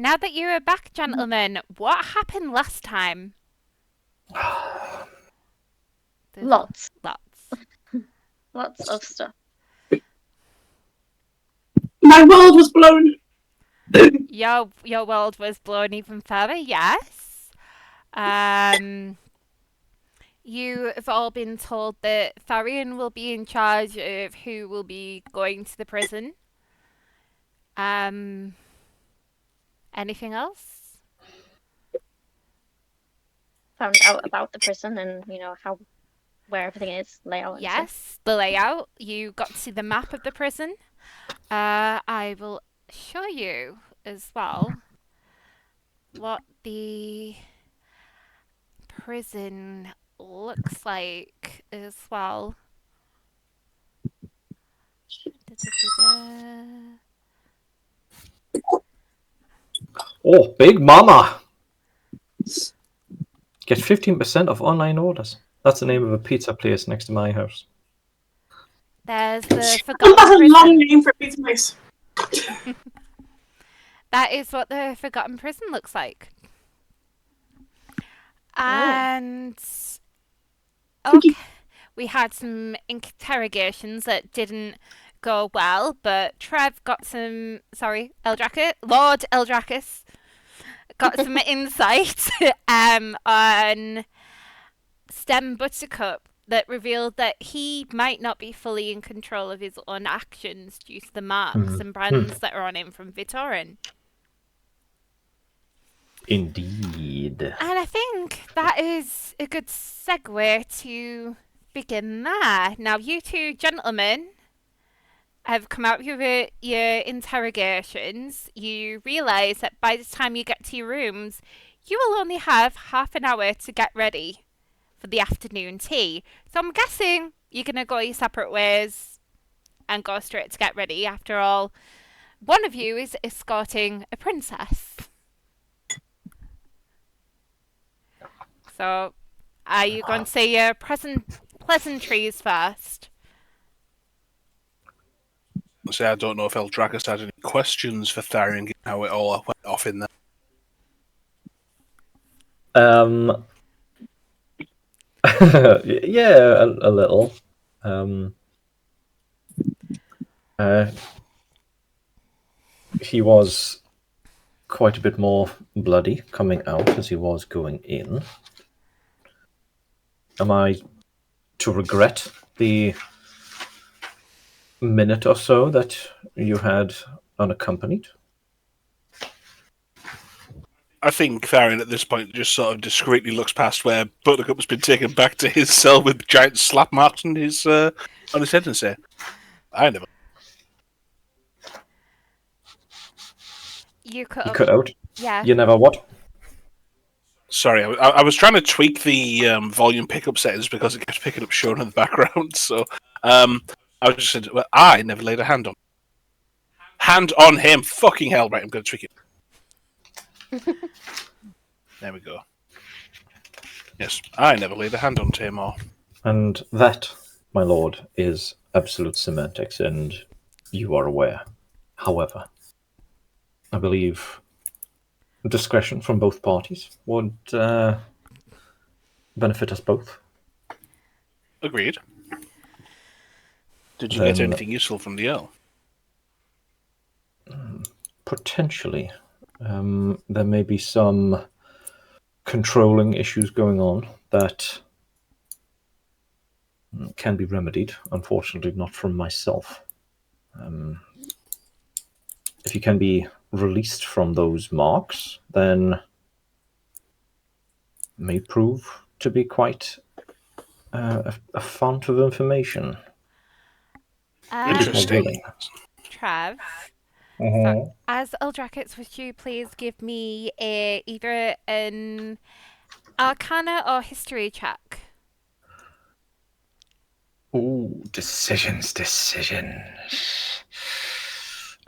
Now that you are back, gentlemen, what happened last time? There's Lots. lots. Lots of stuff. My world was blown. Your world was blown even further, yes. You have all been told that Tharion will be in charge of who will be going to the prison. Anything else? Found out about the prison and where everything is, layout and stuff. Yes, the layout. You got to see the map of the prison. I will show you as well what the prison looks like as well. Da-da-da-da. Oh, Big Mama! Get 15% off online orders. That's the name of a pizza place next to my house. There's the That's Forgotten a long Prison. name for a pizza place. That is what the Forgotten Prison looks like. And okay, we had some interrogations that didn't go well, but Trev got some. Sorry, Lord Eldracus got some insight on Stem Buttercup that revealed that he might not be fully in control of his own actions due to the marks and brands that are on him from Vittorin. Indeed. And I think that is a good segue to begin there. Now, you two gentlemen have come out with your interrogations. You realise that by the time you get to your rooms, you will only have half an hour to get ready for the afternoon tea. So I'm guessing you're going to go your separate ways and go straight to get ready. After all, one of you is escorting a princess. So, are you going to say your pleasantries first? Say I don't know if Eldracus had any questions for Tharion, given how it all went off in there. Yeah, a little. He was quite a bit more bloody coming out as he was going in. Am I to regret the minute or so that you had unaccompanied? I think Tharion at this point just sort of discreetly looks past where Buttercup has been taken back to his cell with giant slap marks on his head and say, I never. You cut You up. cut out? Yeah. You never what? Sorry, I was trying to tweak the volume pickup settings because it kept picking up Shona in the background. So I was just saying, well, I never laid a hand on. Hand on him, fucking hell! Right, I'm going to tweak it. There we go. Yes, I never laid a hand on Tamar. And that, my lord, is absolute semantics, and you are aware. However, I believe discretion from both parties would benefit us both. Agreed. Did you Then, get anything useful from the Earl? potentially, there may be some controlling issues going on that can be remedied. Unfortunately, not from myself. If you can be released from those marks, then it may prove to be quite a font of information. Interesting. Trev. Mm-hmm. So, as Eldracus, would you please give me either an Arcana or History check? Ooh, decisions.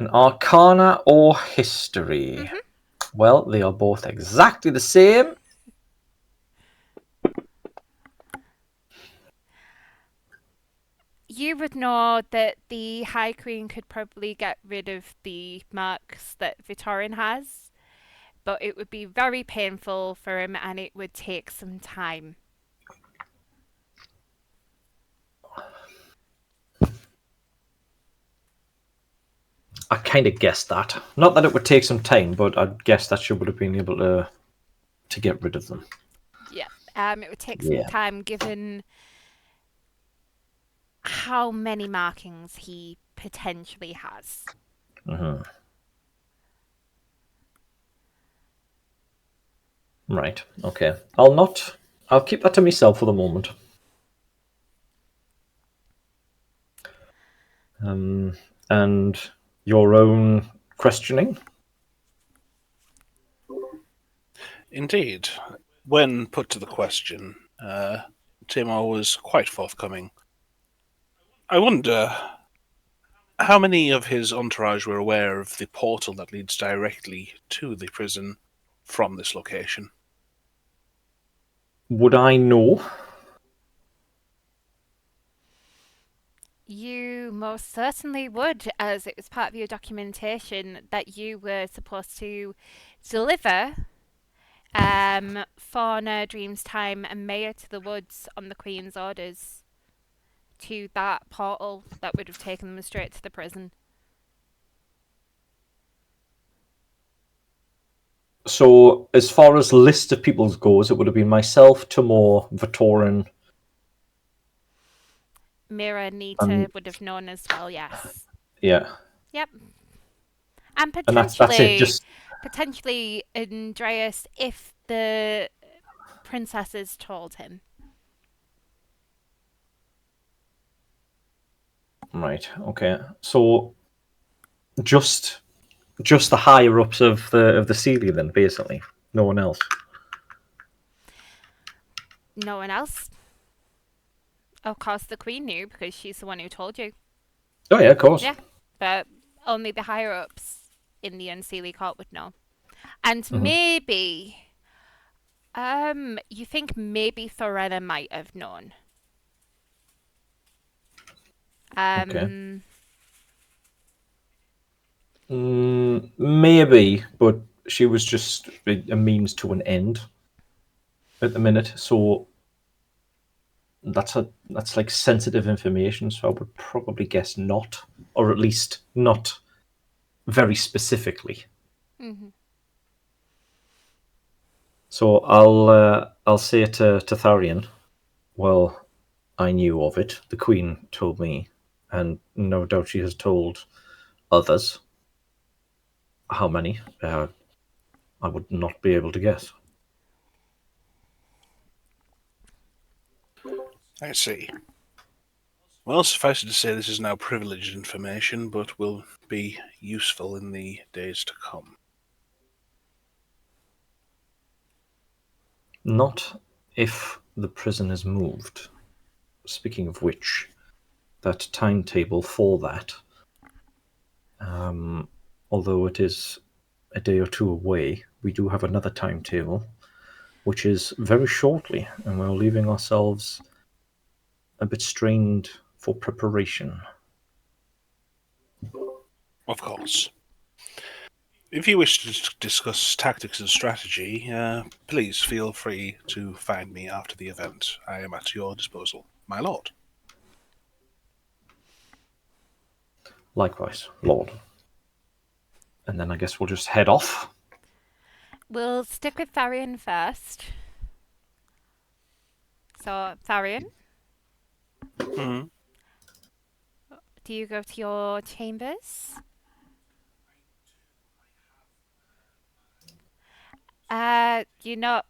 An Arcana or History? Mm-hmm. Well, they are both exactly the same. You would know that the High Queen could probably get rid of the marks that Vittorin has. but it would be very painful for him and it would take some time. I kind of guessed that. Not that it would take some time, but I guess that she would have been able to get rid of them. Yeah. It would take some Yeah. time given how many markings he potentially has. Mm-hmm. Right. Okay. I'll keep that to myself for the moment. And your own questioning? Indeed. When put to the question, Timor was quite forthcoming. I wonder how many of his entourage were aware of the portal that leads directly to the prison from this location? Would I know? You most certainly would, as it was part of your documentation that you were supposed to deliver Fauna, Dream's Time, and Maya to the woods on the Queen's orders to that portal that would have taken them straight to the prison. So, as far as list of people goes, it would have been myself, Timor, Vittorin. Mira Nita would have known as well, yes. Yeah. Yep. And And that's it. Just potentially Andreas if the princesses told him. right. Okay. So, just the higher ups of the Celia, then, basically. No one else. No one else. Of course, the Queen knew because she's the one who told you. Oh yeah, of course. Yeah, but only the higher ups in the Unseelie Court would know. And maybe, you think maybe Farina might have known. Okay. Maybe, but she was just a means to an end at the minute. So that's like sensitive information. So I would probably guess not, or at least not very specifically. Mm-hmm. So I'll say to Tharion, well, I knew of it. The Queen told me, and no doubt she has told others. How many? I would not be able to guess. I see. Well, suffice it to say, this is now privileged information, but will be useful in the days to come. Not if the prison is moved. Speaking of which, that timetable for that, although it is a day or two away, we do have another timetable, which is very shortly, and we're leaving ourselves a bit strained for preparation. Of course. If you wish to discuss tactics and strategy, please feel free to find me after the event. I am at your disposal, my lord. Likewise, Lord. And then I guess we'll just head off. We'll stick with Tharion first. So, Tharion, Mm-hmm. do you go to your chambers? You know,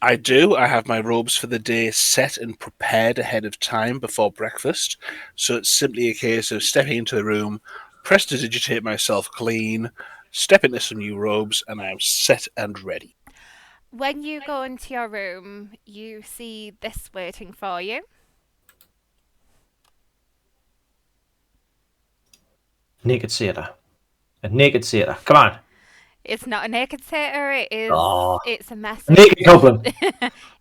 I do. I have my robes for the day set and prepared ahead of time before breakfast. So it's simply a case of stepping into the room, prestidigitate myself clean, step into some new robes, and I'm set and ready. when you go into your room, you see this waiting for you. Naked satyr. A naked satyr. Come on. It's not a naked satyr, it is. Oh. It's a message. Naked goblin.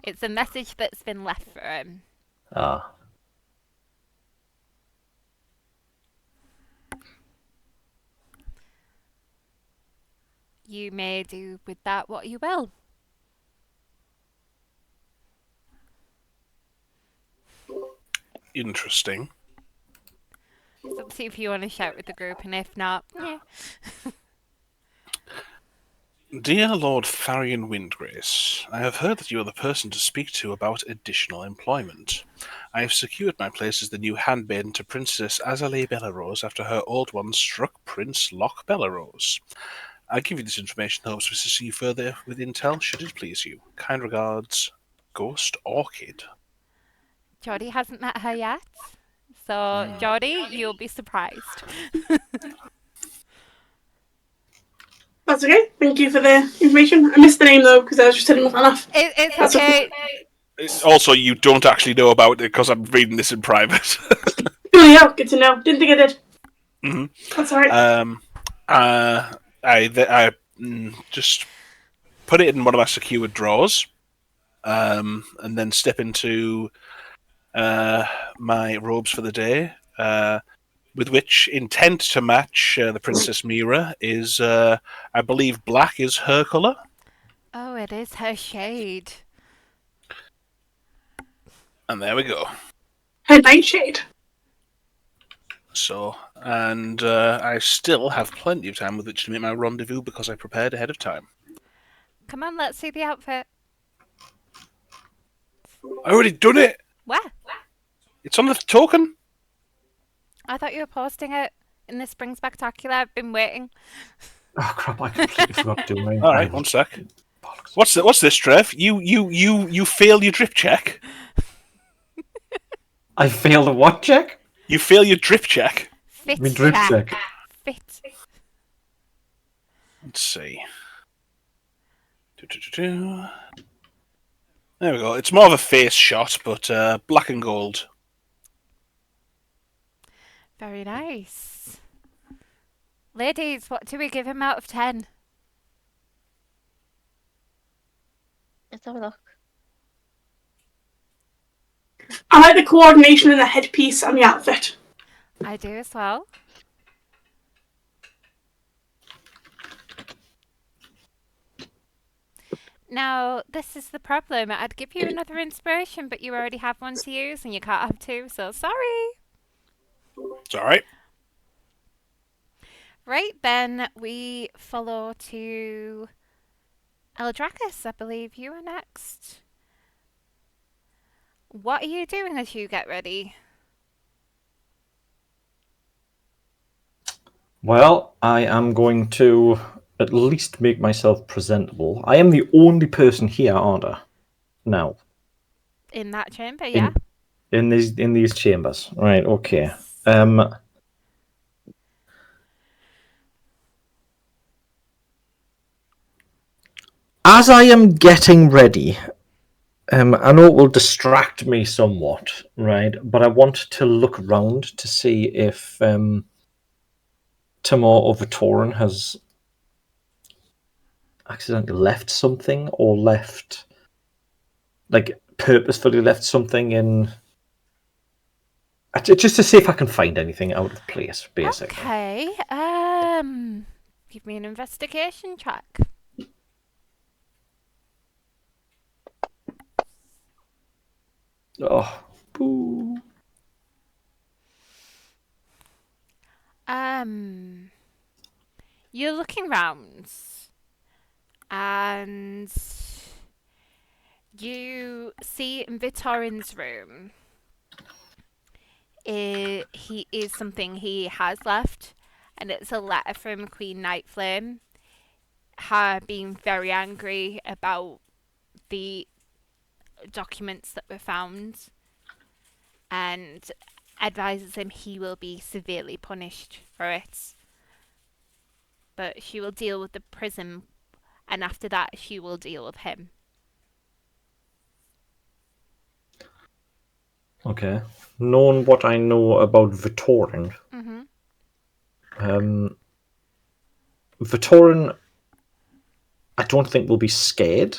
It's a message that's been left for him. Ah. You may do with that what you will. Interesting. It's up to you if you want to shout with the group, and if not, yeah. Dear Lord Tharion Windgrace, I have heard that you are the person to speak to about additional employment. I have secured my place as the new handmaiden to Princess Azalea Bellerose after her old one struck Prince Loch Bellerose. I give you this information in hopes of assisting you further with intel, should it please you. Kind regards, Ghost Orchid. Jordie hasn't met her yet. So, Jordie, you'll be surprised. That's okay. Thank you for the information. I missed the name though because I was just telling my off. It's That's okay. Also, you don't actually know about it because I'm reading this in private. Oh yeah, good to know. Didn't think I did. Mm-hmm. That's alright. I just put it in one of my secured drawers, and then step into my robes for the day, with which intent to match the Princess Mira is, I believe, black is her colour. Oh, it is her shade. And there we go. Her nightshade. So, and I still have plenty of time with which to make my rendezvous because I prepared ahead of time. Come on, let's see the outfit. I already done it! Where? It's on the token! I thought you were posting it in the spring spectacular. I've been waiting. Oh crap! I completely forgot to do it. Alright, one sec. What's this, Trev? You fail your drip check? I failed a what check? You fail your drip check? Fit My drip check. Fit. Let's see. There we go. It's more of a face shot, but black and gold. Very nice. Ladies, what do we give him out of 10? Let's have a look. I like the coordination and the headpiece and the outfit. I do as well. Now, this is the problem. I'd give you another inspiration, but you already have one to use and you can't have two, so sorry. It's alright. Right, then we follow to Eldracus. I believe you are next. What are you doing as you get ready? Well, I am going to at least make myself presentable. I am the only person here, aren't I? Now. In that chamber, yeah. In these chambers. Right, okay. As I am getting ready, I know it will distract me somewhat, right? But I want to look around to see if Timor or Vittorin has accidentally left something or purposefully left something in. Just to see if I can find anything out of place, basically. Okay. Give me an investigation check. Oh, boo. You're looking round, and you see in Vittorin's room. He is something he has left, and it's a letter from Queen Nightflame, her being very angry about the documents that were found, and advises him he will be severely punished for it. But she will deal with the prison, and after that she will deal with him. Okay. Knowing what I know about Vittorin, Vittorin, I don't think will be scared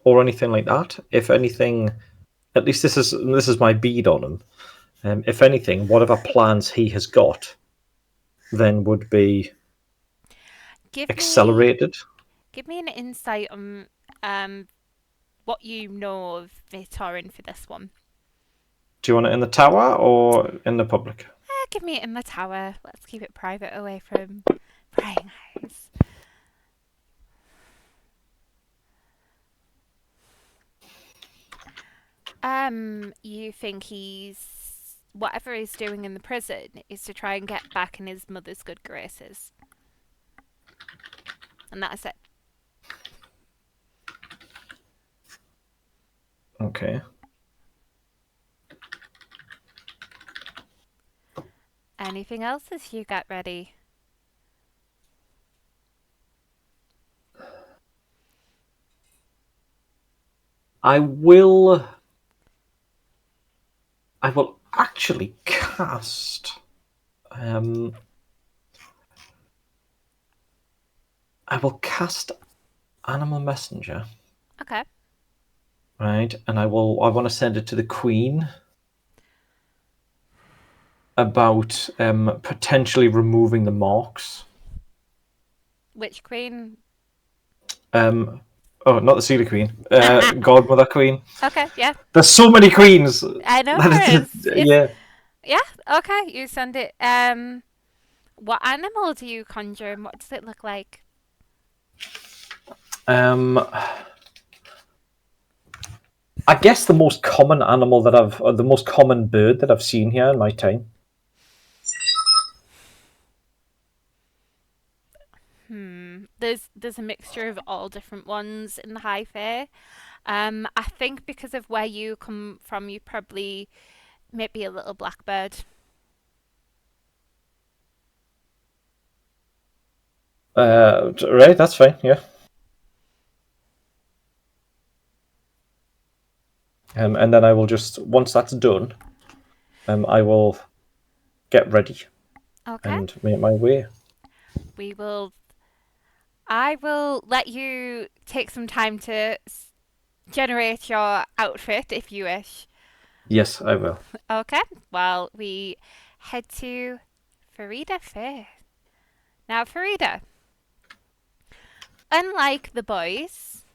or anything like that. If anything, at least this is my bead on him. If anything, whatever plans he has got, then would be Give accelerated. Give me an insight on what you know of Vittorin for this one. Do you want it in the tower or in the public? Give me it in the tower. Let's keep it private, away from prying eyes. You think whatever he's doing in the prison is to try and get back in his mother's good graces. And that's it. Okay. Anything else as you get ready? I will actually cast. I will cast Animal Messenger. Okay. Right, and I want to send it to the Queen about potentially removing the marks. Which queen? Oh, not the Cedar Queen. Godmother Queen. Okay, yeah. There's so many queens. I know that there it's- is. Yeah. Yeah, okay, you send it. What animal do you conjure and what does it look like? I guess the most common animal the most common bird that I've seen here in my time. There's a mixture of all different ones in the High Fae. I think because of where you come from, you probably maybe a little blackbird. Right, that's fine. Yeah. And then I will just once that's done, I will get ready Okay. and make my way. I will let you take some time to generate your outfit if you wish. Yes, I will. Okay, well, we head to Farida-Fay. Now, Farida, unlike the boys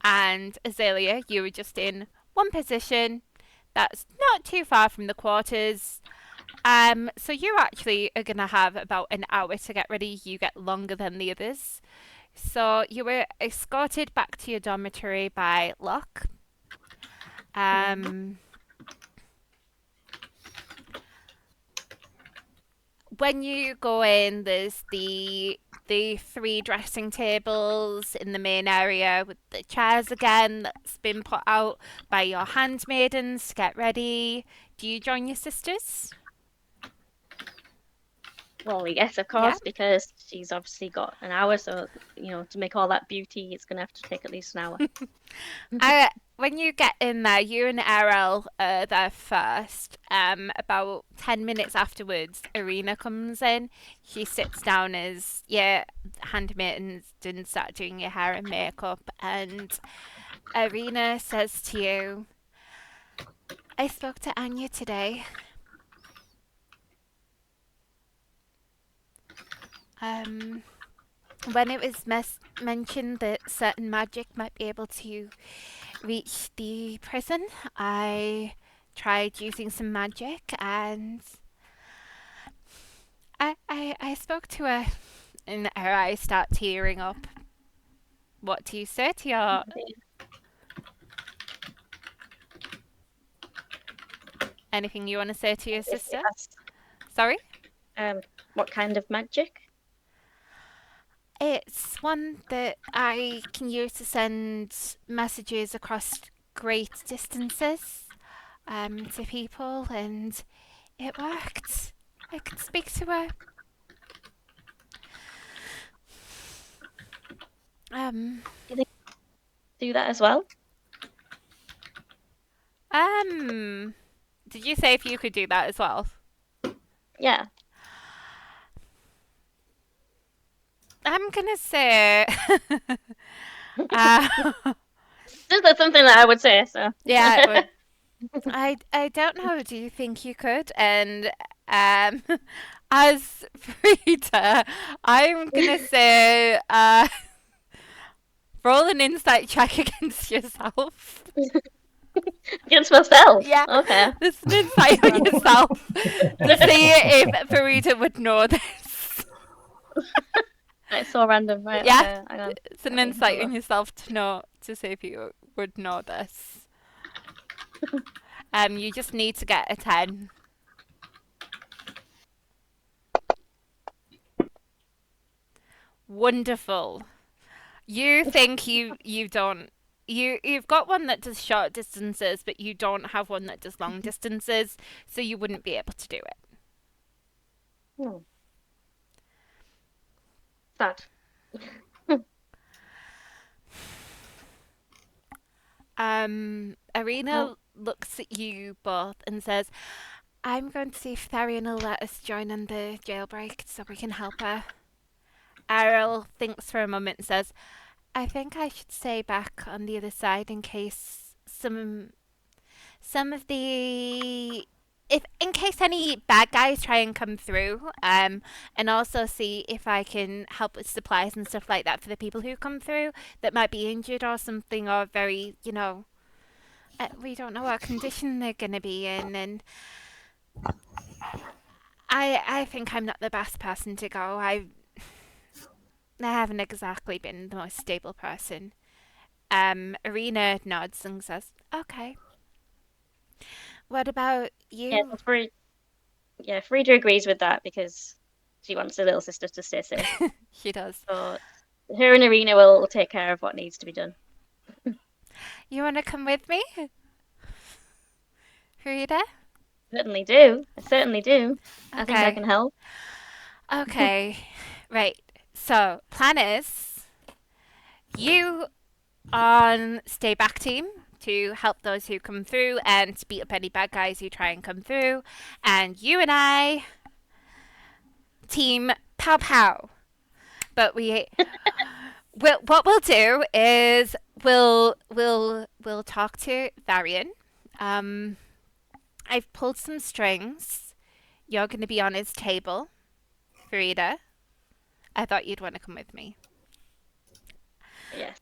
and Azalea, you were just in one position that's not too far from the quarters. So you actually are going to have about an hour to get ready. You get longer than the others. So you were escorted back to your dormitory by Loch. When you go in, there's the 3 dressing tables in the main area with the chairs again that's been put out by your handmaidens to get ready. Do you join your sisters? Well, yes, of course, because she's obviously got an hour, so, to make all that beauty, it's going to have to take at least an hour. When you get in there, you and Errol are there first. About 10 minutes afterwards, Irina comes in. She sits down as your handmaidens didn't start doing your hair and makeup, and Irina says to you, I spoke to Anya today. When it was mentioned that certain magic might be able to reach the prison, I tried using some magic and I spoke to her and her eyes start tearing up. What do you say to your... Anything you want to say to your sister? Sorry? What kind of magic? It's one that I can use to send messages across great distances to people, and it worked. I could speak to her. Do that as well? Did you say if you could do that as well? Yeah. I'm gonna say. That's something that I would say, so. Yeah, it would. I don't know. Do you think you could? And I As Farida, I'm gonna say roll an insight check against yourself. Against myself? Yeah. Okay. There's an insight on yourself to see if Farida would know this. It's so random, right? Yeah. Okay, hang on. It's an insight on yourself to see if you would know this. You just need to get a 10. Wonderful. You think you don't. You've got one that does short distances, but you don't have one that does long distances, so you wouldn't be able to do it. Sad. Arena looks at you both and says, I'm going to see if Tharion will let us join in the jailbreak so we can help her. Errol thinks for a moment and says, I think I should stay back on the other side in case some of the... in case any bad guys try and come through, and also see if I can help with supplies and stuff like that for the people who come through that might be injured or something, or very, we don't know what condition they're going to be in, and I think I'm not the best person to go. I haven't exactly been the most stable person. Arena nods and says, okay. What about you? Yeah, Farida agrees with that because she wants her little sister to stay safe. She does. So her and Arena will take care of what needs to be done. You want to come with me? Farida? I certainly do. I think I Okay. can help. Okay. Right. So, plan is you on stay back team to help those who come through and to beat up any bad guys who try and come through. And you and I, team pow pow. But what we'll do is we'll talk to Tharion. I've pulled some strings. You're going to be on his table, Farida. I thought you'd want to come with me. Yes.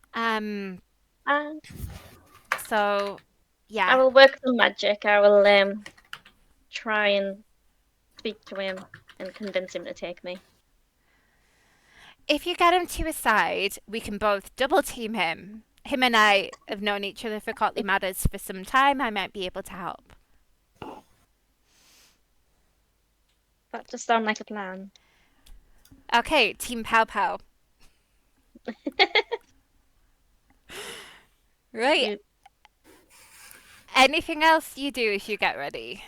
So, yeah. I will work some magic. I will try and speak to him and convince him to take me. If you get him to his side, we can both double team him. Him and I have known each other for Cotley Matters for some time. I might be able to help. That just sounds like a plan. Okay, team pow pow. Right. Anything else you do as you get ready?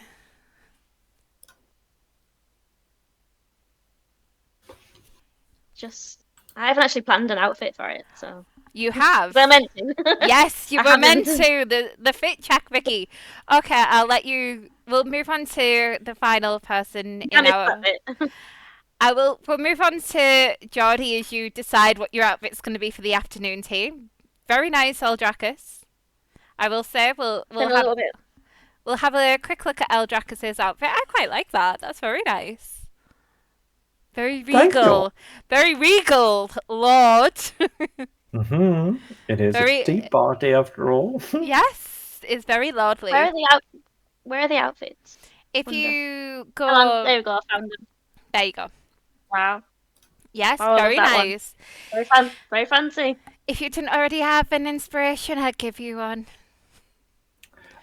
I haven't actually planned an outfit for it, so. You have. I meant to. Yes, you I were meant haven't. to. The fit check, Vicky. Okay, I'll let you. We'll move on to the final person in our. We'll move on to Jordie as you decide what your outfit's going to be for the afternoon tea. Very nice, Eldracus. I will say we'll have a quick look at Eldracus's outfit. I quite like that. That's very nice. Very regal. Very regal, Lord. Mm-hmm. It is a tea party after all. Yes, it's very lordly. Where are the outfits? If you go... there we go, I found them. There you go. Wow. Yes, very nice. Very fancy. If you didn't already have an inspiration, I'd give you one.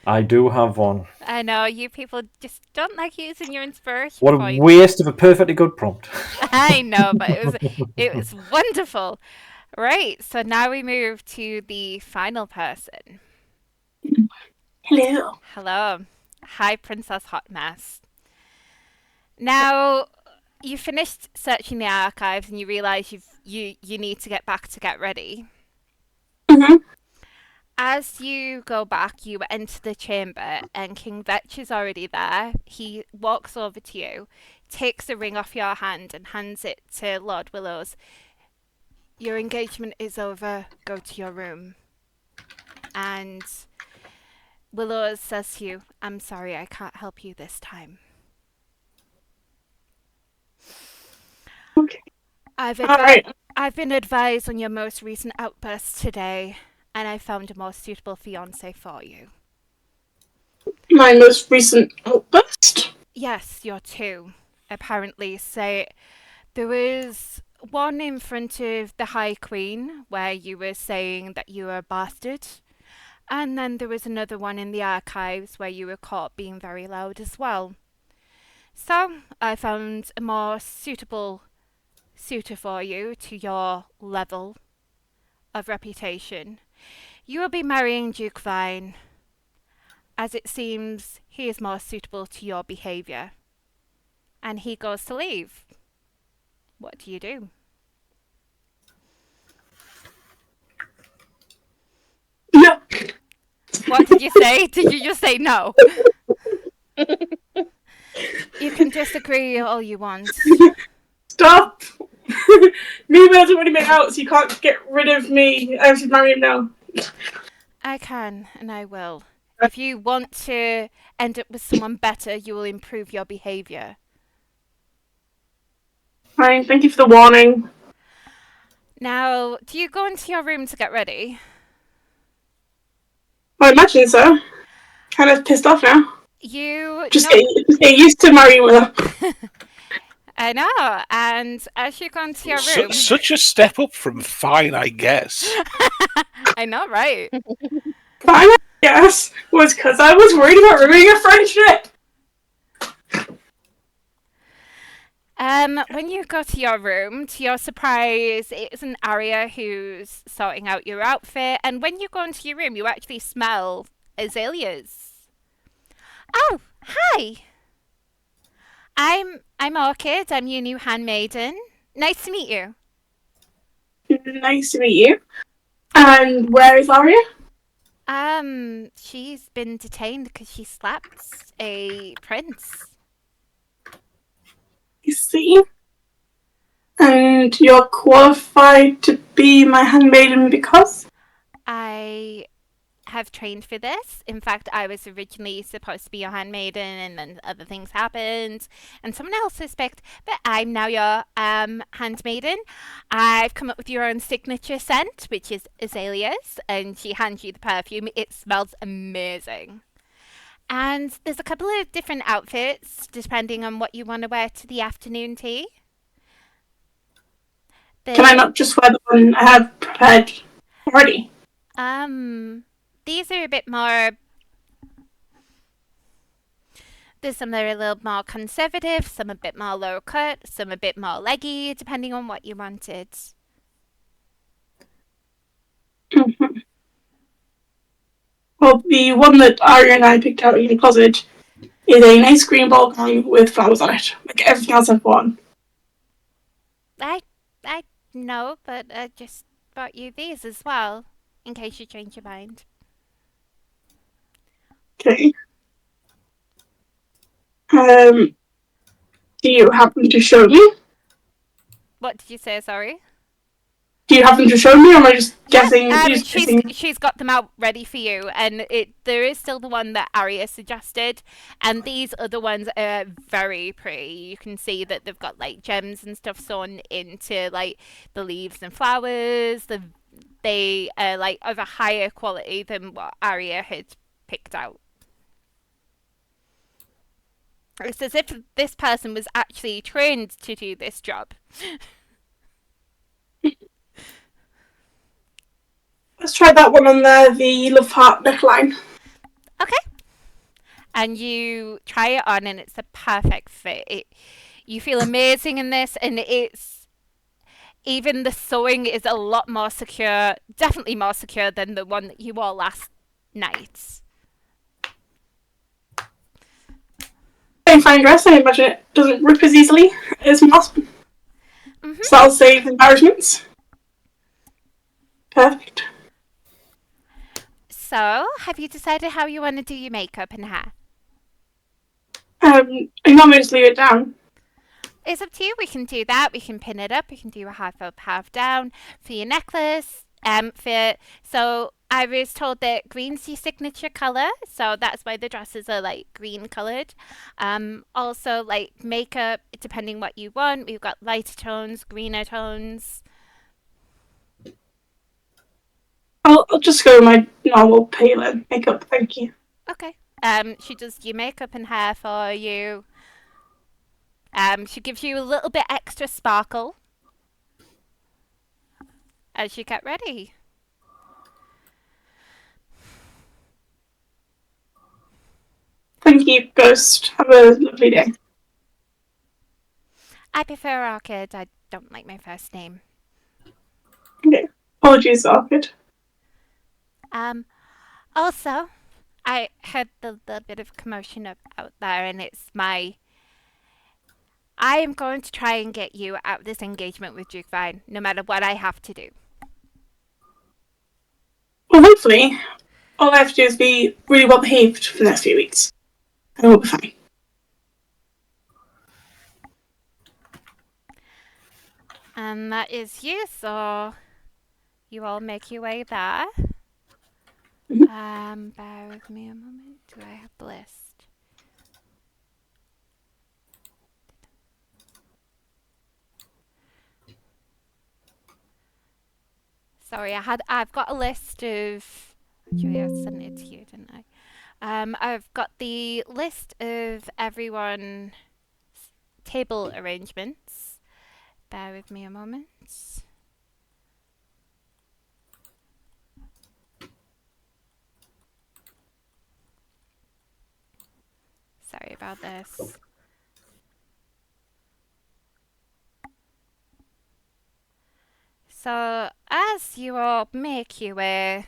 I do have one. I know, you people just don't like using your inspiration What points. A waste of a perfectly good prompt. I know, but it was wonderful. Right, so now we move to the final person. Hello. Hello. Hi, Princess Hot Mess. Now, you finished searching the archives and you realise you need to get back to get ready. Mm-hmm. As you go back, you enter the chamber and King Vetch is already there. He walks over to you, takes a ring off your hand and hands it to Lord Willows. Your engagement is over. Go to your room. And Willows says to you, I'm sorry, I can't help you this time. Alright. I've been advised on your most recent outburst today, and I found a more suitable fiancé for you. My most recent outburst? Yes, your two. Apparently, say there was one in front of the High Queen where you were saying that you were a bastard, and then there was another one in the archives where you were caught being very loud as well. So I found a more suitable suitor for you to your level of reputation. You will be marrying Duke Vine, as it seems he is more suitable to your behaviour. And he goes to leave. What do you do? No. What did you say? Did you just say no? You can disagree all you want. Stop! Me and Will's already been out, so you can't get rid of me. I should marry him now. I can, and I will. If you want to end up with someone better, you will improve your behaviour. Fine, thank you for the warning. Now, do you go into your room to get ready? I imagine so. Kind of pissed off now. You Just know, get used to marrying with her. I know, and as you go into your room... Such a step up from fine, I guess. I know, right? Fine, I guess, was because I was worried about ruining a friendship. When you go to your room, to your surprise, it isn't Arya who's sorting out your outfit, and when you go into your room, you actually smell Azalea's. Oh, hi! I'm Orchid, I'm your new handmaiden. Nice to meet you. Nice to meet you. And where is Arya? She's been detained because she slapped a prince. You see? And you're qualified to be my handmaiden because? I have trained for this. In fact, I was originally supposed to be your handmaiden, and then other things happened, and someone else was picked. But I'm now your handmaiden. I've come up with your own signature scent, which is Azalea's, and she hands you the perfume. It smells amazing. And there's a couple of different outfits depending on what you want to wear to the afternoon tea. Can I not just wear the one I have prepared already? These are a bit more... There's some that are a little more conservative, some a bit more low cut, some a bit more leggy, depending on what you wanted. Mm-hmm. Well, the one that Arya and I picked out in the closet is a nice green ball gown with flowers on it. Like everything else I've worn. I know, but I just bought you these as well, in case you change your mind. Okay. Do you happen to show me? What did you say, sorry? Do you happen to show me, or am I just guessing? She's got them out ready for you, and there is still the one that Arya suggested, and these other ones are very pretty. You can see that they've got like gems and stuff sewn into like the leaves and flowers. They are like of a higher quality than what Arya had picked out. It's as if this person was actually trained to do this job. Let's try that one on there, the love heart neckline. Okay. And you try it on, and it's a perfect fit. You feel amazing in this, and even the sewing is a lot more secure, definitely more secure than the one that you wore last night. Very fine dress, I imagine it doesn't rip as easily as moss. Mm-hmm. So I'll save embarrassments. Perfect. So, have you decided how you want to do your makeup and hair? I normally just leave it down. It's up to you. We can do that. We can pin it up. We can do a half up, half down for your necklace. So I was told that green's your signature colour, so that's why the dresses are like green coloured. Also, like makeup, depending what you want, we've got lighter tones, greener tones. I'll just go with my normal paler makeup, thank you. Okay. She does your makeup and hair for you. She gives you a little bit extra sparkle as you get ready. Thank you, Ghost. Have a lovely day. I prefer Orchid. I don't like my first name. Okay. Apologies, Orchid. Also, I heard the bit of commotion out there, and it's my... I am going to try and get you out of this engagement with Duke Vine, no matter what I have to do. Well, hopefully, all I have to do is be really well behaved for the next few weeks. And we'll be fine. And that is you, so you all make your way there. Bear with me a moment. Do I have the list? Sorry, I've got a list of... Actually, I sent it to you, didn't I? I've got the list of everyone's table arrangements. Bear with me a moment. Sorry about this. So, as you all make your way,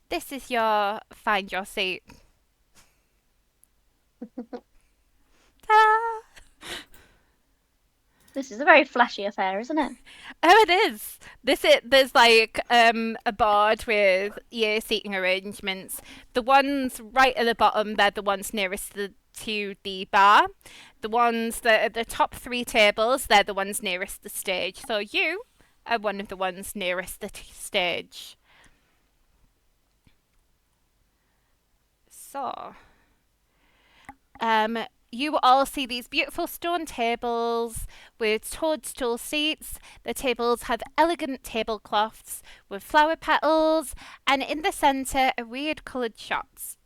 this is your find your seat. Ta-da! This is a very flashy affair, isn't it? Oh, it is. There's like a board with your seating arrangements. The ones right at the bottom, they're the ones nearest to the bar. The ones that are the top 3 tables, they're the ones nearest the stage. So you are one of the ones nearest the stage. So, you all see these beautiful stone tables with toadstool seats. The tables have elegant tablecloths with flower petals, and in the centre are weird coloured shots.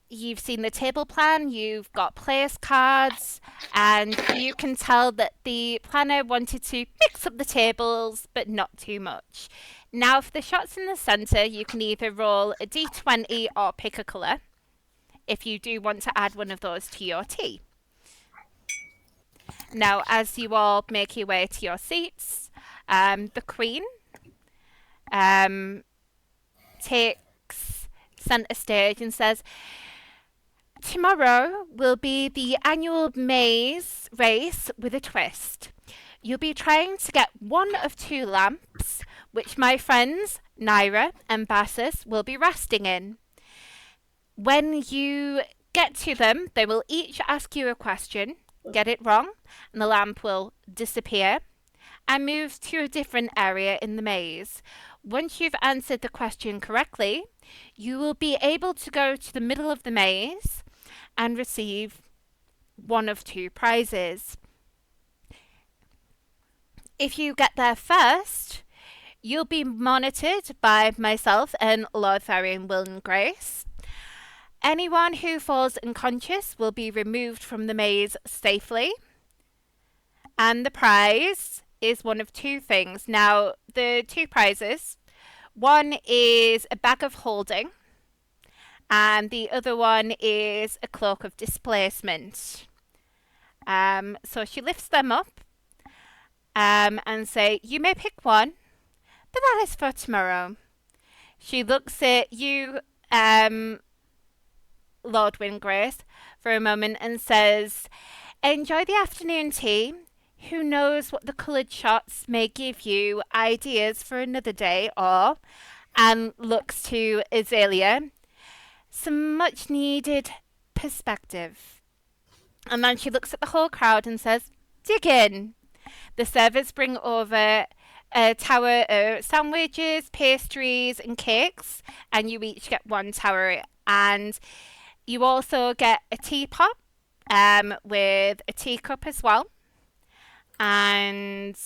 You've seen the table plan, you've got place cards, and you can tell that the planner wanted to mix up the tables, but not too much. Now, for the shots in the centre, you can either roll a d20 or pick a colour, if you do want to add one of those to your tea. Now, as you all make your way to your seats, the Queen takes centre stage and says, "Tomorrow will be the annual maze race with a twist. You'll be trying to get one of 2 lamps, which my friends, Naira and Bassus, will be resting in. When you get to them, they will each ask you a question, get it wrong, and the lamp will disappear and move to a different area in the maze. Once you've answered the question correctly, you will be able to go to the middle of the maze and receive one of 2 prizes. If you get there first, you'll be monitored by myself and Lord Tharion Windgrace. Anyone who falls unconscious will be removed from the maze safely. And the prize is one of 2 things. Now, the 2 prizes, one is a bag of holding, and the other one is a cloak of displacement. So she lifts them up and say, "You may pick one, but that is for tomorrow." She looks at you, Lord Windgrace, for a moment and says, "Enjoy the afternoon tea. Who knows what the coloured shots may give you ideas for another day, or," and looks to Azalea, "some much needed perspective." And then she looks at the whole crowd and says, "Dig in." The servers bring over a tower of sandwiches, pastries, and cakes, and you each get one tower. And you also get a teapot with a teacup as well. And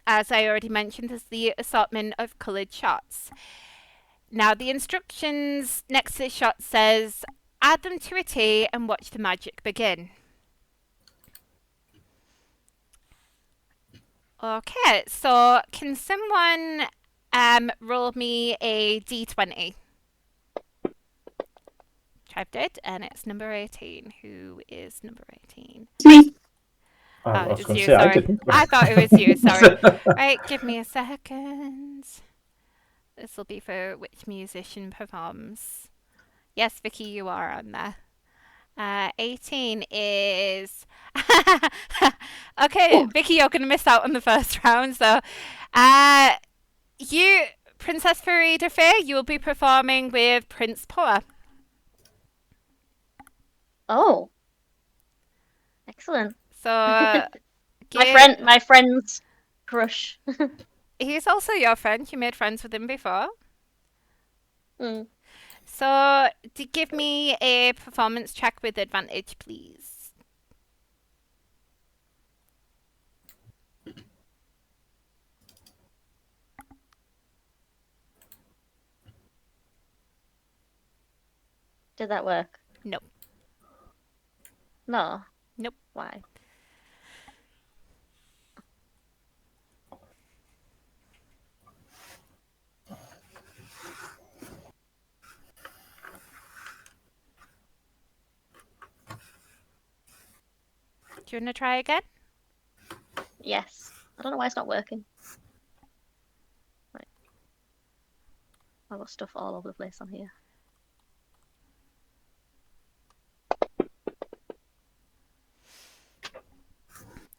as I already mentioned, there's the assortment of coloured shots. Now, the instructions next to the shot says, add them to a tea and watch the magic begin. Okay, so can someone roll me a d20? Trev did, and it's number 18. Who is number 18? Me. I was it's going to you, say I sorry. didn't. I thought it was you, sorry. Right, give me a second. This will be for which musician performs. Yes, Vicky, you are on there. 18 is... Okay, Vicky, you're going to miss out on the first round. So, you, Princess Farida-Fay, you will be performing with Prince Poa. Oh, excellent. So, my friend's crush. He's also your friend. You made friends with him before. Mm. So, give me a performance check with advantage, please. Did that work? Nope. No. Nope. Why? Do you want to try again? Yes. I don't know why it's not working. Right. I've got stuff all over the place on here.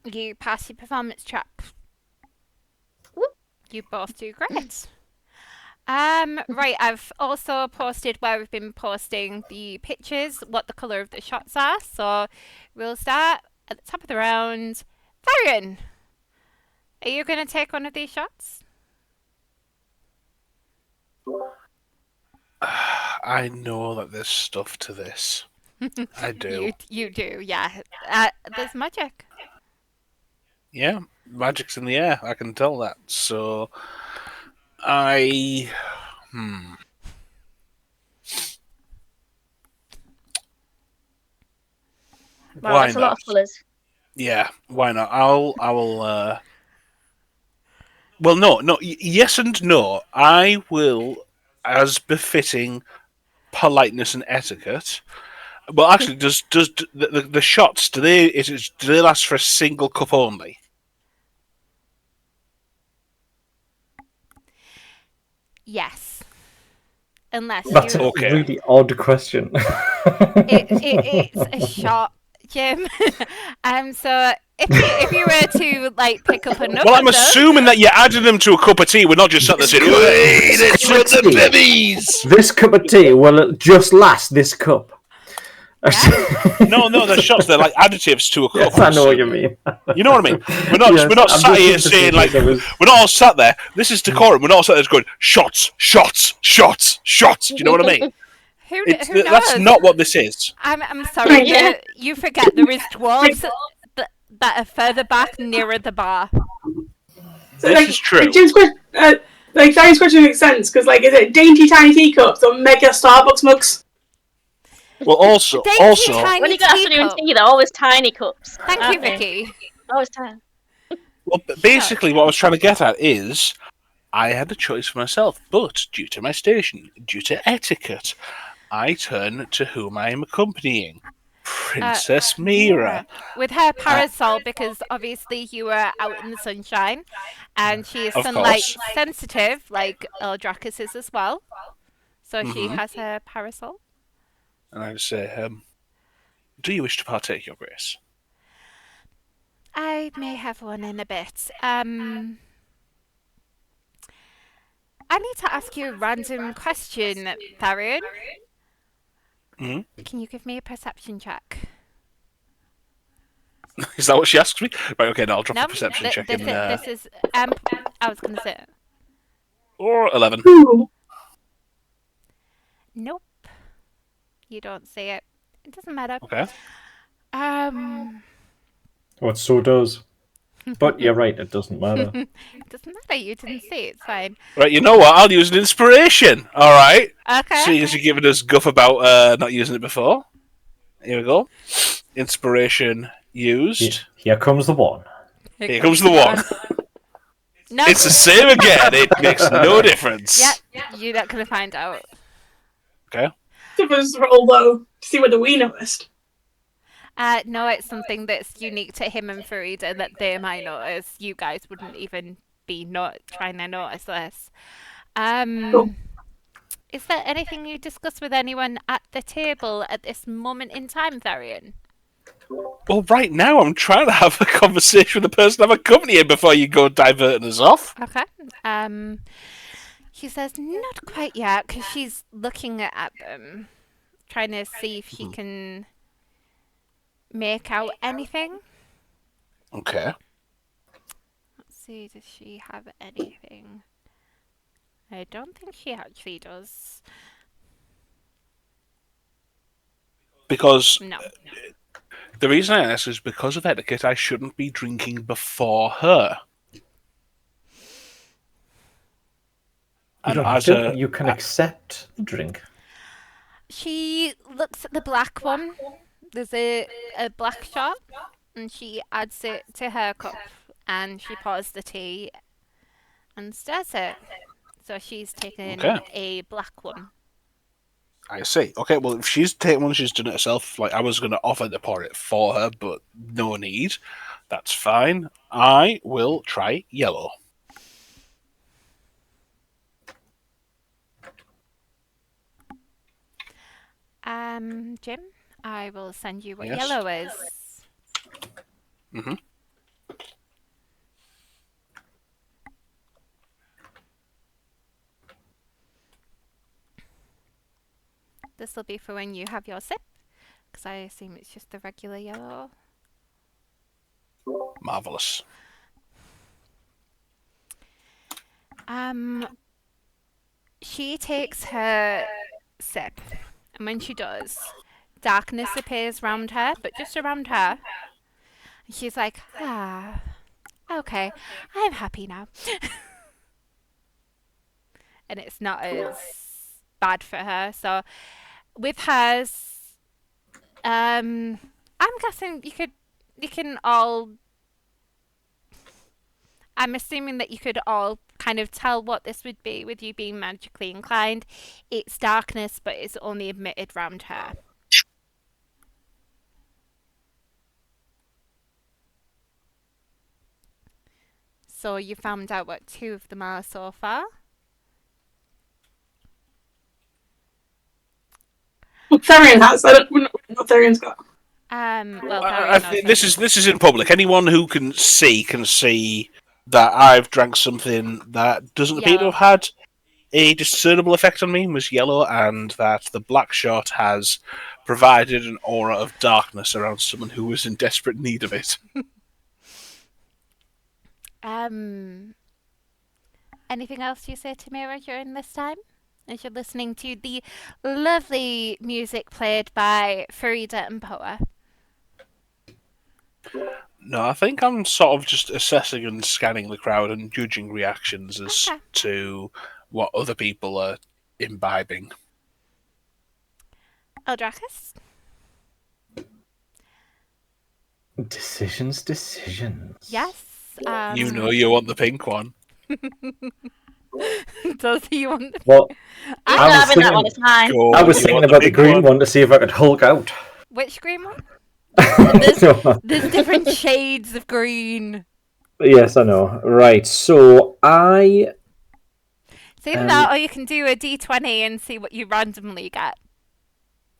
You pass your performance check. Whoop. You both do great. Right, I've also posted where we've been posting the pictures, what the colour of the shots are. So we'll start at the top of the round. Tharion, are you going to take one of these shots? I know that there's stuff to this. I do. You do, yeah. There's magic. Yeah, magic's in the air. I can tell that. So, Wow, why that's a not? lot of colours. Yeah, why not? I will. Well, no. Yes and no. I will, as befitting politeness and etiquette. Well, actually, does the shots do they last for a single cup only? Yes. Unless That's you... a Okay. really odd question. It's a shot, Jim. So if you were to like pick up another... Well, I'm assuming that you added them to a cup of tea. We're not just sat there saying, "Wait, it's for the bibbies." This cup of tea will just last this cup. Yeah. No, the shots, they're like additives to a cup. Yes, I know what you mean. You know what I mean? We're not Yes, we're not I'm sat just here interested saying like because we're not all sat there. This is decorum. We're not all sat there going shots. Do you know what I mean? Who knows? That's not what this is. I'm sorry, Yeah. you forget there is dwarves that are further back nearer the bar. So, This is true. Like Jim's question, Darius' question makes sense because, like, is it dainty tiny teacups or mega Starbucks mugs? Well, also, Tiny When you got afternoon teacup. tea, they're always tiny cups. Thank you, aren't they? Vicky. Always tiny. well, basically, what I was trying to get at is, I had a choice for myself, but due to my station, due to etiquette, I turn to whom I am accompanying, Princess Mira. With her parasol, because obviously you were out in the sunshine, and she is Of sunlight course. sensitive, like Eldracus is as well. So she has her parasol. And I would say, do you wish to partake, Your Grace? I may have one in a bit. I need to ask you a random question, Tharion. Mm-hmm. Can you give me a perception check? Is that what she asked me? Right, okay, no, I'll drop No, a perception check in. this is I was going to say. Or 11. Ooh. Nope. You don't see it. It doesn't matter. Okay. What so does. But you're right, it doesn't matter. It doesn't matter. You didn't see it. It's fine. Right, you know what? I'll use an inspiration. All right. Okay. So you're giving us guff about not using it before. Here we go. Inspiration used. Here comes the one. Here comes the one. No. It's the same again. It makes no difference. Yeah, you're not going to find out. Okay. Give us roll though to see whether we noticed. No, it's something that's unique to him and Farida that they might notice. You guys wouldn't even be trying to notice this. Cool. Is there anything you discuss with anyone at the table at this moment in time, Tharion? Well, right now I'm trying to have a conversation with the person I'm accompanying before you go diverting us off. Okay. He says not quite yet because she's looking at them, trying to see if she can make out anything. Okay. Let's see, does she have anything? I don't think she actually does. Because No. the reason I ask is because of etiquette, I shouldn't be drinking before her. You don't have to. You can accept the drink. She looks at the black one. There's a black shot, and she adds it to her cup, and she pours the tea and stirs it. So she's taken a black one. I see. Okay, well, if she's taken one, she's done it herself. Like, I was going to offer to pour it for her, but no need. That's fine. I will try yellow. Jim, I will send you what Yes. yellow is. Mm-hmm. This will be for when you have your sip, because I assume it's just the regular yellow. Marvellous. She takes her sip, and when she does, darkness appears around her, but just around her. And she's like, okay, I'm happy now. And it's not as bad for her. So with hers, I'm guessing you can all. I'm assuming that you could all kind of tell what this would be with you being magically inclined. It's darkness, but it's only emitted round her. So you found out what 2 of them are so far. Well, Tharion has. I don't know what Tharion's got. Well, I think this is in public. Anyone who can see that I've drank something that doesn't appear to have had a discernible effect on me was yellow, and that the black shot has provided an aura of darkness around someone who was in desperate need of it. Anything else you say to Mira during this time? As you're listening to the lovely music played by Farida and Poa. No, I think I'm sort of just assessing and scanning the crowd and judging reactions as to what other people are imbibing. Eldracus? Decisions. Yes. You know you want the pink one. Does he want the... Well, I'm not having that one, it's mine. I was thinking about the green one to see if I could Hulk out. Which green one? There's different shades of green. Yes, I know. Right, so I... It's either that or you can do a d20 and see what you randomly get.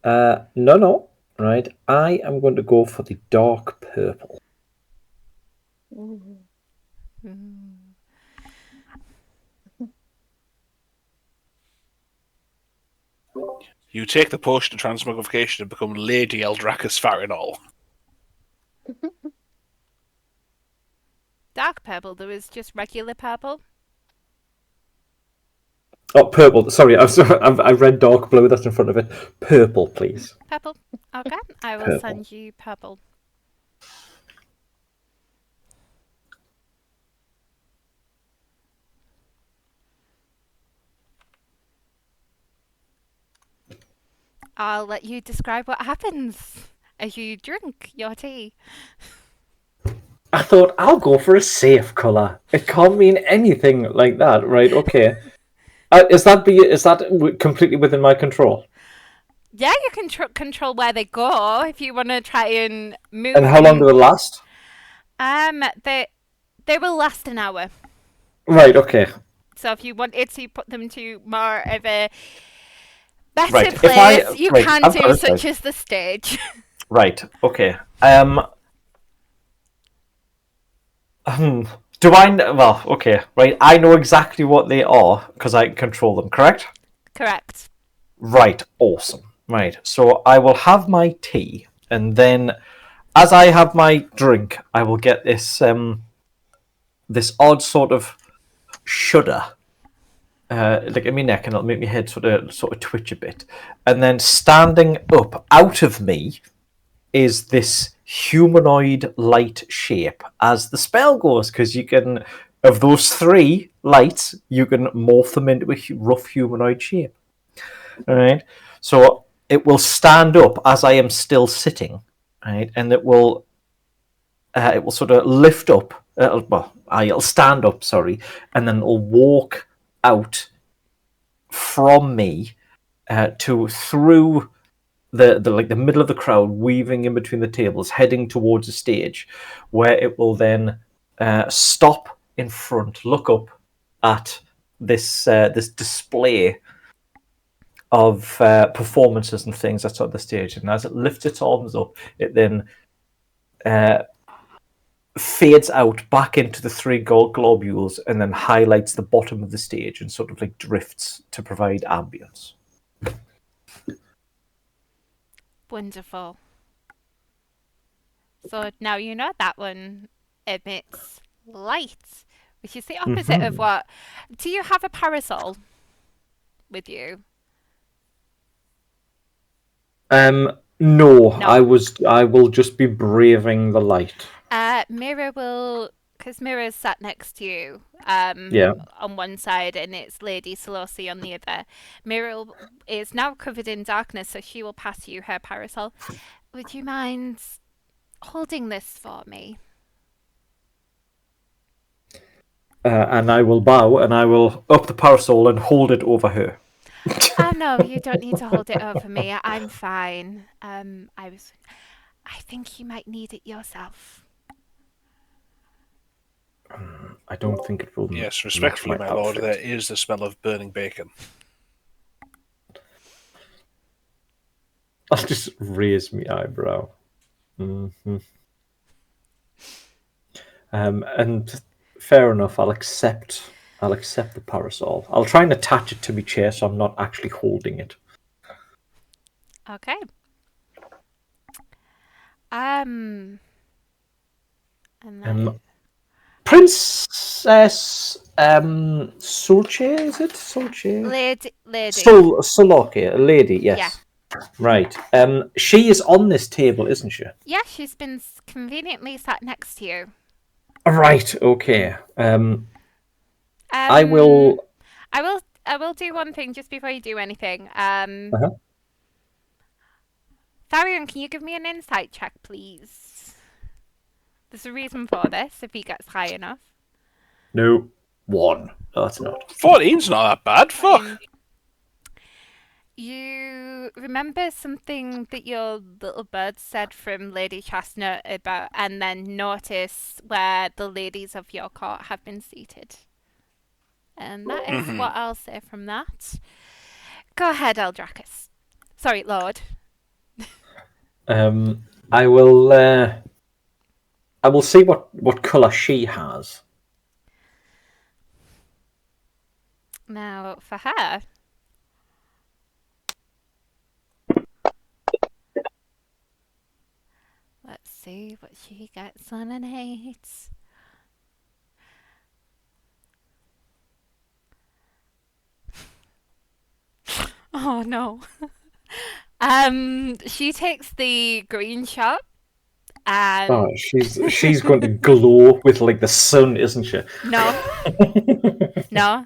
No. Right, I am going to go for the dark purple. You take the potion of transmogrification and become Lady Eldracus Farinoll. Dark purple, there was just regular purple. Oh, purple. Sorry, I read dark blue. That's in front of it. Purple, please. Purple. Okay, I will Purple. send you purple. I'll let you describe what happens as you drink your tea. I thought I'll go for a safe colour. It can't mean anything like that, right? Okay. Is that completely within my control? Yeah, you can control where they go if you want to try and move. And how long do they last? They will last an hour. Right. Okay. So if you wanted to put them to more of a better Right. place, you right, can I've got do it, such right. as the stage. Right. Okay. Do I? Well, okay. Right. I know exactly what they are because I control them. Correct. Correct. Right. Awesome. Right. So I will have my tea, and then, as I have my drink, I will get this this odd sort of shudder, like in my neck, and it'll make my head sort of twitch a bit, and then standing up out of me is this humanoid light shape as the spell goes, because you can, of those three lights, you can morph them into a rough humanoid shape. All right, so it will stand up as I am still sitting, right, and it will sort of lift up. It'll stand up, sorry, and then it'll walk out from me to through the middle of the crowd, weaving in between the tables, heading towards the stage, where it will then stop in front, look up at this display of performances and things that's on the stage, and as it lifts its arms up, it then fades out back into the three gold globules, and then highlights the bottom of the stage and sort of like drifts to provide ambience. Wonderful. So now you know that one emits light, which is the opposite of what. Do you have a parasol with you? No. I will just be braving the light. Mira will, because Mira's sat next to you Yeah. on one side and it's Lady Selosi on the other. Mira is now covered in darkness, so she will pass you her parasol. Would you mind holding this for me? And I will bow, and I will up the parasol and hold it over her. Oh no, you don't need to hold it over me. I'm fine. I think you might need it yourself. I don't think it will. Yes, respectfully, my lord, there is the smell of burning bacon. I'll just raise my eyebrow. And fair enough. I'll accept the parasol. I'll try and attach it to my chair so I'm not actually holding it. Okay. And then Princess Solche, is it? Solche? Lady. Soloke, a lady, yes. Yeah. Right. She is on this table, isn't she? Yeah, she's been conveniently sat next to you. Right, okay. I will do one thing just before you do anything. Tharion, can you give me an insight check, please? There's a reason for this, if he gets high enough. No. 1. No, that's not. 14's not that bad. Fuck. You remember something that your little bird said from Lady Chestnut about, and then notice where the ladies of your court have been seated. And that is what I'll say from that. Go ahead, Eldracus. Sorry, Lord. I will see what colour she has. Now, for her, let's see what she gets on an 8. Oh no. She takes the green shot. Oh, she's going to glow with like the sun, isn't she? No. No.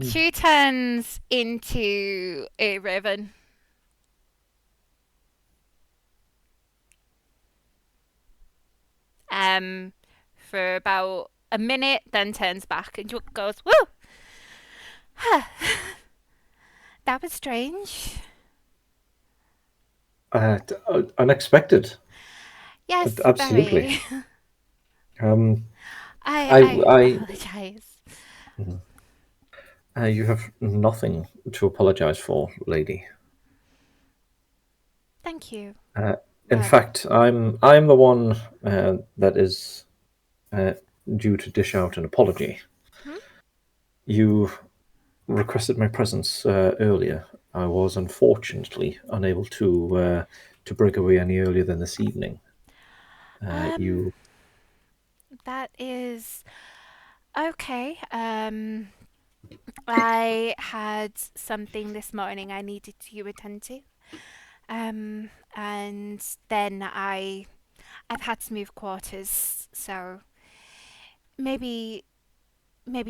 She turns into a raven. For about a minute, then turns back and goes, "Woo! That was strange." Unexpected. Yes, Absolutely. very. I apologize. You have nothing to apologize for, lady. Thank you. In fact, I'm the one that is due to dish out an apology. You requested my presence earlier. I was unfortunately unable to break away any earlier than this evening. You That is okay. I had something this morning I needed to attend to. And then I've had to move quarters, so maybe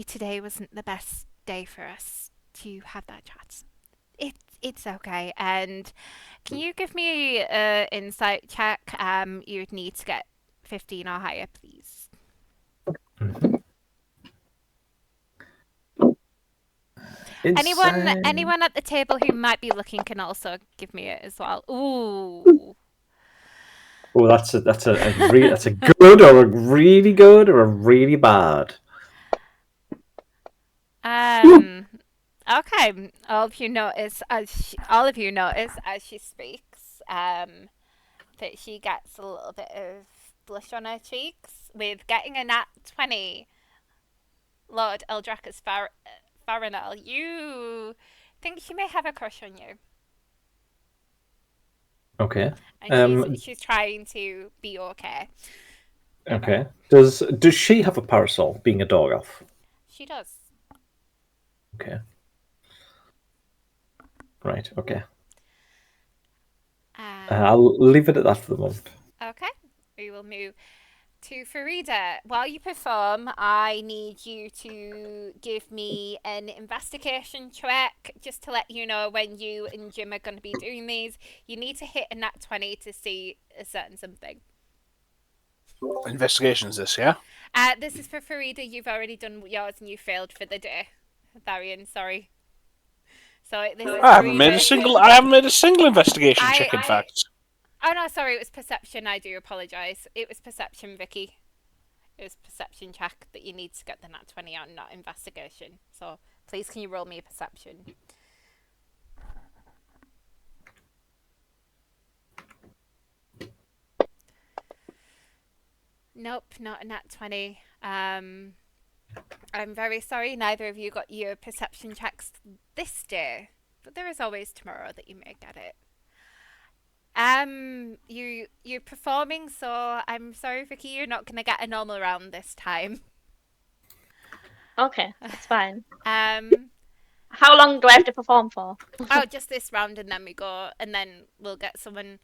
today wasn't the best day for us to have that chat. It's okay. And can you give me an insight check? You'd need to get 15 or higher, please. Anyone at the table who might be looking can also give me it as well. Ooh. Oh, that's a good or a really good or a really bad. Okay. All of you notice as she speaks, that she gets a little bit of blush on her cheeks with getting a nat 20. Lord Eldracus Farinoll, you think she may have a crush on you. Okay. And she's trying to be okay. Okay. Does she have a parasol, being a dog elf? She does. Okay. Right, okay. I'll leave it at that for the moment. Okay. We will move to Farida. While you perform, I need you to give me an investigation check just to let you know when you and Jim are going to be doing these. You need to hit a nat 20 to see a certain something. Investigation is this, yeah? This is for Farida. You've already done yours and you failed for the day. Tharion, sorry. So this is I haven't made a single investigation check, in fact. Oh no, sorry, it was perception. I do apologise. It was perception, Vicky. It was perception check that you need to get the nat 20 on, not investigation. So please, can you roll me a perception? Nope, not a nat 20. I'm very sorry, neither of you got your perception checks this day, but there is always tomorrow that you may get it. You're performing, so I'm sorry, Vicky, you're not gonna get a normal round this time. Okay, that's fine. How long do I have to perform for? Oh, just this round, and then we'll get someone.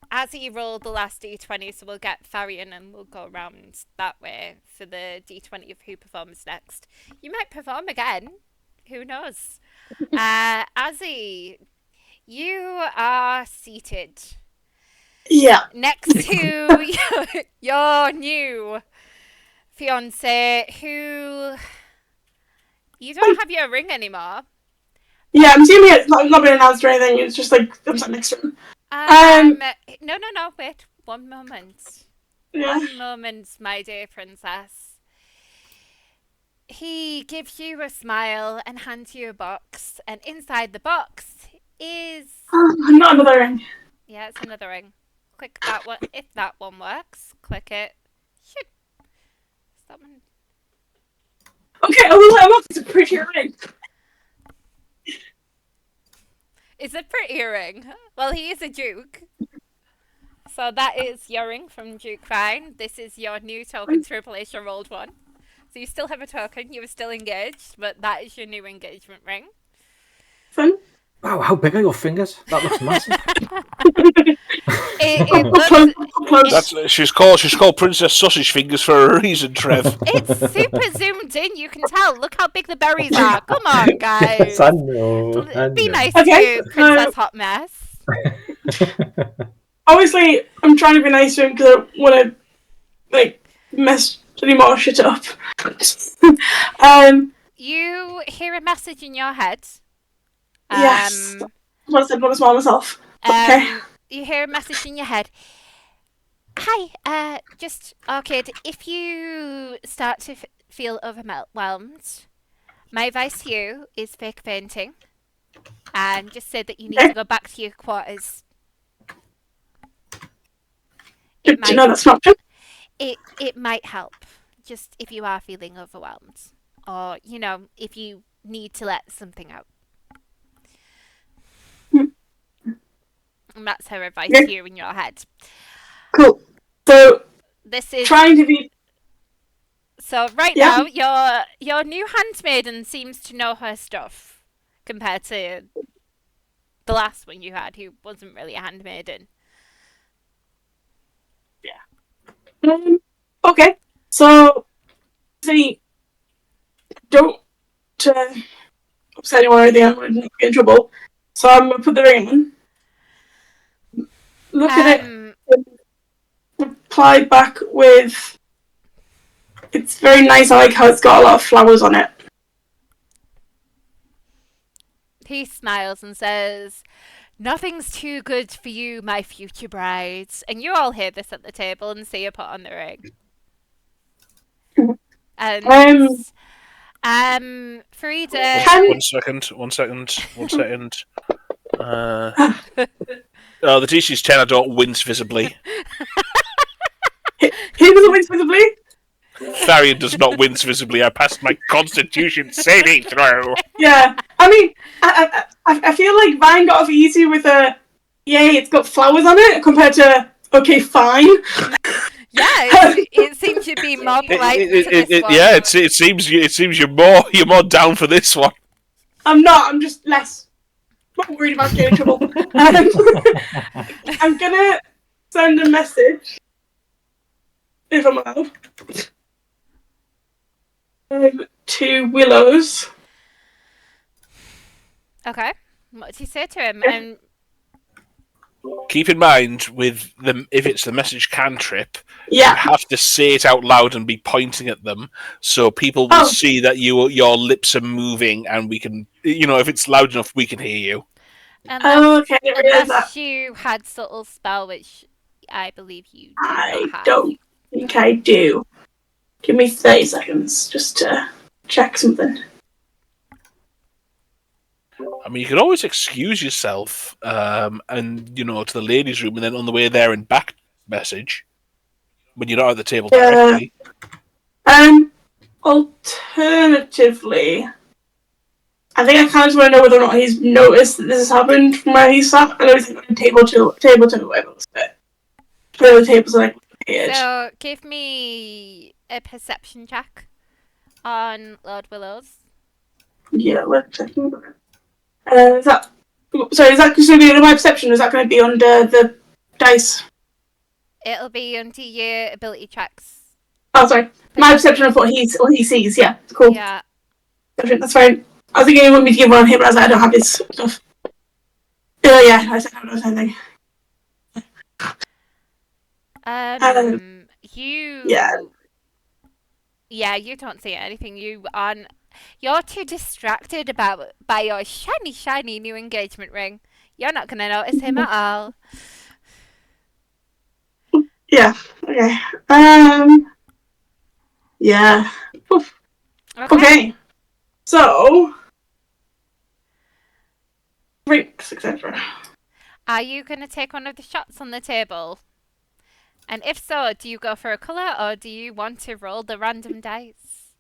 As he rolled the last d20, so we'll get Tharion and we'll go around that way for the d20 of who performs next. You might perform again. Who knows? Azzy, you are seated. Yeah. Next to your new fiance, who you don't have your ring anymore. Yeah, I'm assuming it's not been announced or anything. It's just like I'm sat next to him. No, wait. One moment. Yeah. One moment, my dear princess. He gives you a smile and hands you a box, and inside the box is... not another ring. Yeah, it's another ring. Click that one. If that one works, click it. Shit. Is that one? Okay, I will let him off. It's a pretty ring. It's a pretty ring. Well, he is a duke. So that is your ring from Duke Fine. This is your new token to replace your old one. So So you still have a token. You were still engaged, but that is your new engagement ring. Fun. Wow, how big are your fingers? That looks massive. It Close. looks. She's called Princess Sausage Fingers for a reason, Trev. It's super zoomed in. You can tell. Look how big the berries are. Come on, guys. Yes, I know. I Be know. nice Okay, to Princess Hot Mess. Obviously, I'm trying to be nice to him because I want to mess any more shit up. You hear a message in your head. Yes. What I said, want to smile myself. Okay. You hear a message in your head. Hi, just Orchid. If you start to feel overwhelmed, my advice to you is fake fainting, and just say that you need to go back to your quarters. Good to know that's an option. It might help, just if you are feeling overwhelmed, or if you need to let something out. And that's her advice to you in your head. Cool. So this is trying to be. So now, your new handmaiden seems to know her stuff compared to the last one you had, who wasn't really a handmaiden. Yeah. Okay. So, see, don't upset anyone or anything. I'm going to get in trouble. So I'm going to put the ring on. Look at it. Reply back with. It's very nice. I like how it's got a lot of flowers on it. He smiles and says, "Nothing's too good for you, my future brides." And you all hear this at the table and see her put on the ring. And Farida. One second. The DC's 10. I don't wince visibly. He doesn't wince visibly. Tharion does not wince visibly. I passed my Constitution saving throw. Yeah, I mean, I feel like Vine got off easy with a yay. It's got flowers on it compared to okay, fine. Yeah, it seems to be more polite to this one. Yeah, it seems you're more down for this one. I'm not. I'm just less worried about getting in trouble. I'm gonna send a message if I'm allowed. To Willows. Okay. What do you say to him? Keep in mind, with if it's the message cantrip, you have to say it out loud and be pointing at them, so people will see that your lips are moving, and we can, if it's loud enough, we can hear you. Unless you had subtle spell, which I believe you do not have. Don't think I do. Give me 30 seconds just to check something. I mean, you could always excuse yourself, and to the ladies' room, and then on the way there and back message when you're not at the table directly. Alternatively, I think I kind of just want to know whether or not he's noticed that this has happened from where he's sat. I know he's like table to whatever, but the tables are weird. So give me a perception check on Lord Willows. Yeah, we're checking. Is that going to be under my perception, or is that going to be under the dice? It'll be under your ability checks. Oh, sorry. My perception of what he sees, yeah. Cool. Yeah. That's fine. I was thinking you want me to give one on him, but I was like, I don't have his stuff. Yeah, I said I don't know anything. Yeah, you don't see anything. You're too distracted by your shiny new engagement ring. You're not going to notice him at all. Yeah. Okay. Yeah. Oof. Okay. So, drinks, etc. Are you going to take one of the shots on the table? And if so, do you go for a colour, or do you want to roll the random dice?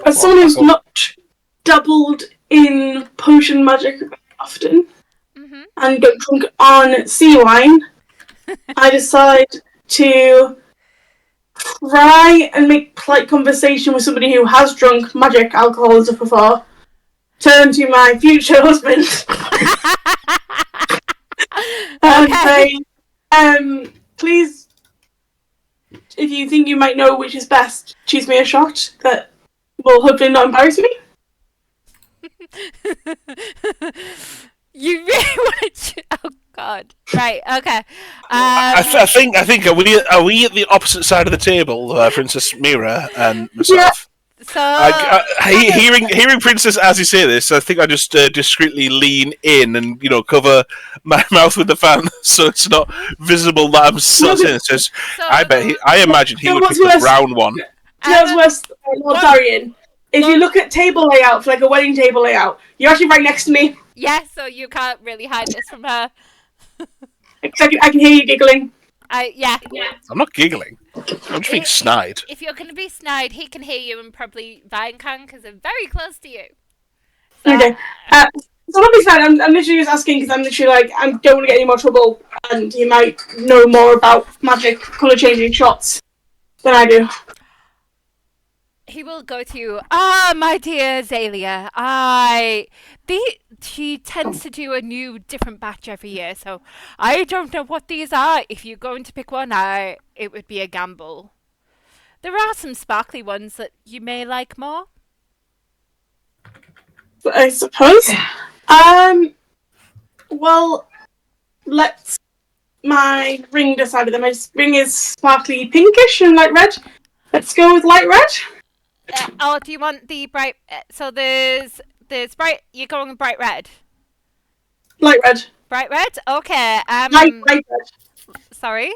As someone who's not dabbled in potion magic often, and get drunk on sea wine, I decide to try and make polite conversation with somebody who has drunk magic alcohol and stuff before. Turn to my future husband and say, please, if you think you might know which is best, choose me a shot that will hopefully not embarrass me. You really want to? Oh God! Right. Okay. I think are we at the opposite side of the table, Princess Mira and myself? So hearing Princess Azzy say this, I think I just discreetly lean in and cover my mouth with the fan so it's not visible that I'm saying it. Says, I imagine he would pick the brown one. What's worse, Lord Tharion? If you look at table layout for like a wedding table layout, you're actually right next to me. Yeah, so you can't really hide this from her. I can hear you giggling. Yeah. I'm not giggling. I'm just being snide. If you're going to be snide, he can hear you and probably Vine can because they're very close to you. So, okay. So not be snide. I'm literally just asking because I'm literally like, I don't want to get any more trouble and he might know more about magic colour changing shots than I do. He will go to you. My dear Azalea, she tends to do a new, different batch every year, so I don't know what these are. If you're going to pick one, it would be a gamble. There are some sparkly ones that you may like more. I suppose. Well, let's my ring decide. My ring is sparkly pinkish and light red. Let's go with light red. Do you want the bright? So there's bright. You're going with bright red. Light red. Bright red. Okay. Light red. Sorry.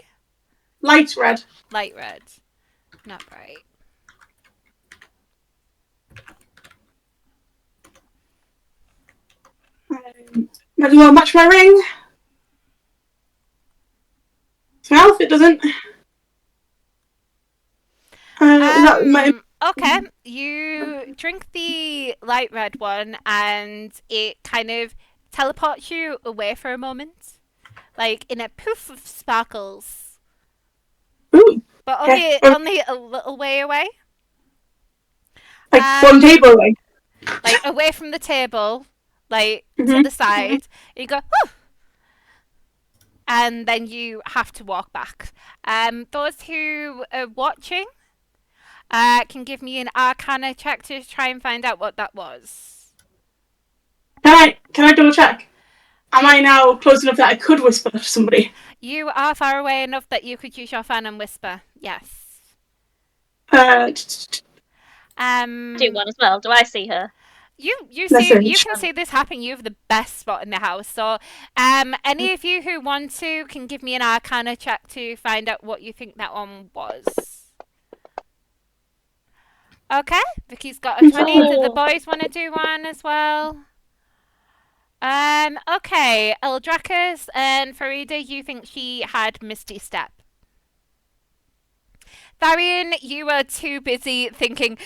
Light red. Light red. Not bright. Might as well match my ring. Smell if it doesn't. Okay, you drink the light red one and it kind of teleports you away for a moment. Like in a poof of sparkles. Ooh. But only a little way away. Like one table away. Like away from the table, like to the side. And you go, whew! And then you have to walk back. Those who are watching can give me an Arcana check to try and find out what that was. Can I double check? Am I now close enough that I could whisper to somebody? You are far away enough that you could use your fan and whisper. Yes. Do one as well. Do I see her? You can see this happen. You have the best spot in the house. So, any of you who want to can give me an Arcana check to find out what you think that one was. Okay, Vicky's got a 20. Do the boys want to do one as well? Okay, Eldracus and Farida, you think she had Misty Step. Tharion, you were too busy thinking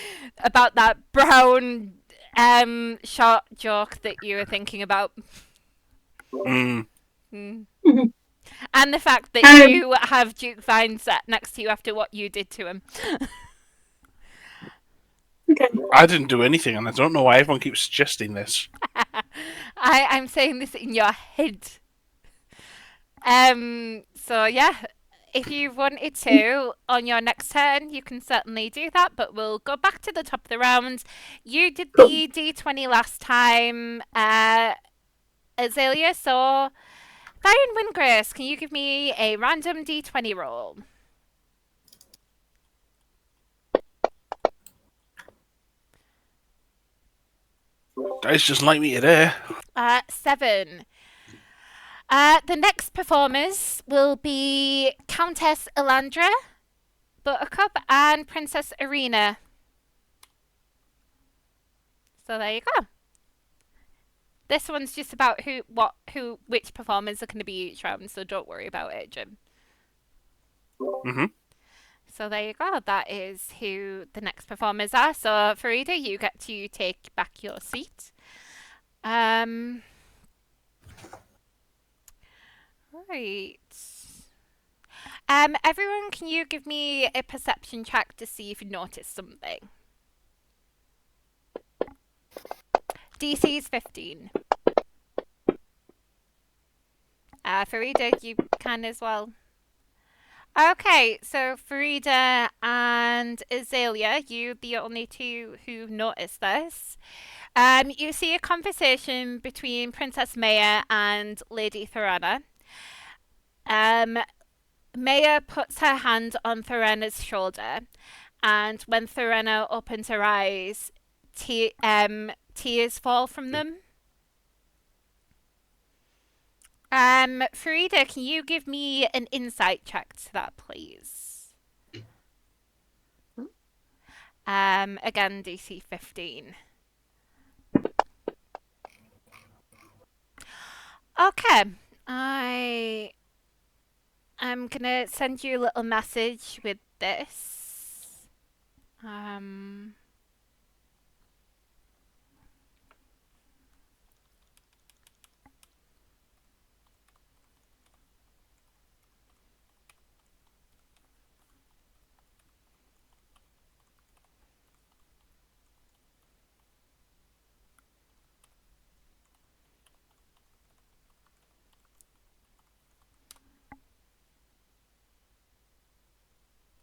about that brown short joke that you were thinking about. And the fact that you have Duke Vine sat next to you after what you did to him. Okay. I didn't do anything, and I don't know why everyone keeps suggesting this. I'm saying this in your head. So yeah, if you wanted to, on your next turn, you can certainly do that, but we'll go back to the top of the round. You did the D20 last time, Azalea, so Tharion Windgrace, can you give me a random D20 roll? Dice just like me today. 7. The next performers will be Countess Elandra, Buttercup, and Princess Irina. So there you go. This one's just about which performers are going to be each round, so don't worry about it, Jim. So there you go. That is who the next performers are. So Farida, you get to take back your seat. Right. Everyone, can you give me a perception check to see if you noticed something? DC is 15. Farida, you can as well. Okay, so Farida and Azalea, you the only two who noticed this. You see a conversation between Princess Maya and Lady Thorana. Maya puts her hand on Thorana's shoulder, and when Thorana opens her eyes, tears fall from them. Farida, can you give me an insight check to that, please? Again, DC 15. Okay, I'm gonna send you a little message with this.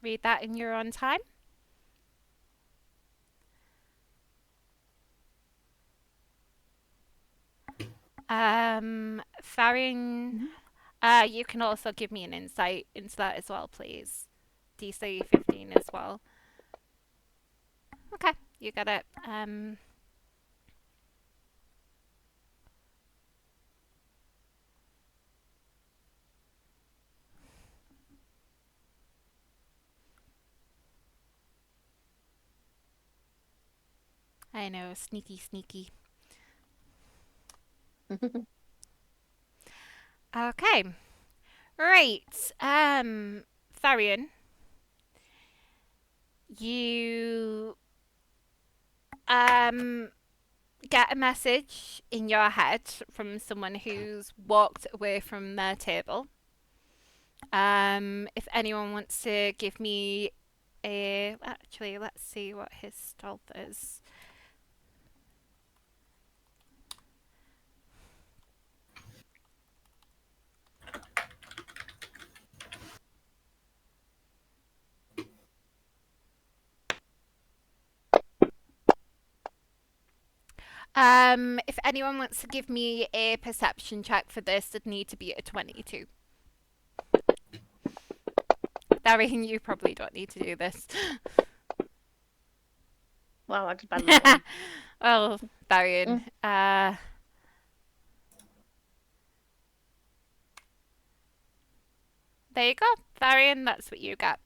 Read that in your own time. Tharion, you can also give me an insight into that as well, please. DC 15 as well. Okay, you got it. I know, sneaky. Okay. Right. Tharion, you get a message in your head from someone who's walked away from their table. If anyone wants to give me actually, let's see what his stealth is. If anyone wants to give me a perception check for this, it'd need to be a 22. Tharion, you probably don't need to do this. Wow, I just bad luck. Well, Tharion, there you go. Tharion, that's what you got.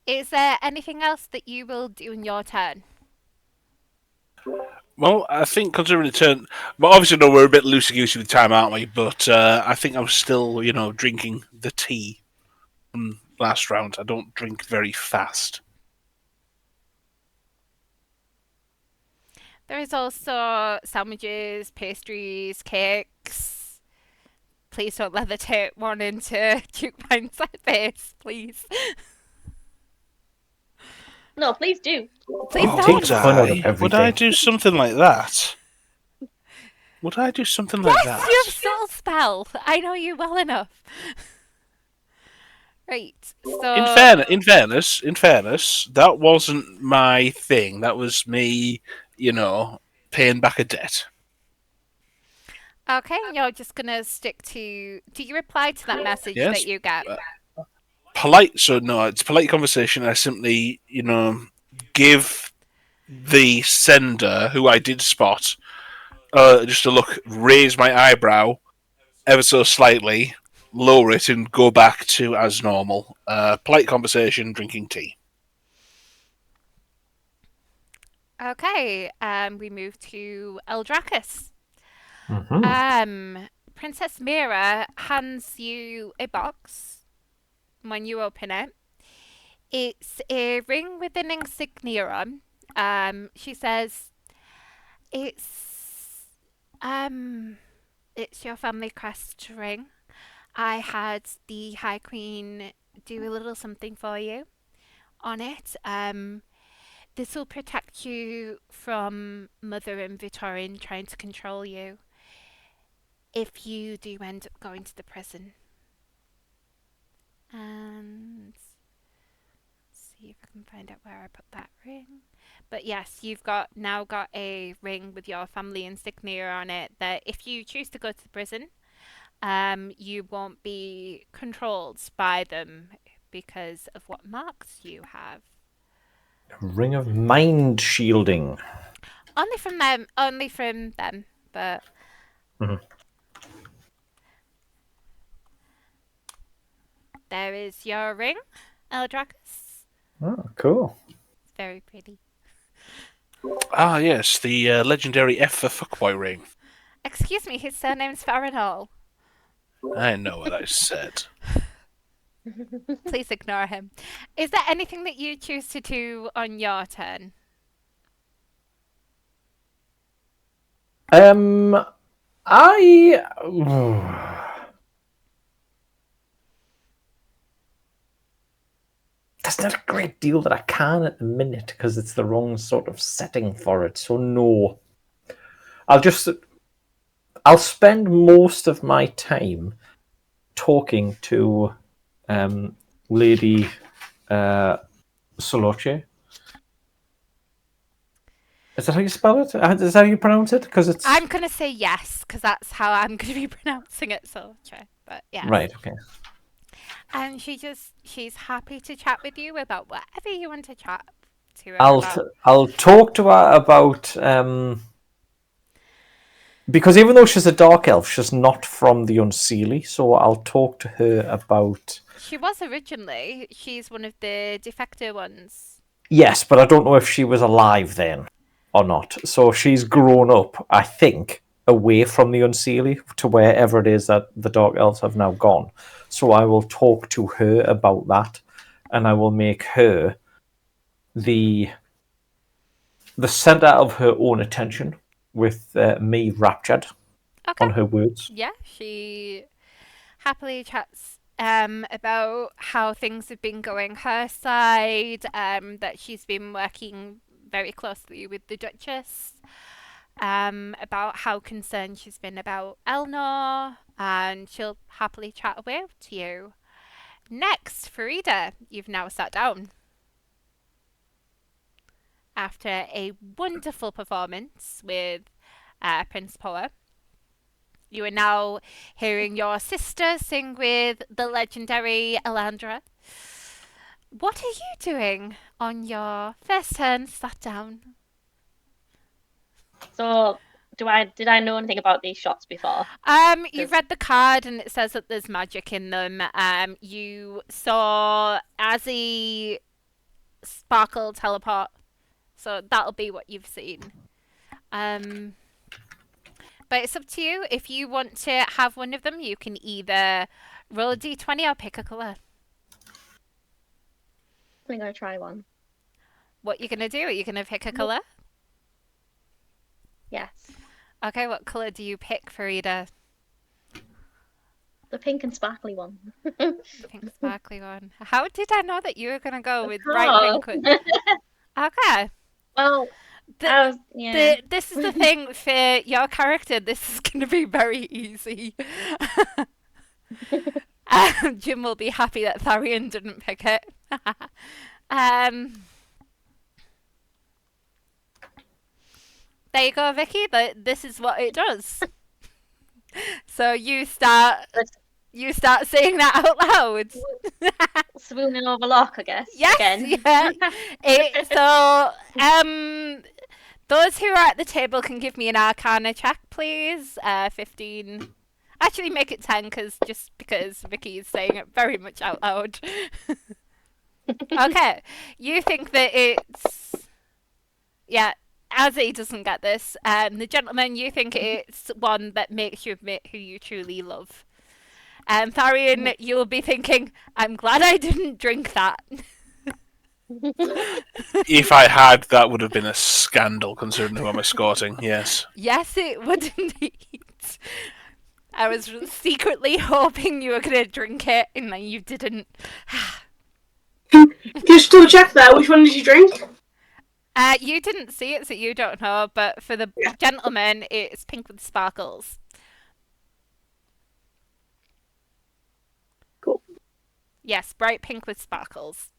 Is there anything else that you will do in your turn? Well, I think considering the turn, but obviously, no, we're a bit loosey goosey with time, aren't we? But I think I'm still, drinking the tea from last round. I don't drink very fast. There is also sandwiches, pastries, cakes. Please don't levitate one into Duke Pine's face, please. No, please do. Please Oh, don't. take the fun out of everything. Would I do something like that? Would I do something like that? Yes, you have subtle spell. I know you well enough. Right. So In fairness, that wasn't my thing. That was me, paying back a debt. okay, you're just gonna stick to. Do you reply to that message Yes. that you get? Polite. So no, it's polite conversation. I simply, give the sender, who I did spot, just a look, raise my eyebrow ever so slightly, lower it, and go back to as normal. Polite conversation, drinking tea. Okay. We move to Eldracus. Mhm. Princess Mira hands you a box. When you open it, it's a ring with an insignia on. She says, "It's your family crest ring. I had the High Queen do a little something for you on it. This will protect you from Mother and Vittorin trying to control you if you do end up going to the prison. And see if I can find out where I put that ring. But yes, you've now got a ring with your family insignia on it that if you choose to go to the prison, you won't be controlled by them because of what marks you have. Ring of mind shielding. Only from them, but there is your ring, Eldracus. Oh, cool. It's very pretty. Ah, yes, the legendary F for fuckboy ring. Excuse me, his surname's Farinoll. I know what I said. Please ignore him. Is there anything that you choose to do on your turn? There's not a great deal that I can at the minute because it's the wrong sort of setting for it. So no, I'll spend most of my time talking to Lady Soloche. Is that how you spell it? Is that how you pronounce it? Because it's. I'm gonna say yes, because that's how I'm gonna be pronouncing it. So, but yeah. Right. Okay. And she's happy to chat with you about whatever you want to chat to her about. I'll talk to her about because even though she's a dark elf, she's not from the Unseelie. So I'll talk to her about. She was originally. She's one of the defector ones. Yes, but I don't know if she was alive then or not. So she's grown up, I think, away from the Unseelie to wherever it is that the dark elves have now gone. So I will talk to her about that, and I will make her the center of her own attention, with me raptured on her words. Yeah, she happily chats about how things have been going her side, that she's been working very closely with the Duchess, about how concerned she's been about Elnor, and she'll happily chat away to you. Next, Farida, you've now sat down. After a wonderful performance with Prince Poa, you are now hearing your sister sing with the legendary Elandra. What are you doing on your first turn sat down? So, did I know anything about these shots before? You've read the card and it says that there's magic in them. You saw Azzy sparkle teleport, so that'll be what you've seen. But it's up to you. If you want to have one of them, you can either roll a d20 or pick a colour. I'm going to try one. What you're going to do? Are you going to pick a colour? Yes. Okay, what colour do you pick, Farida? The pink and sparkly one. Pink sparkly one. How did I know that you were going to go with bright pink? Okay. Well, this is the thing for your character. This is going to be very easy. Jim will be happy that Tharion didn't pick it. There you go, Vicky. This is what it does. So you start saying that out loud. Swooning over Loch, I guess. Yes, again. Yeah. Those who are at the table can give me an Arcana check, please. 15. Actually, make it 10, because Vicky is saying it very much out loud. Okay, you think that it's... Yeah, Azzy doesn't get this. The gentleman, you think it's one that makes you admit who you truly love. Tharion, you'll be thinking, I'm glad I didn't drink that. If I had, that would have been a scandal, considering who I'm escorting, yes. Yes, it would indeed. I was secretly hoping you were going to drink it, and then you didn't. Just double check there. Which one did you drink? You didn't see it, so you don't know, but for the gentleman, it's pink with sparkles. Cool. Yes, bright pink with sparkles.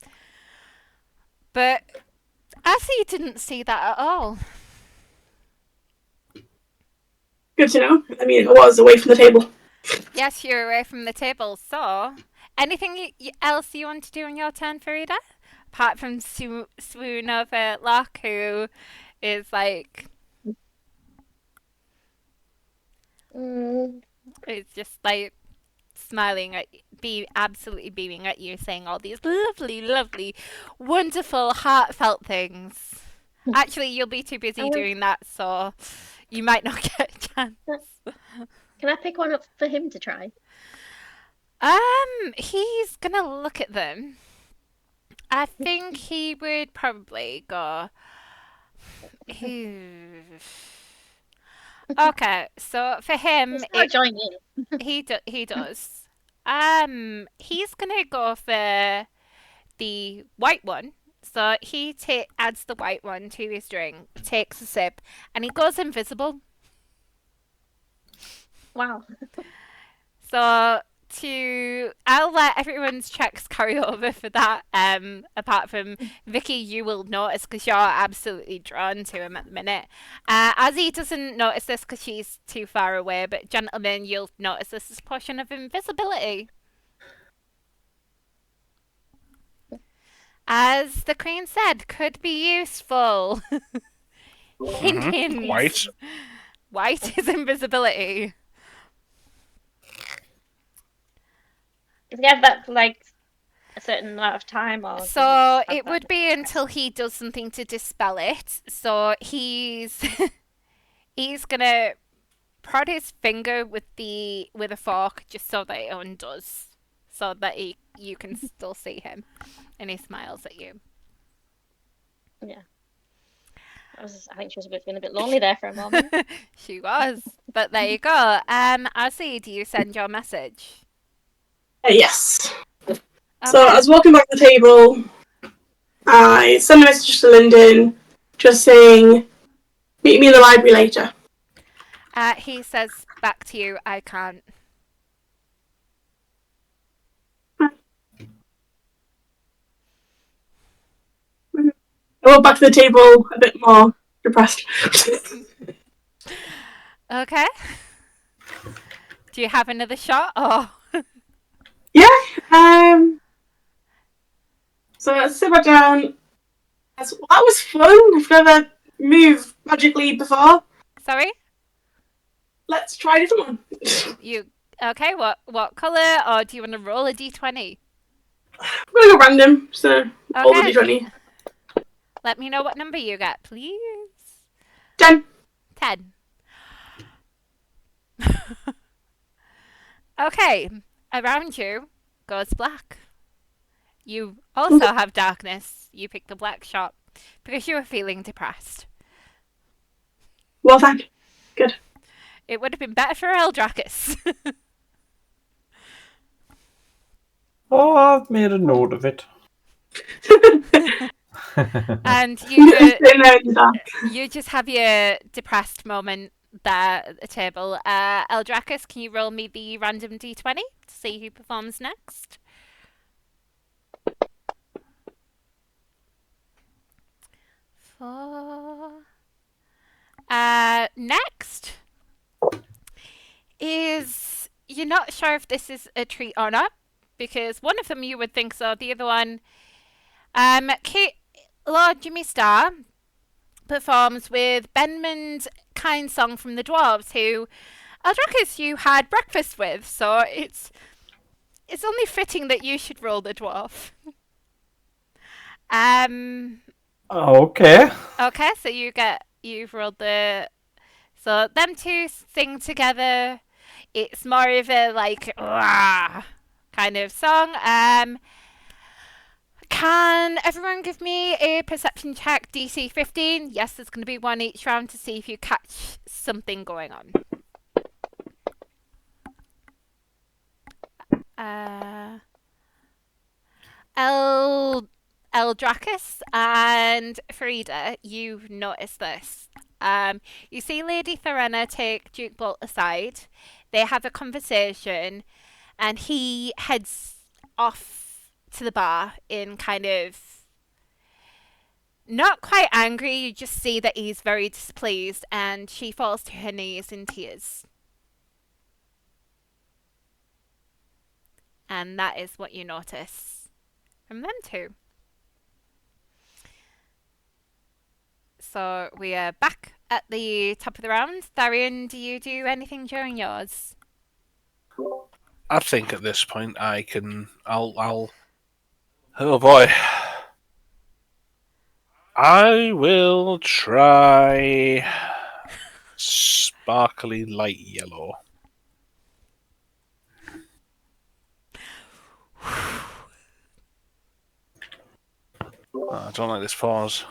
But Azzy didn't see that at all. Good to know. I mean, it was away from the table. Yes, you're away from the table, so... Anything else you want to do on your turn, Farida? Apart from swoon over Loch, who is like... It's just like smiling at absolutely beaming at you, saying all these lovely, lovely, wonderful, heartfelt things. Actually, you'll be too busy doing that, so you might not get a chance. Can I pick one up for him to try? He's gonna look at them. I think he would probably go. Okay, so for him, Join in. he does. He's gonna go for the white one. So he adds the white one to his drink, takes a sip, and he goes invisible. Wow. So I'll let everyone's checks carry over for that. Apart from Vicky, you will notice because you're absolutely drawn to him at the minute. Azzy doesn't notice this because she's too far away, but gentlemen, you'll notice this is a portion of invisibility. As the Queen said, could be useful. Hint, hint. White. White is invisibility. Does he have that like a certain amount of time, or so it would be until he does something to dispel it. So he's gonna prod his finger with a fork just so that it undoes, so that you can still see him, and he smiles at you. Yeah. I think she was feeling a bit lonely there for a moment. She was, but there you go. Azzy, do you send your message? Yes. Okay. So I was walking back to the table. I sent a message to Lyndon, just saying, meet me in the library later. He says back to you, I can't. I walked back to the table a bit more depressed. Okay. Do you have another shot, or? Yeah. So let's sit back down. That was fun. I've never moved magically before. Sorry? Let's try a different one. Okay? What colour, or do you want to roll a d20? I'm gonna go random. So roll the d20. Let me know what number you get, please. 10. 10. Okay. Around you goes black. You also have darkness. You picked the black shot because you were feeling depressed. Well, thank you. Good. It would have been better for Eldracus. Oh, I've made a note of it. And you just have your depressed moment there at the table. Eldracus, can you roll me the random d20 to see who performs next? Next is, you're not sure if this is a treat or not, because one of them you would think so, the other one, Lord Jimmy Star performs with Benmond's Kind Song from the Dwarves, who Eldracus you had breakfast with, so it's only fitting that you should roll the dwarf. Okay. Okay, so you've rolled the... So them two sing together. It's more of a like kind of song. Can everyone give me a perception check, DC 15? Yes, there's going to be one each round to see if you catch something going on. Eldracus and Farida, you've noticed this. You see Lady Tharion take Duke Bolt aside. They have a conversation, and he heads off to the bar in kind of not quite angry. You just see that he's very displeased, and she falls to her knees in tears. And that is what you notice from them two. So we are back at the top of the round. Tharion, do you do anything during yours? I think at this point I'll. Oh boy. I will try sparkly light yellow. Oh, I don't like this pause.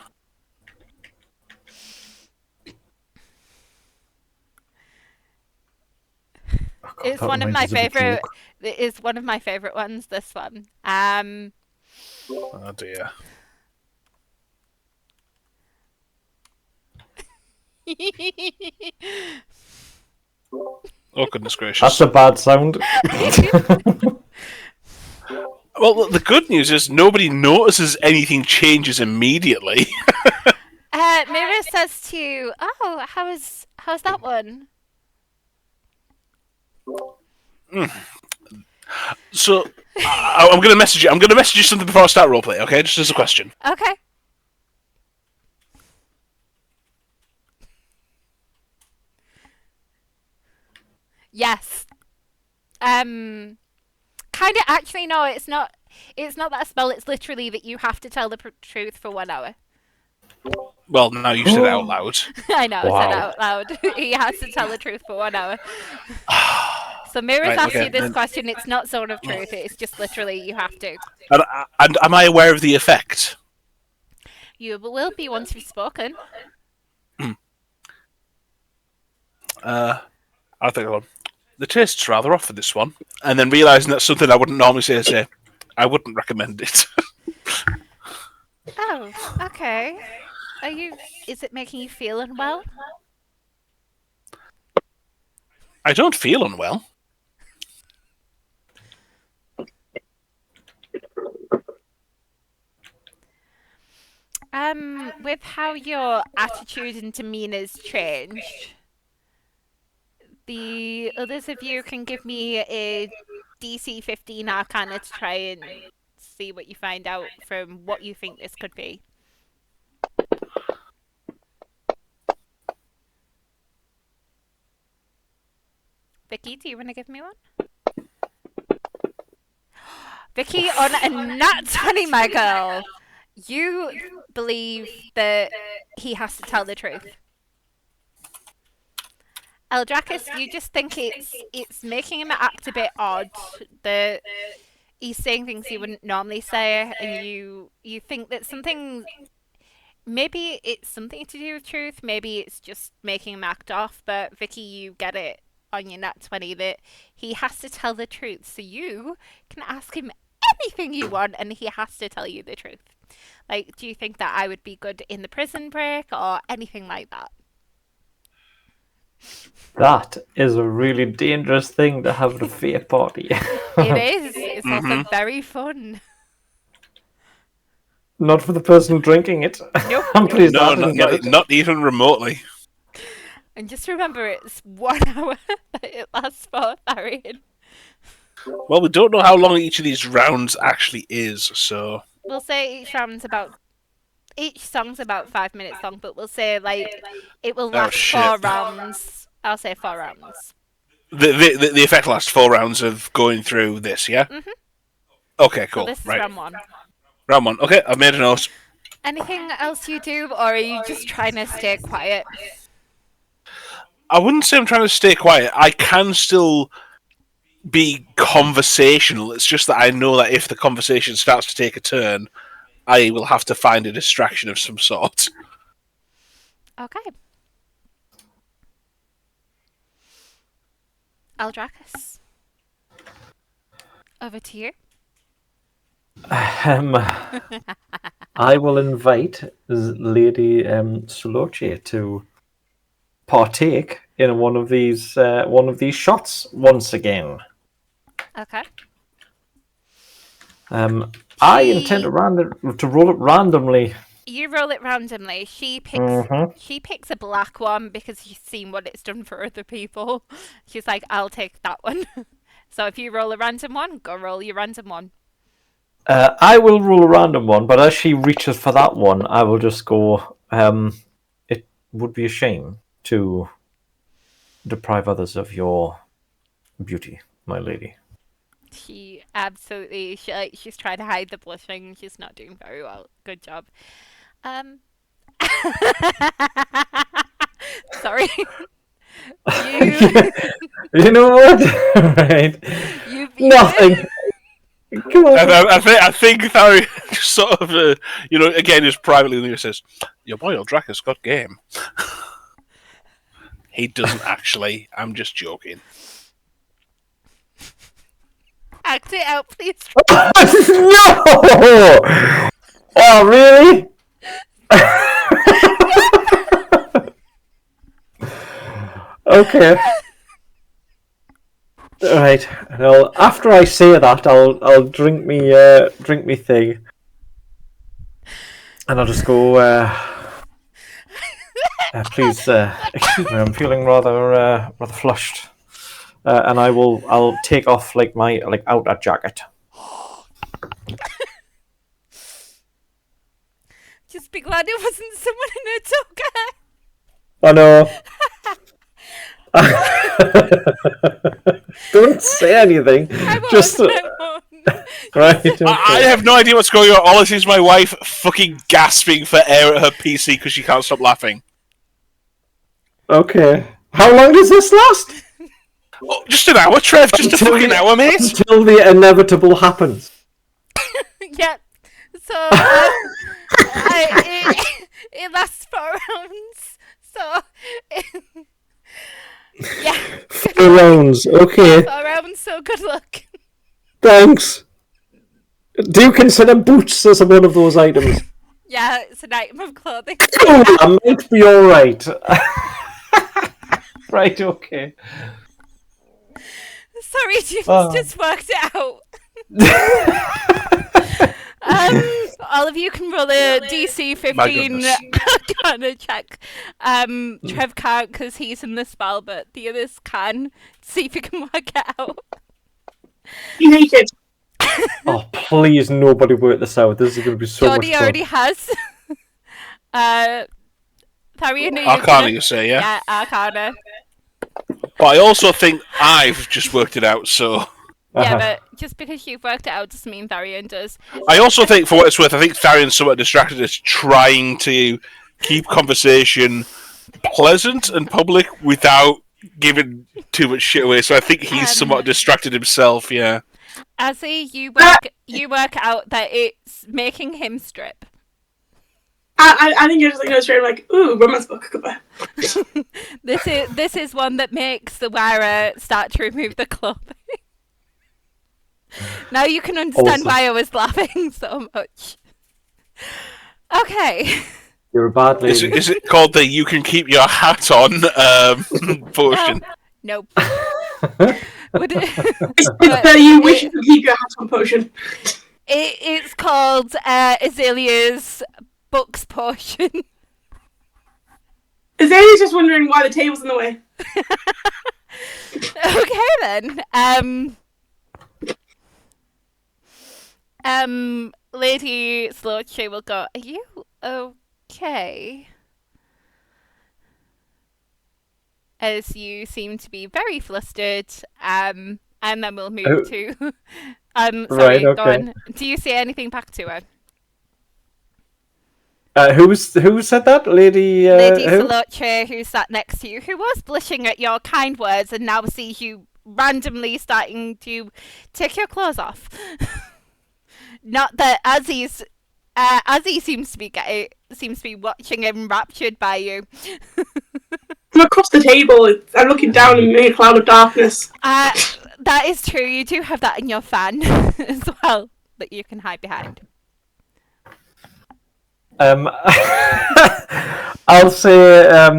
It's one of my favorite. It is one of my favorite ones. This one. Oh dear. Oh goodness gracious! That's a bad sound. Well, the good news is nobody notices anything changes immediately. Mira says to you, "Oh, how's that one?" So I'm going to message you. I'm going to message you something before I start roleplay. Okay, just as a question. Okay. Yes. Kind of. Actually, no. It's not. It's not that a spell. It's literally that you have to tell the truth for 1 hour. Well, now you said it out loud. I know. Wow. I said it out loud. He has to tell the truth for 1 hour. So Mira's Right, asked okay, you this then- question. It's not zone of truth. It's just literally you have to. And am I aware of the effect? You will be once you've spoken. I think the taste's rather off for this one, and then realising that's something I wouldn't normally say, I wouldn't recommend it. Oh, okay. Are you? Is it making you feel unwell? I don't feel unwell. With how your attitude and demeanor's changed, the others of you can give me a DC 15 Arcana to try and see what you find out from what you think this could be. Vicky, do you want to give me one? Vicky, on a nat 20, my girl. You believe that he has to tell the truth. Eldracus, you just think it's making him act a bit odd. That he's saying things he wouldn't normally say, and you think that something. Maybe it's something to do with truth. Maybe it's just making him act off. But Vicky, you get it on your nat 20 that he has to tell the truth. So you can ask him anything you want, and he has to tell you the truth. Like, do you think that I would be good in the prison break or anything like that? That is a really dangerous thing to have at a Fae party. It is. It's also very fun. Not for the person drinking it. Nope. I'm pleased No, that didn't get it. not even remotely. And just remember, it's 1 hour that it lasts for, Tharion. Well, we don't know how long each of these rounds actually is, so... We'll say each song's about 5 minutes long, but we'll say like it will last shit. 4 rounds. I'll say 4 rounds. The effect lasts 4 rounds of going through this, yeah? Mhm. Okay, cool. So this is Right. round 1. Round 1. Okay, I've made a note. Anything else you do, or are you just trying to stay quiet? I wouldn't say I'm trying to stay quiet. I can still be conversational. It's just that I know that if the conversation starts to take a turn, I will have to find a distraction of some sort. Okay. Eldracus. Over to you. I will invite Lady Soloche to partake in one of these shots once again. Okay. I intend to roll it randomly. You roll it randomly. She picks. Mm-hmm. She picks a black one because she's seen what it's done for other people. She's like, "I'll take that one." So if you roll a random one, go roll your random one. I will roll a random one, but as she reaches for that one, I will just go. It would be a shame to deprive others of your beauty, my lady. She absolutely. She's trying to hide the blushing. She's not doing very well. Good job. Sorry. You know what? Right. Nothing. Come on. I think Tharion just sort of, again, just privately says, "Your boy Eldracus got game." He doesn't actually. I'm just joking. Act it out, please. No! Oh, really? Okay. Right. Well, after I say that, I'll drink me thing, and I'll just go. Please, excuse me. I'm feeling rather flushed, and I'll take off my outer jacket. Just be glad it wasn't someone in a toga. I know. Don't say anything. I won't, Just I won't. right. Okay. I have no idea what's going on. All I see is my wife fucking gasping for air at her PC because she can't stop laughing. Okay. How long does this last? Oh, just an hour, Trev. Just a fucking hour, mate. Until the inevitable happens. Yep. So it lasts 4 rounds. So yeah. 4 rounds. Okay. 4 rounds. So good luck. Thanks. Do you consider boots as one of those items? Yeah, it's an item of clothing. Oh, I might be all right. Right. Okay. Sorry, James just worked it out. All of you can roll a DC 15 Arcana check. Trev can't because he's in the spell, but the others can. See if you can work it out. You hate it. Oh, please, nobody work this out. This is going to be so Jordie much fun. already has. Tharion, Arcana, you say, yeah? Yeah, Arcana. But I also think I've just worked it out, so... Yeah, but just because you've worked it out doesn't mean Tharion does. I also think, for what it's worth, I think Tharion's somewhat distracted us trying to keep conversation pleasant and public without giving too much shit away, so I think he's somewhat distracted himself, yeah. Azzy, you work out that it's making him strip. I think you're just looking straight like, ooh, romance book cover. This is one that makes the wearer start to remove the clothing. Now you can understand why I was laughing so much. Okay. You're a bad lady. Is it called the "you can keep your hat on" potion? Nope. It's you wish you could keep your hat on potion. It's called Azalea's Books Potion. Azalea's just wondering why the table's in the way. Okay then. Lady Sloche will go, are you okay? As you seem to be very flustered, and then we'll move to... sorry, right, okay. Go on. Do you say anything back to her? Who said that? Lady Soloche, who sat next to you, who was blushing at your kind words and now sees you randomly starting to take your clothes off. Not that Azzy seems to be watching enraptured by you. From across the table, I'm looking down and in a cloud of darkness. That is true. You do have that in your fan as well that you can hide behind. I'll say.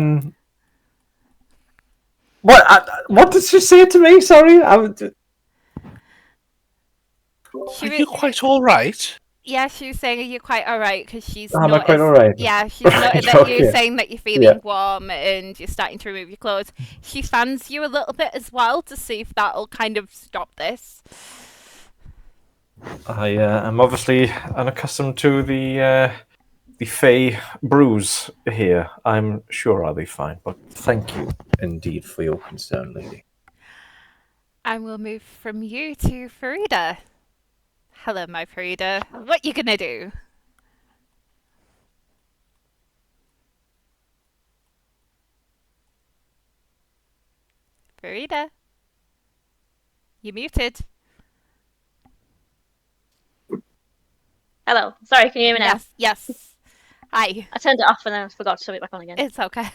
What did she say to me? Sorry, Are you quite all right? Yeah, she was saying, "Are you quite all right?" Because she's Am I noticed. quite all right? Yeah, she's noted that Okay. you're saying that you're feeling warm and you're starting to remove your clothes. She fans you a little bit as well to see if that'll kind of stop this. I am obviously unaccustomed to the Fae brews here. I'm sure I'll be fine, but thank you indeed for your concern, lady. And we'll move from you to Farida. Hello, my Farida. What you gonna do? Farida? You muted. Hello. Sorry, can you hear me now? Yes, yes. Hi. I turned it off and then I forgot to turn it back on again. It's okay.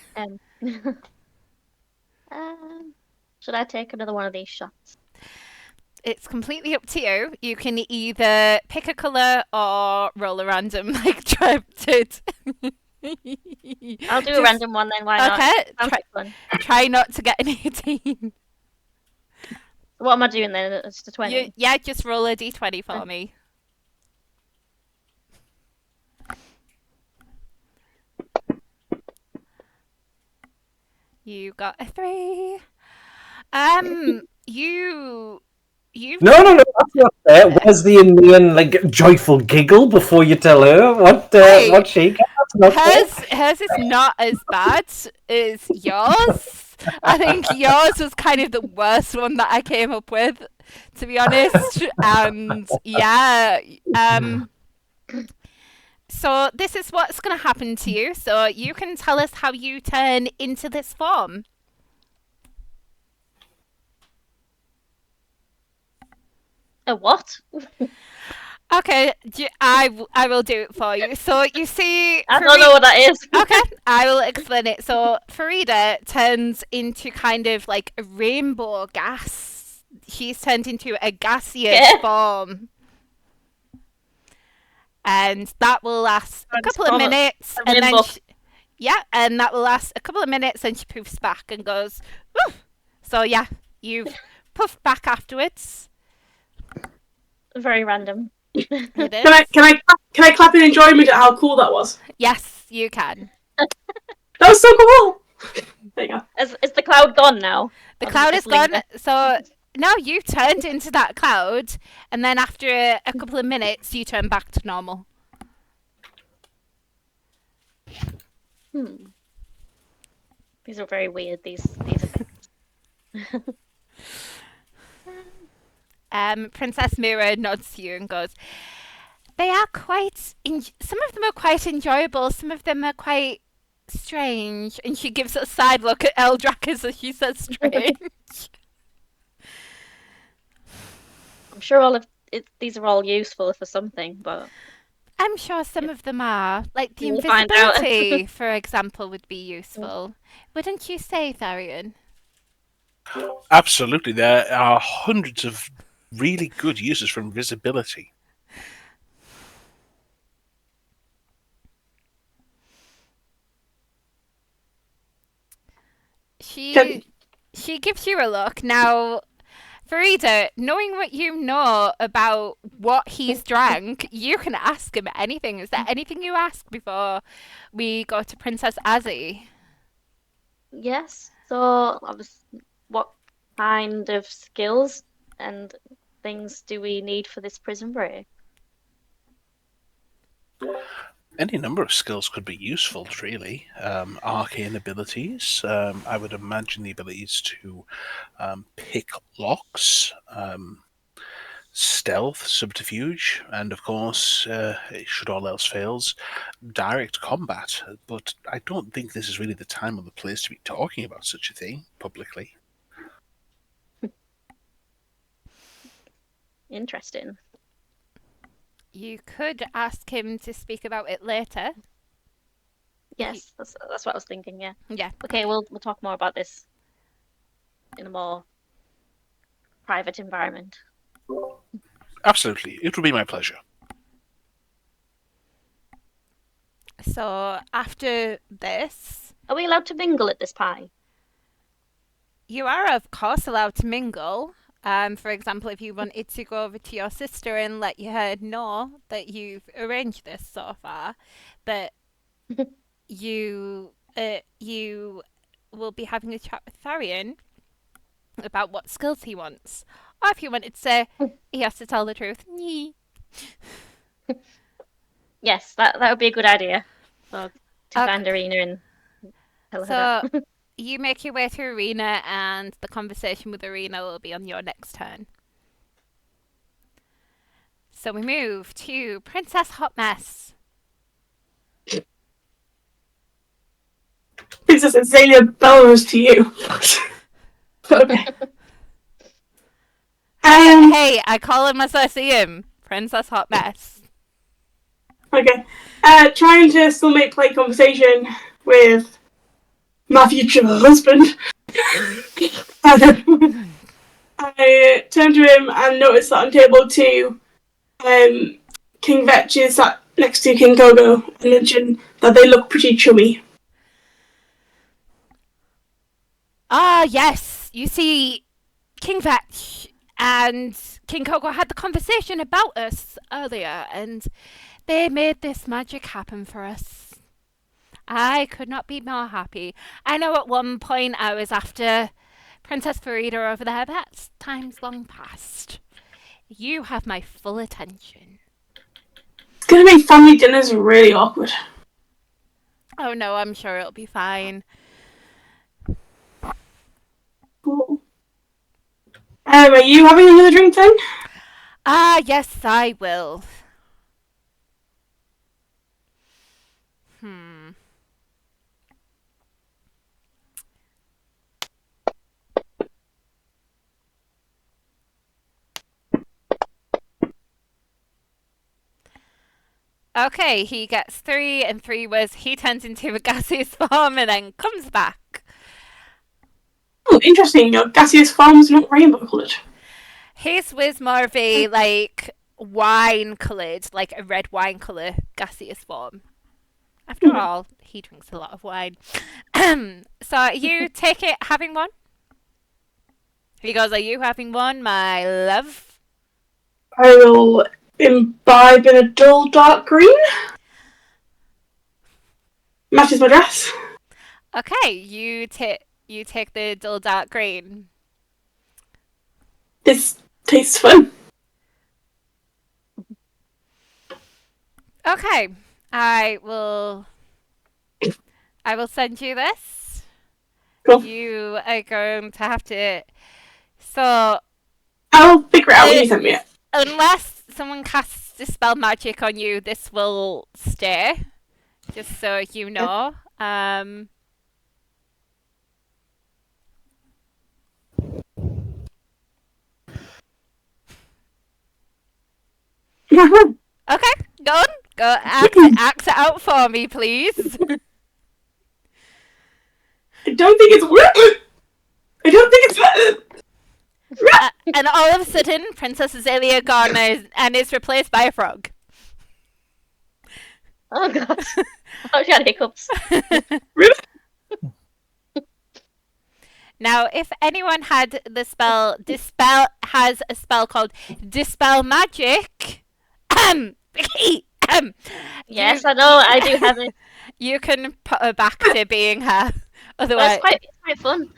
Should I take another one of these shots? It's completely up to you. You can either pick a colour or roll a random like Trev did. I'll do a random one then, why not? Okay. Sounds like fun. Try not to get an 18. What am I doing then? It's the 20? Yeah, just roll a d20 for me. You got a 3. No, that's not fair. Where's the Indian joyful giggle before you tell her what she got? That's not fair. Hers is not as bad as yours. I think yours was kind of the worst one that I came up with, to be honest. And yeah, so this is what's going to happen to you. So you can tell us how you turn into this form. A what? Okay, I will do it for you. So you see... I don't know what that is. Okay, I will explain it. So Farida turns into kind of like a rainbow gas. She's turned into a gaseous form. And that will last a couple of minutes. And then and that will last a couple of minutes and she poofs back and goes, woo! So yeah, you've puffed back afterwards. Very random. It is. Can I clap in enjoyment at how cool that was? Yes, you can. That was so cool. There you go. Is the cloud gone now? The cloud is gone. So now you turned into that cloud, and then after a couple of minutes, you turn back to normal. These are very weird. These effects. Princess Mira nods to you and goes, they are quite... some of them are quite enjoyable, some of them are quite strange. And she gives a side look at Eldracus as she says strange. I'm sure these are all useful for something, but... I'm sure some of them are. Like the We'll find out. invisibility, for example, would be useful. Wouldn't you say, Tharion? Absolutely. There are hundreds of really good uses for invisibility. She gives you a look. Now, Farida, knowing what you know about what he's drank, you can ask him anything. Is there anything you ask before we go to Princess Azzy? Yes. So, what kind of skills and things do we need for this prison break? Any number of skills could be useful, really. Arcane abilities. I would imagine the abilities to pick locks, stealth, subterfuge, and of course, should all else fails, direct combat. But I don't think this is really the time or the place to be talking about such a thing publicly. Interesting. You could ask him to speak about it later. Yes, that's what I was thinking. Yeah. Yeah. Okay, we'll talk more about this in a more private environment. Absolutely. It will be my pleasure. So after this, Are we allowed to mingle at this pie? you are of course allowed to mingle. For example, if you wanted to go over to your sister and let her know that you've arranged this so far, but you will be having a chat with Tharion about what skills he wants. Or if you wanted to say he has to tell the truth. Yes, that would be a good idea. So, to Okay. find Arena and tell her So that. you make your way through Arena, and the conversation with Arena will be on your next turn. So we move to Princess Hot Mess. Princess Azalea Bellerose to you. Okay. Hey, I call him as I see him. Princess Hot Mess. Okay. Trying to still make polite conversation with my future husband. I turn to him and notice that on table 2, King Vetch is sat next to King Kogo and mention that they look pretty chummy. Ah, yes. You see, King Vetch and King Kogo had the conversation about us earlier, and they made this magic happen for us. I could not be more happy. I know at one point I was after Princess Farida over there. That's time's long past. You have my full attention. It's gonna make family dinners really awkward. Oh no, I'm sure it'll be fine. Cool. Are you having another drink then? Ah, yes, I will. Okay, he gets 3, and 3 was he turns into a gaseous form and then comes back. Oh, interesting. Your gaseous form's not rainbow coloured. His was more of a, like, wine coloured, like a red wine colour gaseous form. After all, he drinks a lot of wine. So you take it having one? He goes, are you having one, my love? I will imbibe in a dull dark green. Matches my dress. Okay, you take the dull dark green. This tastes fun. Okay, I will send you this. Cool. You are going to have to. So I'll figure it out when you send me it. unless someone casts Dispel Magic on you, this will stay. Just so you know. Okay, go on. Go act it out for me, please. I don't think it's worth it. I don't think it's worth it. And all of a sudden, Princess Azalea gone and is replaced by a frog. Oh god. Oh, she had hiccups. Really? Now, if anyone had the spell, Dispel has a spell called Dispel Magic. Vicky, Yes, I know, I do have it. You can put her back to being her. Otherwise, It's quite fun.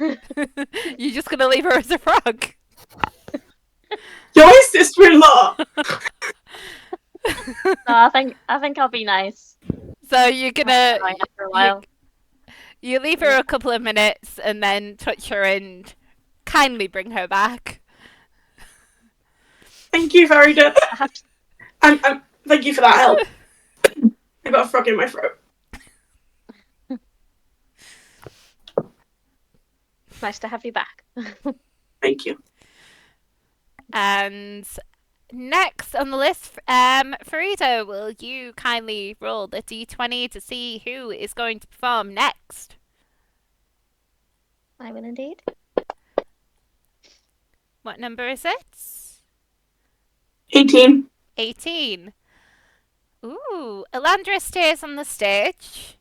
you're just going to leave her as a frog. Your sister-in-law. No, I think I'll be nice. So you're going to... After a while. You leave her a couple of minutes and then touch her and kindly bring her back. Thank you, Farida. Thank you for that help. I got a frog in my throat. Nice to have you back. Thank you. And next on the list, Farida, will you kindly roll the d20 to see who is going to perform next? I will indeed. What number is it? 18. 18. Ooh, Elandra stays on the stage.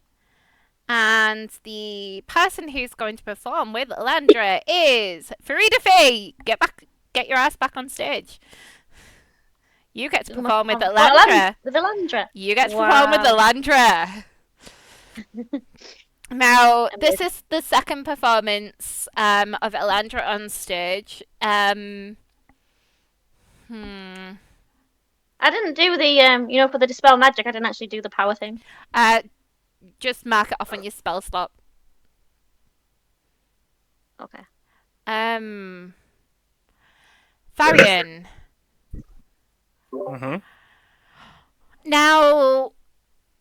And the person who's going to perform with Elandra is Farida-Fay. Get your ass back on stage. You get to perform with Elandra. With Elandra. You get to perform with Elandra. Now, this is the second performance of Elandra on stage. I didn't do the for the dispel magic. I didn't actually do the power thing. Just mark it off on your spell slot. Okay. Tharion. Mm-hmm. Now,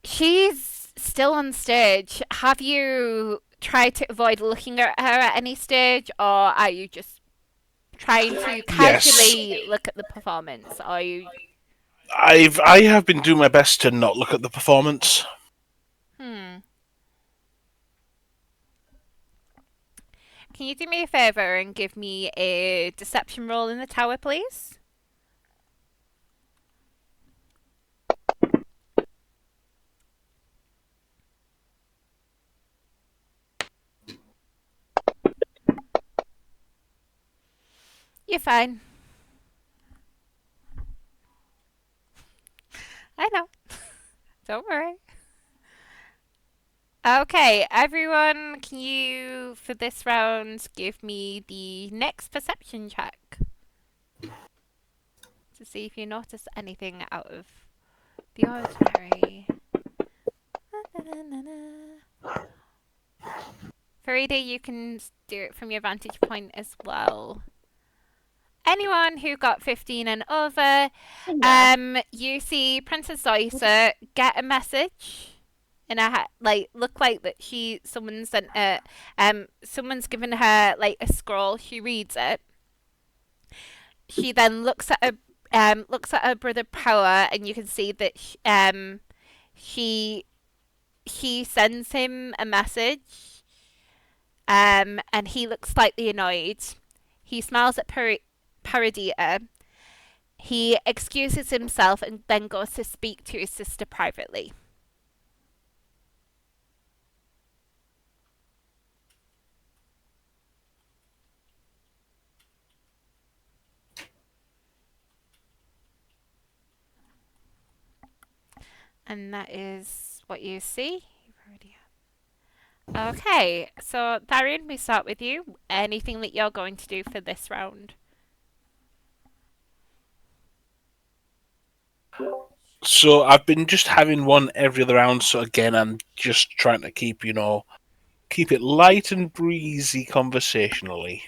she's still on stage. Have you tried to avoid looking at her at any stage, or are you just trying to casually look at the performance? Or are you... I have been doing my best to not look at the performance. Can you do me a favour and give me a deception roll in the tower, please? You're fine. I know. Don't worry. Okay, everyone, can you, for this round, give me the next perception check? To see if you notice anything out of the ordinary. Farida, you can do it from your vantage point as well. Anyone who got 15 and over, you see Princess Zoysa get a message. And look like that someone sent her, someone's given her like a scroll. She reads it. She then looks at her brother Power, and you can see that she sends him a message. And he looks slightly annoyed. He smiles at Paradita. He excuses himself and then goes to speak to his sister privately. And that is what you see. Okay, so Tharion, we start with you. Anything that you're going to do for this round? So I've been just having one every other round. So again, I'm just trying to keep it light and breezy conversationally.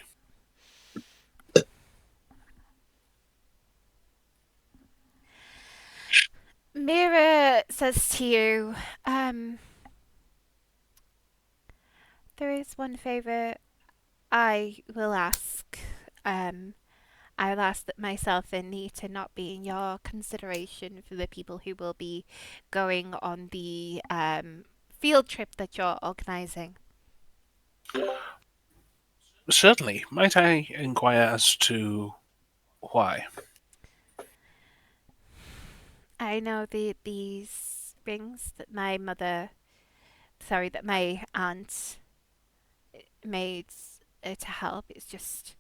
Mira says to you, there is one favour I will ask. I'll ask that myself and Nita not be in your consideration for the people who will be going on the field trip that you're organising. Certainly. Might I inquire as to why? I know these rings that my aunt made to help. It's just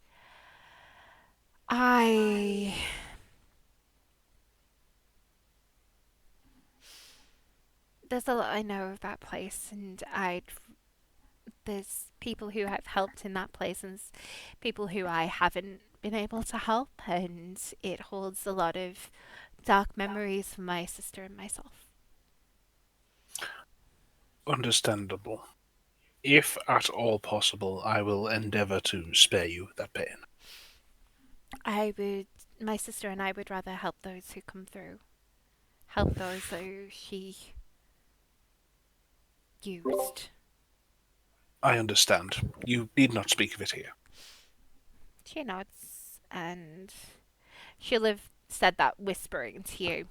there's a lot I know of that place, and there's people who have helped in that place, and people who I haven't been able to help, and it holds a lot of dark memories for my sister and myself. Understandable. If at all possible, I will endeavour to spare you that pain. My sister and I would rather help those who come through. Help those who she used. I understand. You need not speak of it here. She nods, and she'll have said that whispering to you.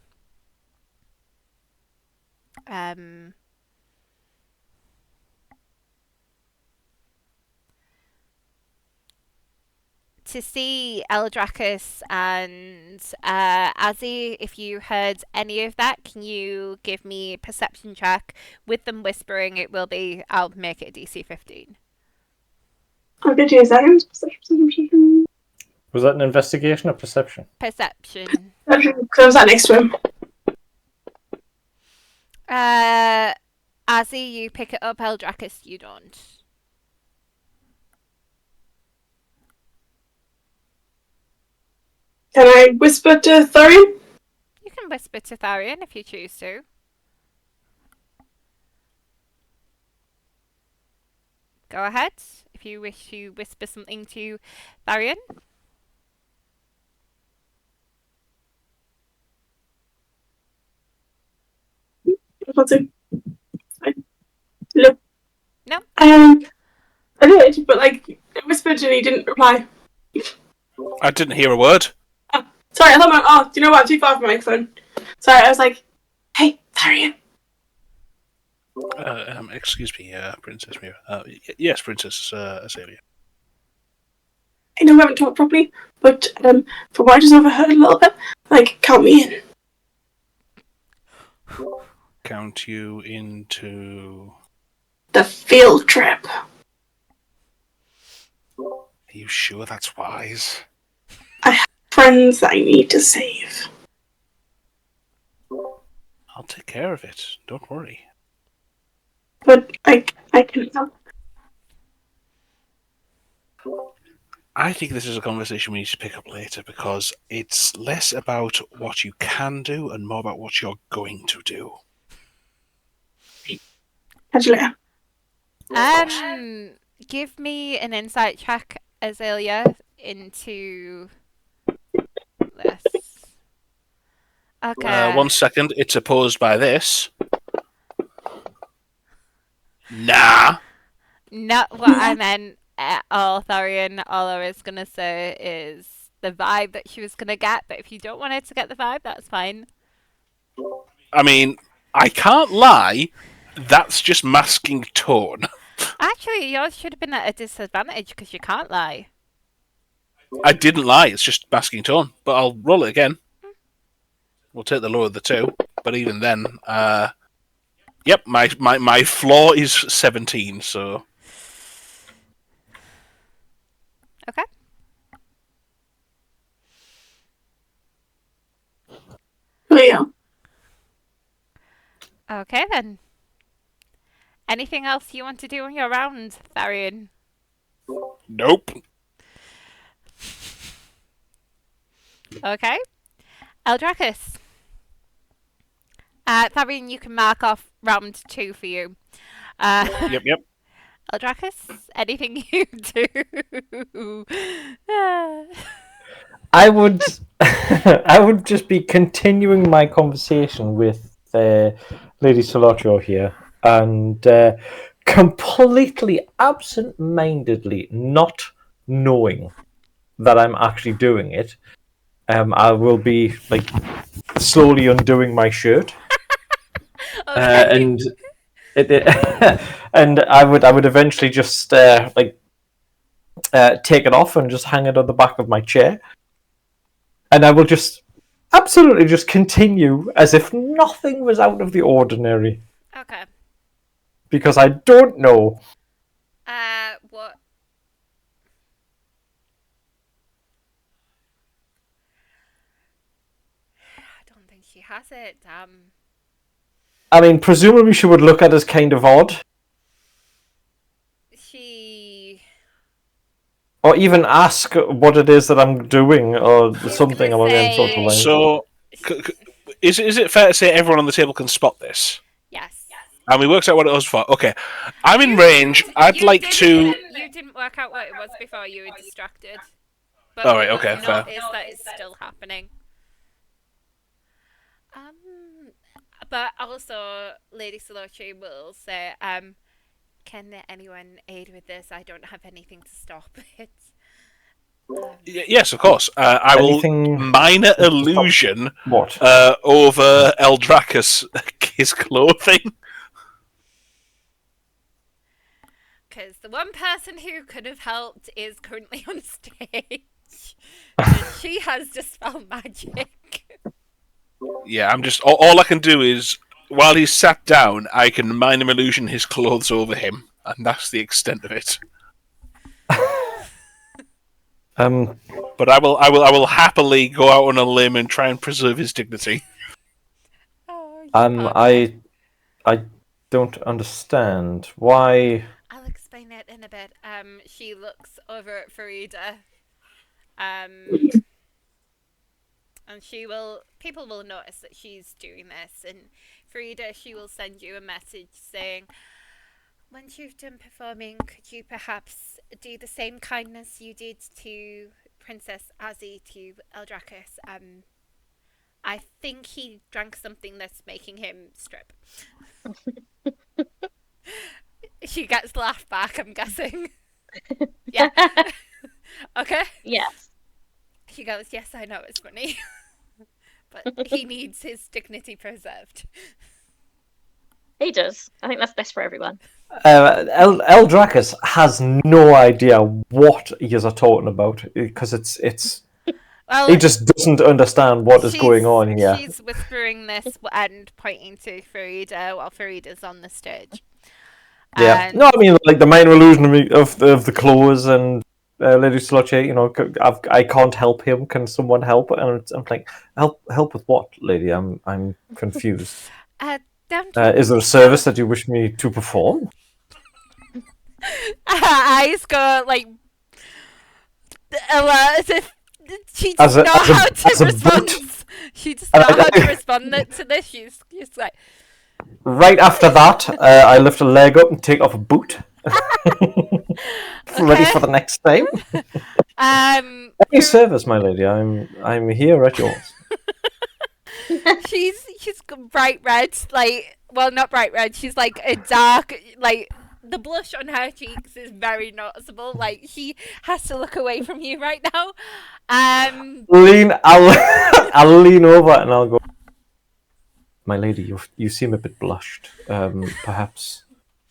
to see Eldracus and Azzy, if you heard any of that, can you give me a perception check with them whispering? I'll make it a DC 15. I'll get you a second. Was that an investigation or perception? Perception. Because I was that next to him. Azzy, you pick it up. Eldracus, you don't. Can I whisper to Tharion? You can whisper to Tharion if you choose to. Go ahead, if you wish to whisper something to Tharion. Look. No. I did, but I whispered and he didn't reply. I didn't hear a word. Sorry, I thought do you know what? I'm too far from my microphone. Sorry, I was like, hey, Tharion. Excuse me, Princess Mira. Yes, Princess Azalea. I know we haven't talked properly, but from what I just overheard a little bit, count me in. Count you into The field trip. Are you sure that's wise? I have friends that I need to save. I'll take care of it. Don't worry. But I can help. I think this is a conversation we need to pick up later because it's less about what you can do and more about what you're going to do. Azalea. Give me an insight check, Azalea, into this. Okay. 1 second. It's opposed by this. Nah. Not what I meant at all, Tharion. All I was going to say is the vibe that she was going to get, but if you don't want her to get the vibe, that's fine. I mean, I can't lie. That's just masking tone. Actually, yours should have been at a disadvantage because you can't lie. I didn't lie. It's just masking tone. But I'll roll it again. We'll take the lower of the two. But even then, yep, my flaw is 17, so... Okay. Leo. Okay, then. Anything else you want to do on your round, Tharion? Nope. Okay. Eldracus. Tharion, you can mark off round 2 for you. Yep. Eldracus, anything you do? I would I would just be continuing my conversation with Lady Solotro here and completely absent-mindedly not knowing that I'm actually doing it. I will be slowly undoing my shirt. Okay. And I would eventually just take it off and just hang it on the back of my chair, and I will just absolutely just continue as if nothing was out of the ordinary. Okay. Because I don't know. What? I don't think she has it. I mean, presumably she would look at us kind of odd. Or even ask what it is that I'm doing, or something along them sort of lines. So, is it fair to say everyone on the table can spot this? Yes. And we worked out what it was for. Okay, I'm in range. I'd like to. You didn't work out what it was before. You were distracted. But All right. Okay. Fair. Is that it's still happening. But also, Lady Solotri will say, can anyone aid with this? I don't have anything to stop it. Yes, of course. I will minor illusion what? Over Eldracus his clothing. Because the one person who could have helped is currently on stage. She has dispel magic. Yeah, I'm just all I can do is while he's sat down, I can mind him illusion his clothes over him, and that's the extent of it. But I will happily go out on a limb and try and preserve his dignity. Oh, I don't understand why. I'll explain it in a bit. She looks over at Farida. And people will notice that she's doing this, and Farida, she will send you a message saying, once you've done performing, could you perhaps do the same kindness you did to Princess Azzy to Eldracus? I think he drank something that's making him strip. She gets laughed back, I'm guessing. Yeah. Okay? Yes. She goes, yes, I know it's funny. But he needs his dignity preserved. He does. I think that's best for everyone. Eldracus has no idea what you are talking about because it's. Well, he just doesn't understand what is going on here. She's whispering this and pointing to Farida while Farida's on the stage. Yeah. No, I mean, like the minor illusion of the clothes and Lady Slotchy, I can't help him. Can someone help? And I'm like, help with what, lady? I'm confused. Is there a service that you wish me to perform? Eyes go like as if she doesn't know how to respond. She doesn't know how to respond to this. She's like. Right after that, I lift a leg up and take off a boot. Ready for the next time. Any service, my lady. I'm here at yours. She's bright red, not bright red. She's like a dark, the blush on her cheeks is very noticeable. Like she has to look away from you right now. I'll lean over and I'll go. My lady, you seem a bit blushed. Perhaps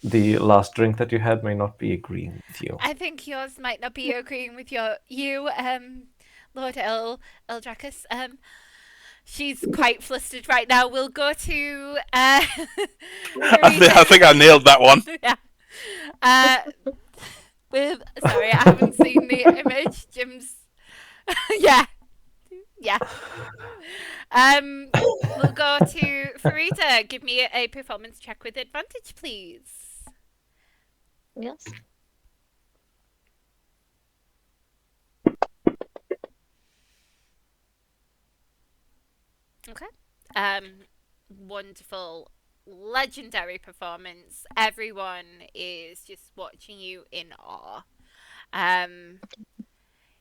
the last drink that you had may not be agreeing with you. I think yours might not be agreeing with you, Lord Eldracus. She's quite flustered right now. We'll go to. I think I nailed that one. Yeah. Sorry, I haven't seen the image. Jim's. Yeah. Yeah. We'll go to Farida. Give me a performance check with advantage, please. Yes. Okay. Wonderful, legendary performance. Everyone is just watching you in awe.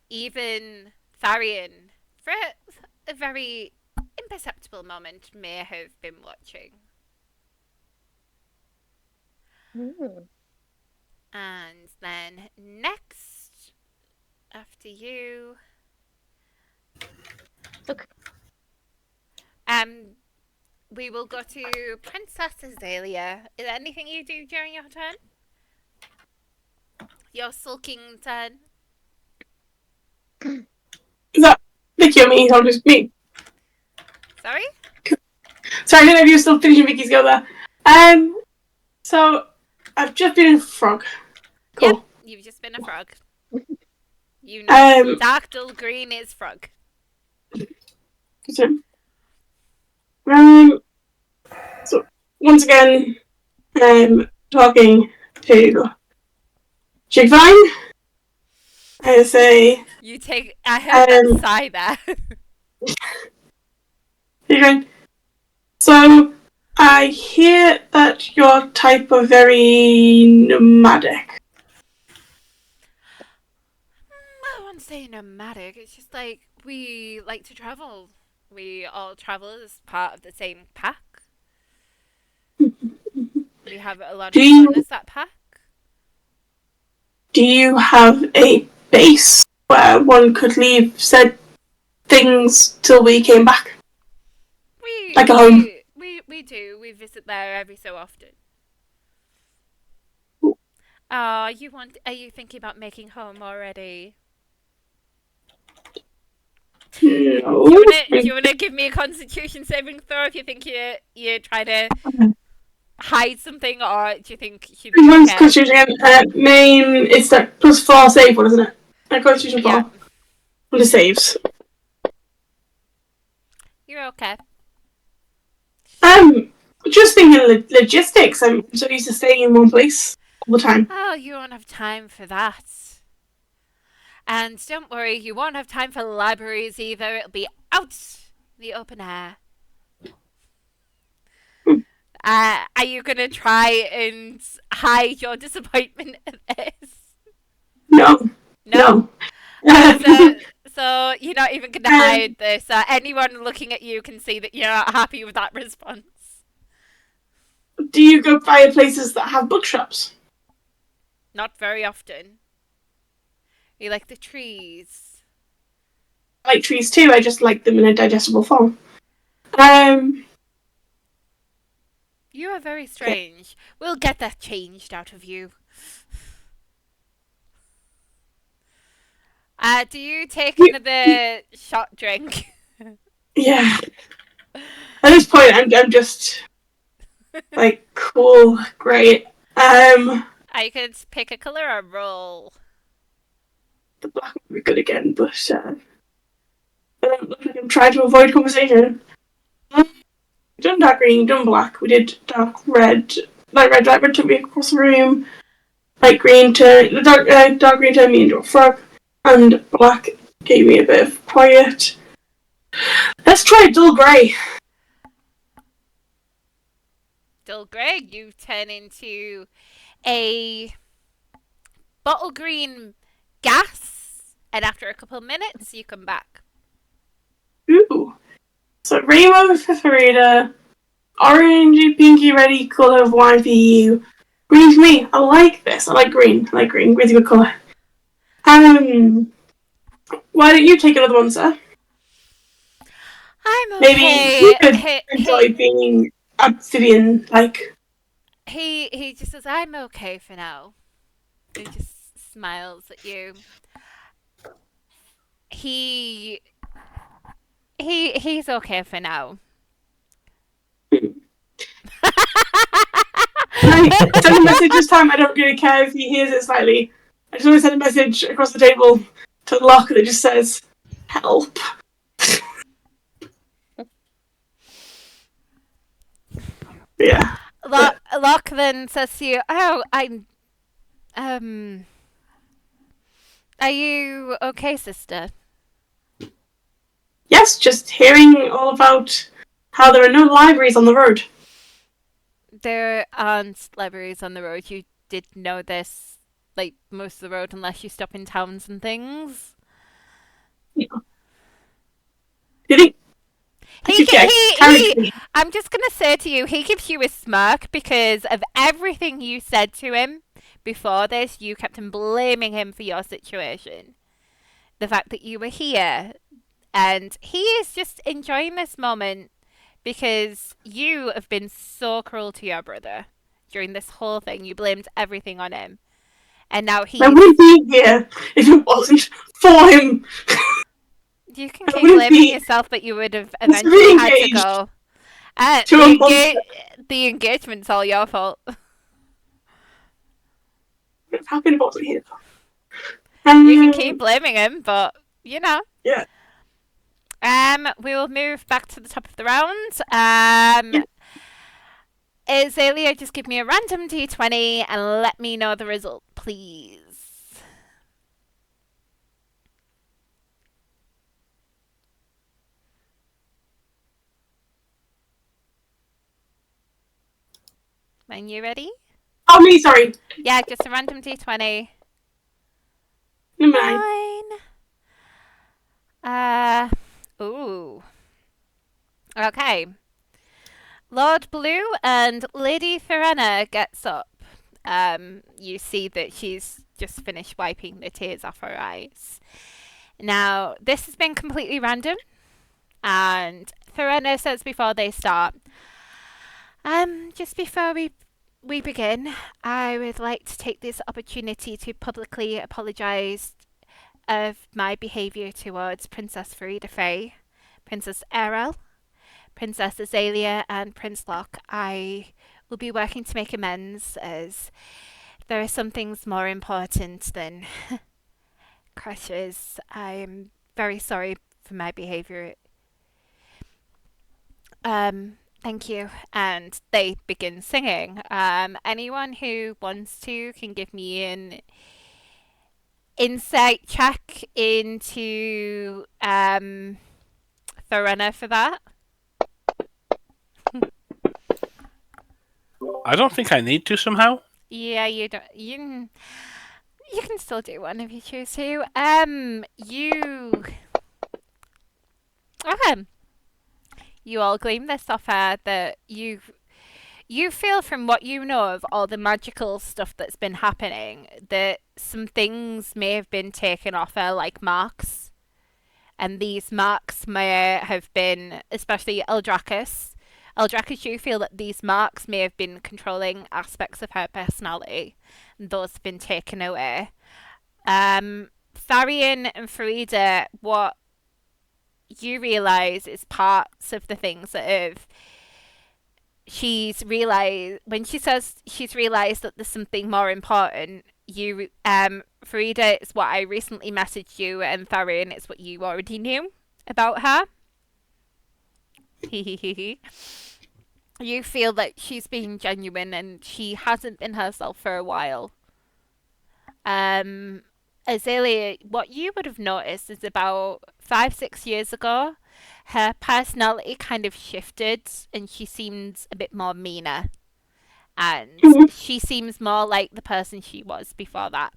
Even Tharion, for a very imperceptible moment, may have been watching. And then next, after you, Okay. we will go to Princess Azalea. Is there anything you do during your turn? Your sulking turn? Is that Vicky or me? Or just me? Sorry? Sorry, I don't know if you're still finishing Vicky's go there. So I've just been a frog. Cool. Yep, you've just been a frog. You know, dark dull green is frog. So once again, talking to Jigvine. I say. I heard that sigh there. So I hear that your type are very nomadic. I wouldn't say nomadic. It's just like we like to travel. We all travel as part of the same pack. We have a lot of fun as that pack. Do you have a base where one could leave said things till we came back? Like a home? We do. We visit there every so often. Are you thinking about making home already? No. Do you wanna give me a Constitution saving throw if you think you're trying to hide something, or do you think you'd be One's okay? Constitution again. Main, it's that +4 save one, isn't it? Constitution 4. Yeah. On the saves. You're okay. Just thinking logistics. I'm so used to staying in one place all the time. Oh, you won't have time for that. And don't worry, you won't have time for libraries either. It'll be out in the open air. Are you gonna try and hide your disappointment at this? No. No. So you're not even gonna hide this. Anyone looking at you can see that you're not happy with that response. Do you go by places that have bookshops? Not very often. You like the trees. I like trees too. I just like them in a digestible form. You are very strange. We'll get that changed out of you. Do you take another shot drink? Yeah. At this point, I'm just like cool, great. I could pick a colour or roll. The black would be good again, but I don't look like I'm trying to avoid conversation. We've done dark green, we've done black. We did dark red. Light red took me across the room. Light green turned dark green turned me into a frog, and black gave me a bit of quiet. Let's try dull grey. Dull grey, you turn into a bottle green gas, and after a couple of minutes, you come back. Ooh. So rainbow for Farida, orangey, pinky, reddy colour of wine for you. Green for me. I like this. I like green. Green's a good colour. Why don't you take another one, sir? I'm okay. Maybe you could enjoy being amphibian-like. He just says, I'm okay for now. He just smiles at you. He's okay for now. I send a message this time. I don't really care if he hears it slightly. I just want to send a message across the table to Loch that just says, help. Yeah. Loch then says to you, oh, are you okay, sister? Yes, just hearing all about how there are no libraries on the road. There aren't libraries on the road. You did know this, like, most of the road, unless you stop in towns and things. Yeah. Do you think I'm just going to say to you, he gives you a smirk because of everything you said to him before this. You kept on blaming him for your situation. The fact that you were here. And he is just enjoying this moment because you have been so cruel to your brother during this whole thing. You blamed everything on him. And now I wouldn't be here if it wasn't for him. You can keep blaming yourself, but you would have eventually had to go. The engagement's all your fault. How can it wasn't here? You can keep blaming him, but you know. Yeah. We will move back to the top of the round. Azalea, just give me a random d20 and let me know the result, please. When you ready? Oh, me, sorry. Yeah, just a random d20. 9. Ooh. Okay. Lord Blue and Lady Farina gets up. You see that she's just finished wiping the tears off her eyes. Now, this has been completely random. And Farina says before they start, just before we begin, I would like to take this opportunity to publicly apologise of my behaviour towards Princess Farida-Fay, Princess Erel, Princess Azalea, and Prince Loch, I will be working to make amends, as there are some things more important than crushes. I'm very sorry for my behaviour. Thank you. And they begin singing. Anyone who wants to can give me an insight check into Tharion for that. I don't think I need to somehow. Yeah, you don't. You can still do one if you choose to. You all gleam this off her that you feel, from what you know of all the magical stuff that's been happening, that some things may have been taken off her, like marks. And these marks may have been, especially Eldracus. Eldracus, you feel that these marks may have been controlling aspects of her personality, and those have been taken away. Tharion and Farida, what you realise is parts of the things that have... She's realised, when she says she's realised that there's something more important, you, Farida, it's what I recently messaged you, and Tharion, it's what you already knew about her. You feel that she's being genuine and she hasn't been herself for a while. Azalea, what you would have noticed is about 5-6 years ago, her personality kind of shifted and she seemed a bit more meaner. And she seems more like the person she was before that.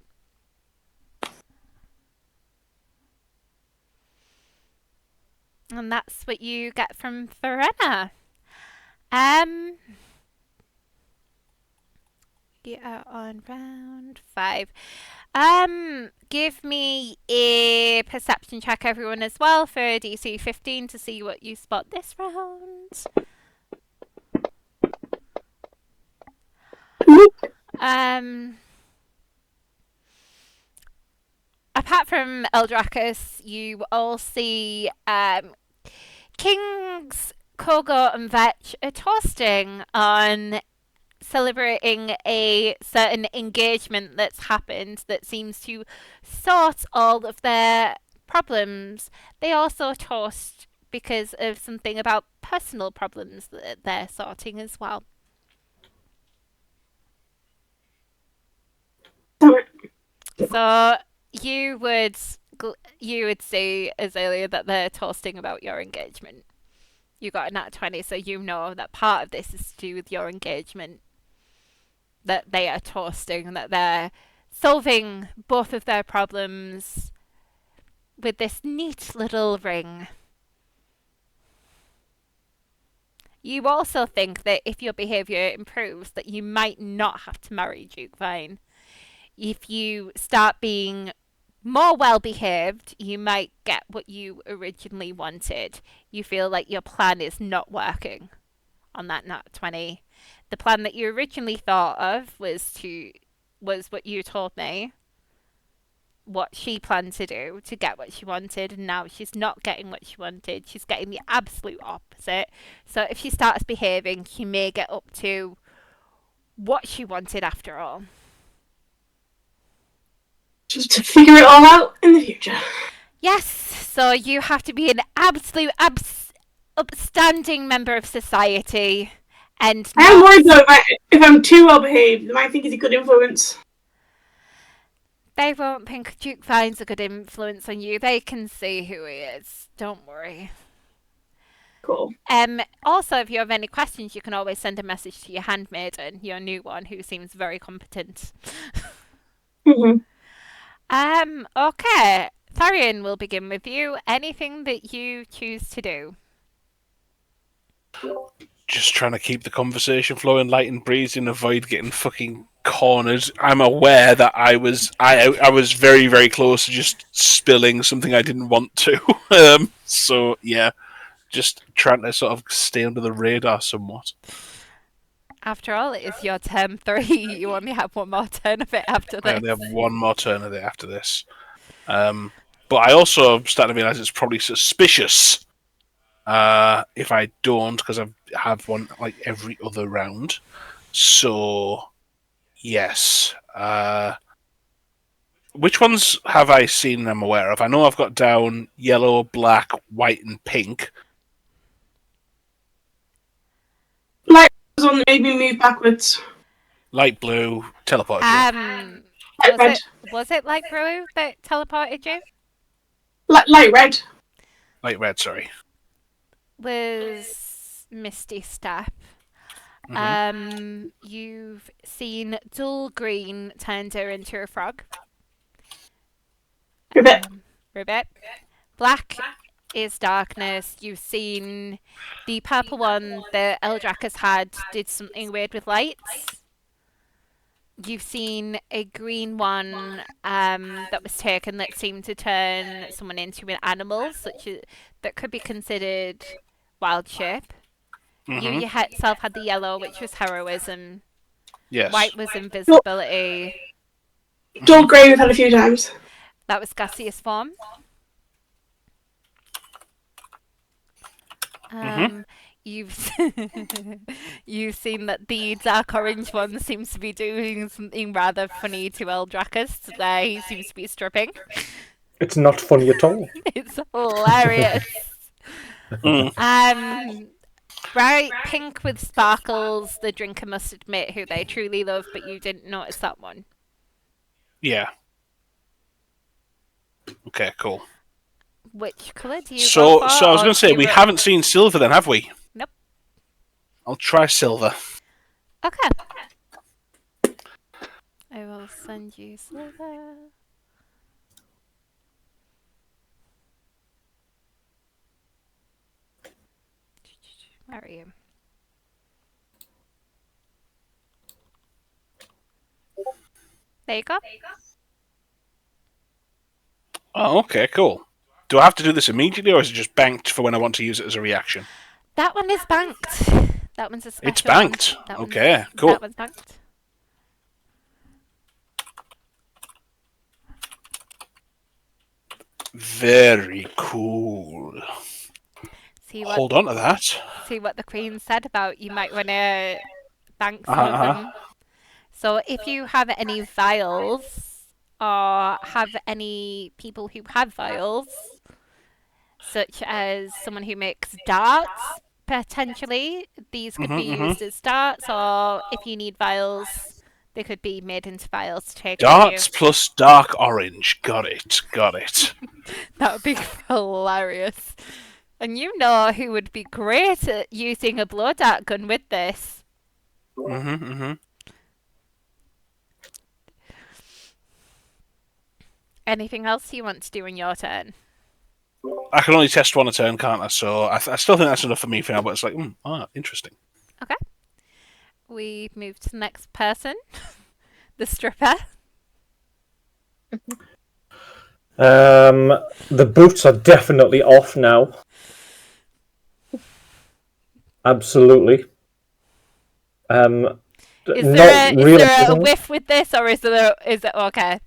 And that's what you get from Verena. You are on round 5. Give me a perception check, everyone, as well, for DC 15 to see what you spot this round. Apart from Eldracus, you all see Kings Kogo and Vetch are toasting on celebrating a certain engagement that's happened that seems to sort all of their problems. They also toast because of something about personal problems that they're sorting as well. So you would say, Azalea, that they're toasting about your engagement. You got a nat 20, so you know that part of this is to do with your engagement. That they are toasting, that they're solving both of their problems with this neat little ring. You also think that if your behaviour improves, that you might not have to marry Duke Vine. If you start being more well-behaved, you might get what you originally wanted. You feel like your plan is not working on that nat 20. The plan that you originally thought of was what you told me, what she planned to do to get what she wanted, and now she's not getting what she wanted. She's getting the absolute opposite. So if she starts behaving, she may get up to what she wanted after all. Just to figure it all out in the future. Yes, so you have to be an absolute upstanding member of society. And I'm worried though, if I'm too well behaved, they might think he's a good influence. They won't think Duke Vine's a good influence on you. They can see who he is. Don't worry. Cool. Also, if you have any questions, you can always send a message to your handmaiden, your new one, who seems very competent. Okay. Tharion, will begin with you. Anything that you choose to do? Just trying to keep the conversation flowing, light and breezy, and avoid getting fucking cornered. I'm aware that I was very, very close to just spilling something I didn't want to. So yeah, just trying to sort of stay under the radar somewhat. After all, it is your turn 3. You only have one more turn of it after this. I only have one more turn of it after this. But I also am starting to realise it's probably suspicious if I don't, because I have one like every other round. So, yes. Which ones have I seen I'm aware of? I know I've got down yellow, black, white, and pink. Light was on maybe move backwards. Light blue, teleported you. Was it light blue that teleported you? Light red. Light red, sorry. Was Misty Step. You've seen dull green turned her into a frog. Ribbit. Black is darkness. You've seen the purple one that Eldracus had did something weird with lights. You've seen a green one that was taken that seemed to turn someone into an animal, that could be considered wild shape. You yourself had the yellow, which was heroism. Yes. White was invisibility. Dull grey we've had a few times. That was gaseous form. You've you've seen that the dark orange one seems to be doing something rather funny to Eldracus today. He seems to be stripping. It's not funny at all. It's hilarious. Bright pink with sparkles. The drinker must admit who they truly love, but you didn't notice that one. Yeah. Okay, cool. Which colour do you So go for? I was going to say, we haven't seen silver then, have we? Nope. I'll try silver. Okay. I will send you silver. Where are you? There you go. Oh, okay, cool. Do I have to do this immediately, or is it just banked for when I want to use it as a reaction? That one is banked. That one's a special It's banked. One. Okay, cool. That one's banked. Very cool. Hold on to that. See what the Queen said about you might want to bank some of them. So if you have any vials, or have any people who have vials, such as someone who makes darts, potentially, these could be used as darts, or if you need vials, they could be made into vials to take Darts plus dark orange. Got it. That would be hilarious. And you know who would be great at using a blow dart gun with this? Anything else you want to do in your turn? I can only test one a turn, can't I? So I still think that's enough for me for now, but it's like, interesting. Okay. We move to the next person. The stripper. The boots are definitely off now. Absolutely. Is there a whiff with this, or is it okay?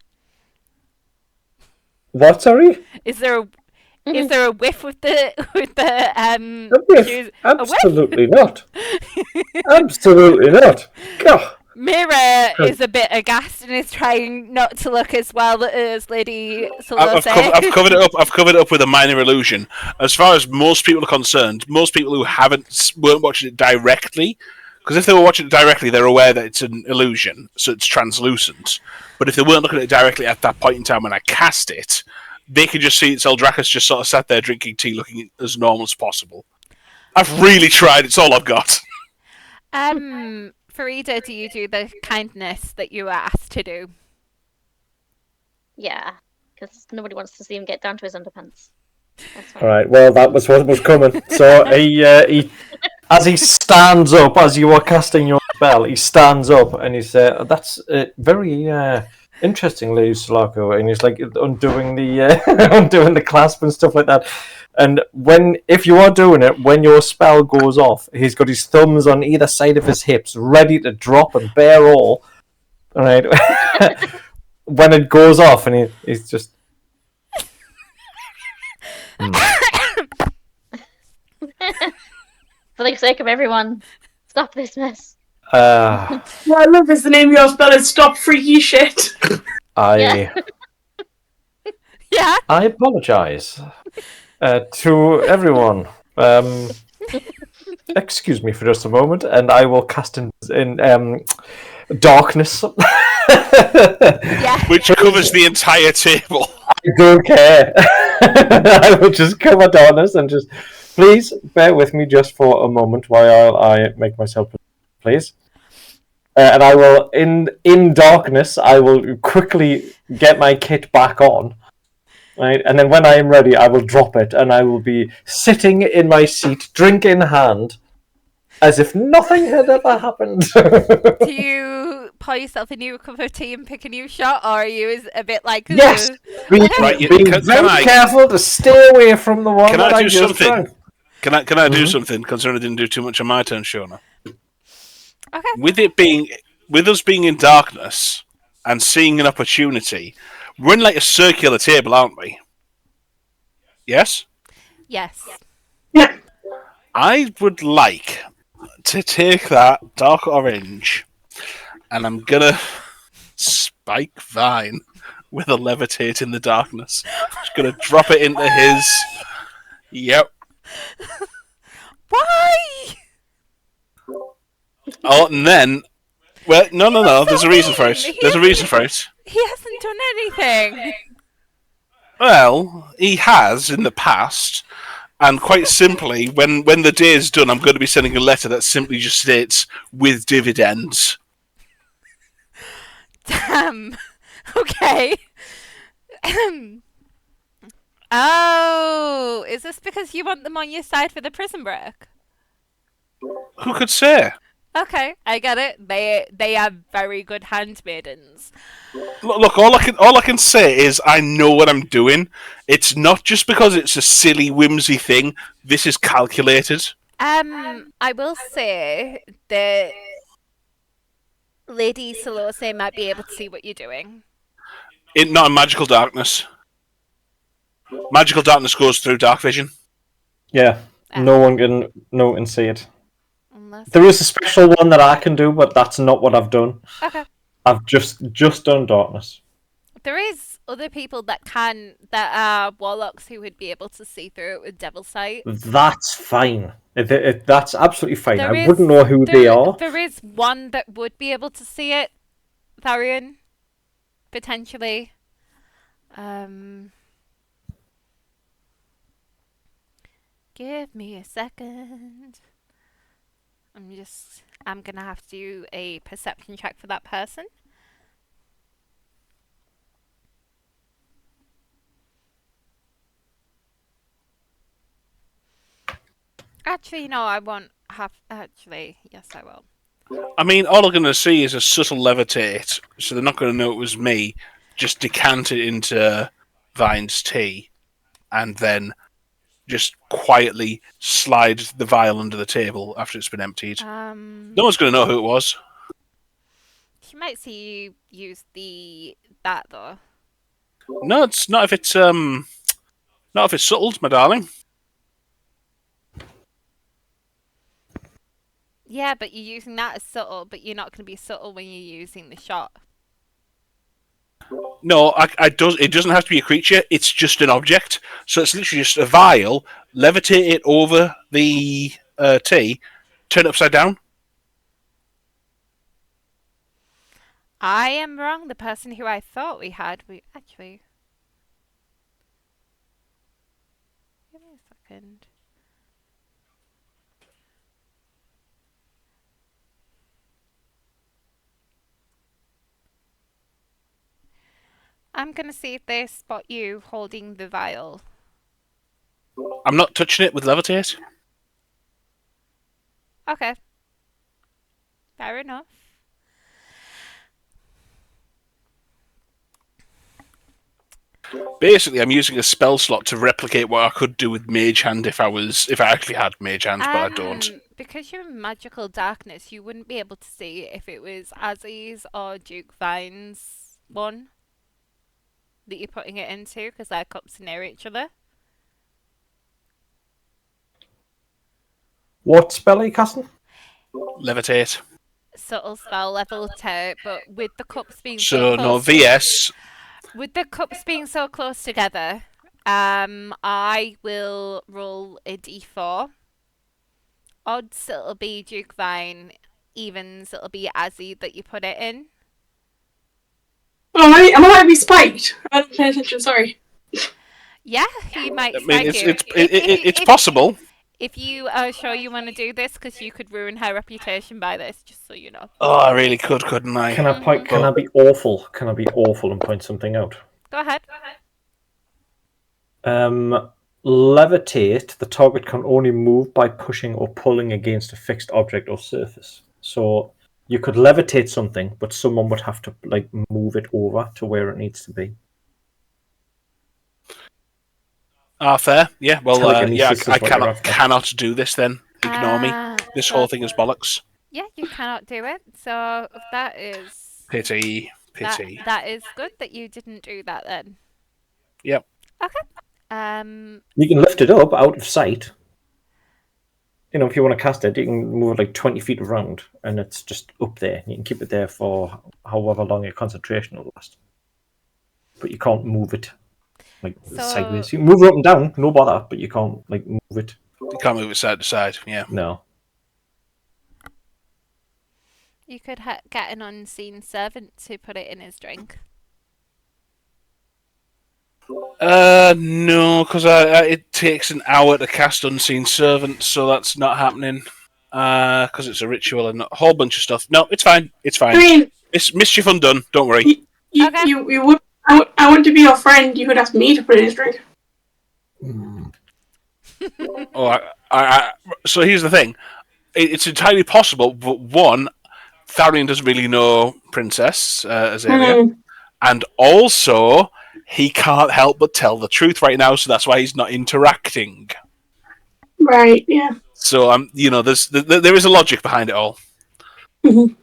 What? Sorry. Is there a whiff with the a whiff? shoes? Absolutely not. Absolutely not. God. Mira is a bit aghast and is trying not to look as well as Lady Solose. I've covered it up. I've covered it up with a minor illusion. As far as most people are concerned, most people who weren't watching it directly, because if they were watching it directly, they're aware that it's an illusion, so it's translucent. But if they weren't looking at it directly at that point in time when I cast it, they could just see it's Eldracus just sort of sat there drinking tea, looking as normal as possible. I've really tried. It's all I've got. Farida, do you do the kindness that you were asked to do? Yeah, because nobody wants to see him get down to his underpants. All right. Well, that was what was coming. So he as he stands up, as you are casting your spell, he stands up and he says, "That's very interesting, Lady Sulaco." And he's like undoing the clasp and stuff like that. And if you are doing it, when your spell goes off, he's got his thumbs on either side of his hips, ready to drop and bare all. All right. When it goes off, and he's just. For the sake of everyone, stop this mess. What I love is the name of your spell is Stop Freaky Shit. Yeah. Yeah. I apologize to everyone. Excuse me for just a moment, and I will cast in darkness. Yeah. Which covers the entire table. I don't care. I will just cover darkness and just please bear with me just for a moment while I make myself please. And I will in darkness I will quickly get my kit back on. Right, and then when I am ready, I will drop it, and I will be sitting in my seat, drink in hand, as if nothing had ever happened. Do you pour yourself a new cup of tea and pick a new shot, or are you a bit like... Yes! Being Can very I- careful to stay away from the one Can that I I do just something? drank. Can I do something? Considering I didn't do too much on my turn, Shona. Okay. With us being in darkness and seeing an opportunity, we're in like a circular table, aren't we? Yes. Yes. Yeah. I would like to take that dark orange, and I'm gonna spike Vine with a levitate in the darkness. Just gonna drop it into his. Yep. Why? Oh, and then. Well, no. There's a reason for it. There's a reason for it. He hasn't done anything. Well, he has in the past, and quite simply, when the day is done, I'm going to be sending a letter that simply just states "with dividends." Damn. Okay. Oh, is this because you want them on your side for the prison break? Who could say? Okay, I get it. They are very good handmaidens. Look, all I can say is I know what I'm doing. It's not just because it's a silly, whimsy thing. This is calculated. I will say that Lady Solose might be able to see what you're doing. Not in magical darkness. Magical darkness goes through dark vision. Yeah, no one can see it. Unless... There is a special one that I can do, but that's not what I've done. Okay. I've just done darkness. There is other people that are warlocks who would be able to see through it with Devil Sight. That's fine. That's absolutely fine. There I is- wouldn't know who they are. There is one that would be able to see it, Tharion, potentially. Give me a second. I'm gonna have to do a perception check for that person. Actually, no, I won't have. Actually, yes, I will. I mean, all I'm going to see is a subtle levitate, so they're not going to know it was me. Just decant it into Vine's tea, and then just quietly slide the vial under the table after it's been emptied. No one's going to know who it was. She might see you use that though. No, it's not if it's subtle, my darling. Yeah, but you're using that as subtle, but you're not going to be subtle when you're using the shot. No, it doesn't have to be a creature. It's just an object. So it's literally just a vial. Levitate it over the tea. Turn it upside down. I am wrong. The person who I thought we actually. Give me a second. I'm gonna see if they spot you holding the vial. I'm not touching it with levitate. Okay. Fair enough. Basically, I'm using a spell slot to replicate what I could do with Mage Hand if I actually had Mage Hand, but I don't. Because you're in magical darkness, you wouldn't be able to see if it was Azzy's or Duke Vine's one that you're putting it into, because their cups are near each other. What spell are you casting? Levitate. Subtle spell level 2, but with the cups being so So no close, VS. with the cups being so close together, I will roll a d4. Odds it'll be Duke Vine, evens it'll be Azzy that you put it in. Oh, I might be spiked. I don't pay attention. Sorry. Yeah, he might I mean, spike you. it's possible. If you are sure you want to do this, because you could ruin her reputation by this, just so you know. Oh, I really could, couldn't I? Can I point? Can I be awful? Can I be awful and point something out? Go ahead. Levitate. The target can only move by pushing or pulling against a fixed object or surface. So you could levitate something, but someone would have to like move it over to where it needs to be. Fair. Yeah. Well, Telekinesis is I what you're cannot after. cannot do this. Then ignore me. This so- whole thing is bollocks. Yeah, you cannot do it. So that is Pity. that is good that you didn't do that then. Yep. Okay. You can lift it up out of sight. You know, if you want to cast it, you can move it like 20 feet around, and it's just up there. You can keep it there for however long your concentration will last. But you can't move it like sideways. You can move it up and down, no bother, but you can't like move it. You can't move it side to side. Yeah. No. You could get an unseen servant to put it in his drink. No, because it takes an hour to cast Unseen Servant, so that's not happening. Because it's a ritual and a whole bunch of stuff. No, it's fine. It's fine. I mean, It's mischief undone. Don't worry. Okay. you would. I want to be your friend. You could ask me to put in his drink. So here's the thing. It's entirely possible, but one, Tharion doesn't really know Princess Azalea, and also he can't help but tell the truth right now, so that's why he's not interacting. Right. Yeah. So there is a logic behind it all. Mhm.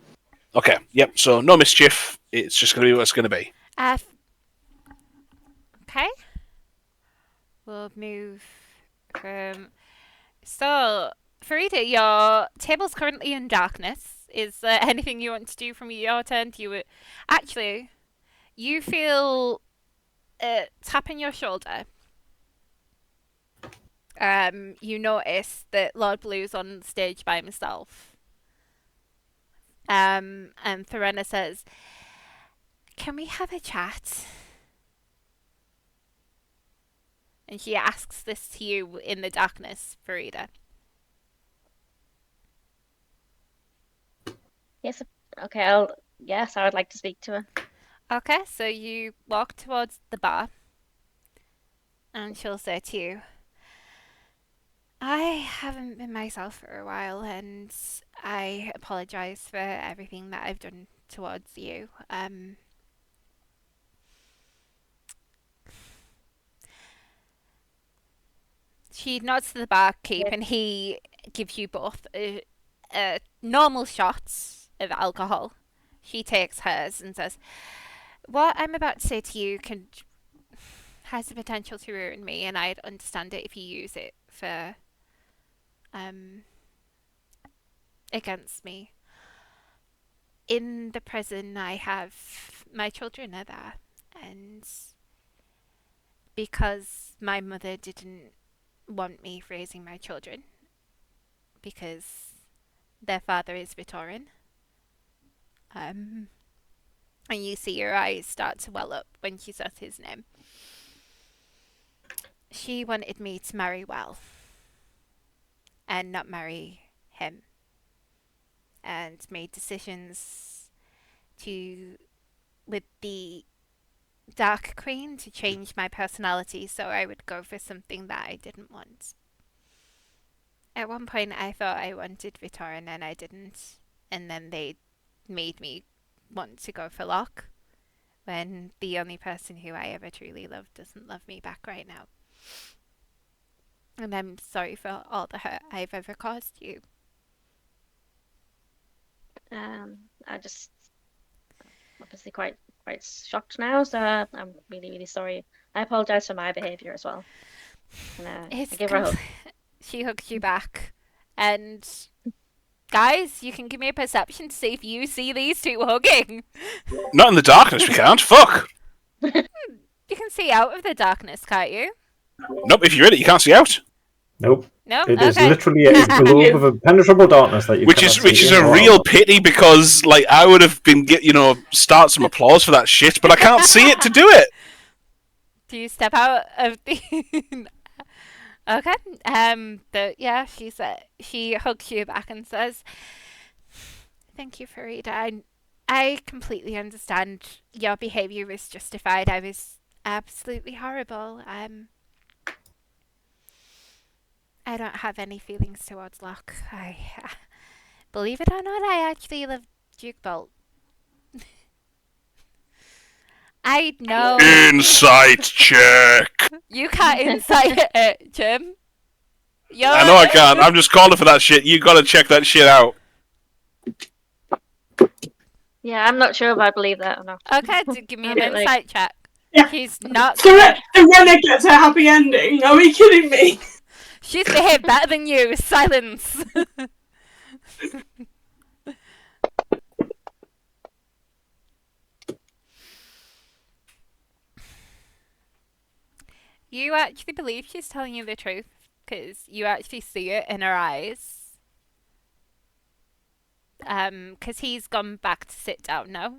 Okay. Yep. So no mischief. It's just going to be what it's going to be. Okay. We'll move from. So, Farida, your table's currently in darkness. Is there anything you want to do from your turn? Actually, you feel tapping your shoulder. You notice that Lord Blue's on stage by himself. And Thorena says, "Can we have a chat?" And she asks this to you in the darkness, Farida. Yes. Okay. Yes, I would like to speak to her. Okay, so you walk towards the bar, and she'll say to you, "I haven't been myself for a while, and I apologise for everything that I've done towards you. She nods to the barkeep, and he gives you both normal shots of alcohol. She takes hers and says, "What I'm about to say to you has the potential to ruin me, and I'd understand it if you use it for against me. In the prison, I have my children are there, and because my mother didn't want me raising my children, because their father is Vittorin, and you see her eyes start to well up when she says his name. She wanted me to marry well, and not marry him, and made decisions with the Dark Queen, to change my personality so I would go for something that I didn't want. At one point I thought I wanted Vittorin and I didn't, and then they made me want to go for Loch, when the only person who I ever truly loved doesn't love me back right now. And I'm sorry for all the hurt I've ever caused you." I just obviously quite shocked now, so I'm really, really sorry. I apologise for my behaviour as well. And, I give her a hug. She hugs you back, And guys, you can give me a perception to see if you see these two hugging. Not in the darkness, we can't. Fuck. You can see out of the darkness, can't you? Nope, if you're in it, you can't see out. Nope. No? It is Okay. literally a globe of impenetrable darkness that you Which cannot is see a in or real out. pity because like I would have been start some applause for that shit, but I can't see it to do it. Do you step out of the... Okay. But yeah, she hugs you back and says, "Thank you, Farida. I completely understand your behaviour was justified. I was absolutely horrible. I don't have any feelings towards Loch. Believe it or not, I actually love Duke Bolt. I know Insight check. you can't insight it, Jim. I know I can't. I'm just calling for that shit. You gotta check that shit out. Yeah, I'm not sure if I believe that or not. Okay, give me an Really? insight check. Yeah. She's not. The Renner gets a happy ending. Are we kidding me? She's behaved better than you. Silence. You actually believe she's telling you the truth because you actually see it in her eyes. Because he's gone back to sit down now.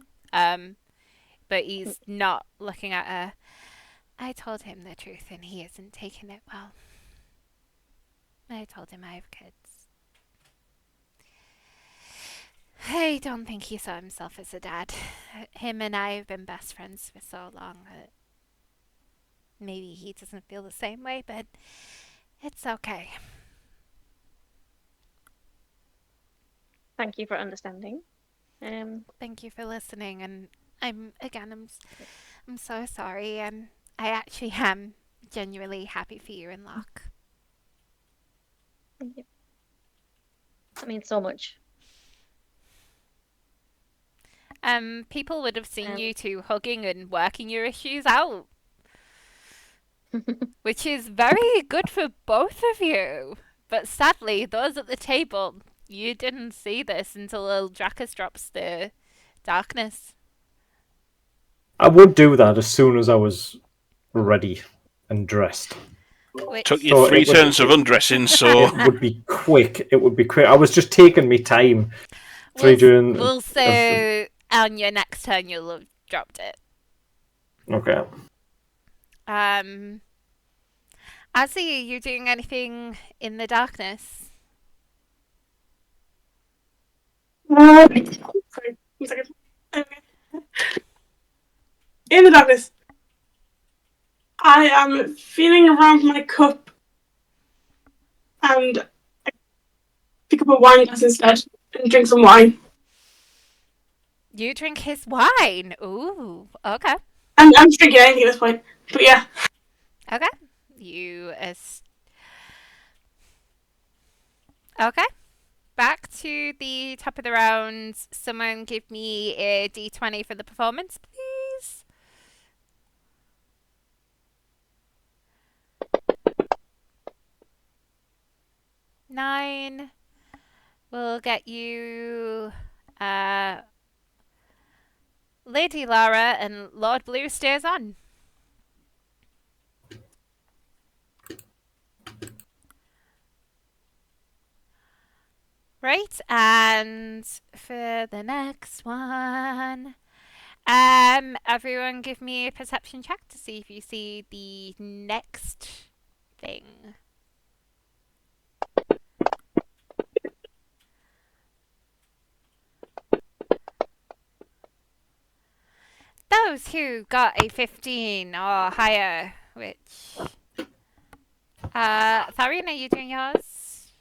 But he's not looking at her. I told him the truth and he isn't taking it well. I told him I have kids. I don't think he saw himself as a dad. Him and I have been best friends for so long that maybe he doesn't feel the same way, but it's okay. Thank you for understanding. Thank you for listening, and I'm so sorry, and I actually am genuinely happy for you and Loch. Thank you. That means so much. People would have seen you two hugging and working your issues out, which is very good for both of you. But sadly, those at the table, you didn't see this until Eldracus drops the darkness. I would do that as soon as I was ready and dressed. Took you So 3 it would- turns of undressing, so It would be quick. It would be quick. I was just taking me time. We'll say on your next turn you'll have dropped it. Okay. Azzy, are you doing anything in the darkness? Sorry, 1 second. Okay. In the darkness, I am feeling around my cup and I pick up a wine glass instead and drink some wine. You drink his wine. Ooh, okay. I'm drinking anything at this point, but yeah. Okay. Okay. Back to the top of the round. Someone give me a d20 for the performance, please. 9. We'll get you Lady Lara, and Lord Blue stays on. Right, and for the next one, everyone give me a perception check to see if you see the next thing. Those who got a 15 or higher, which... Tharion, are you doing yours?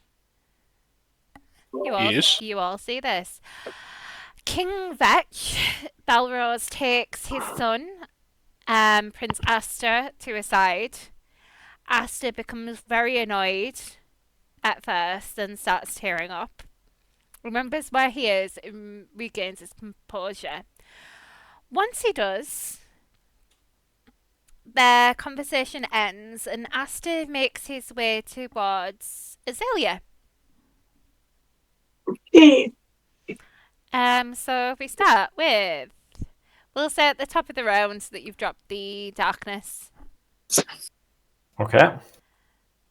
Yes. You all see this. King Vetch, Bellerose takes his son, Prince Aster, to his side. Aster becomes very annoyed at first and starts tearing up. Remembers where he is and regains his composure. Once he does, their conversation ends and Aster makes his way towards Azalea. Okay. So if we start with, we'll say at the top of the round that you've dropped the darkness. Okay.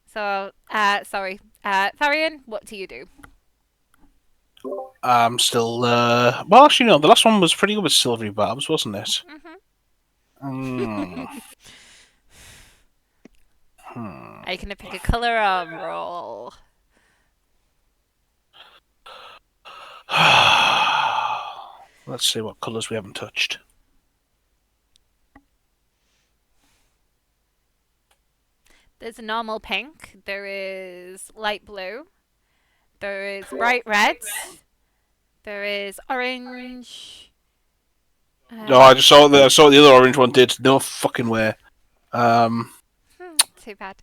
So, Tharion, what do you do? I'm still. Well, actually, no. The last one was pretty good with silvery barbs, wasn't it? Mm-hmm. Are you gonna pick a color or roll? Let's see what colours we haven't touched. There's a normal pink. There is light blue. There is bright red. There is orange. No, I just saw the other orange one did. No fucking way. Too bad.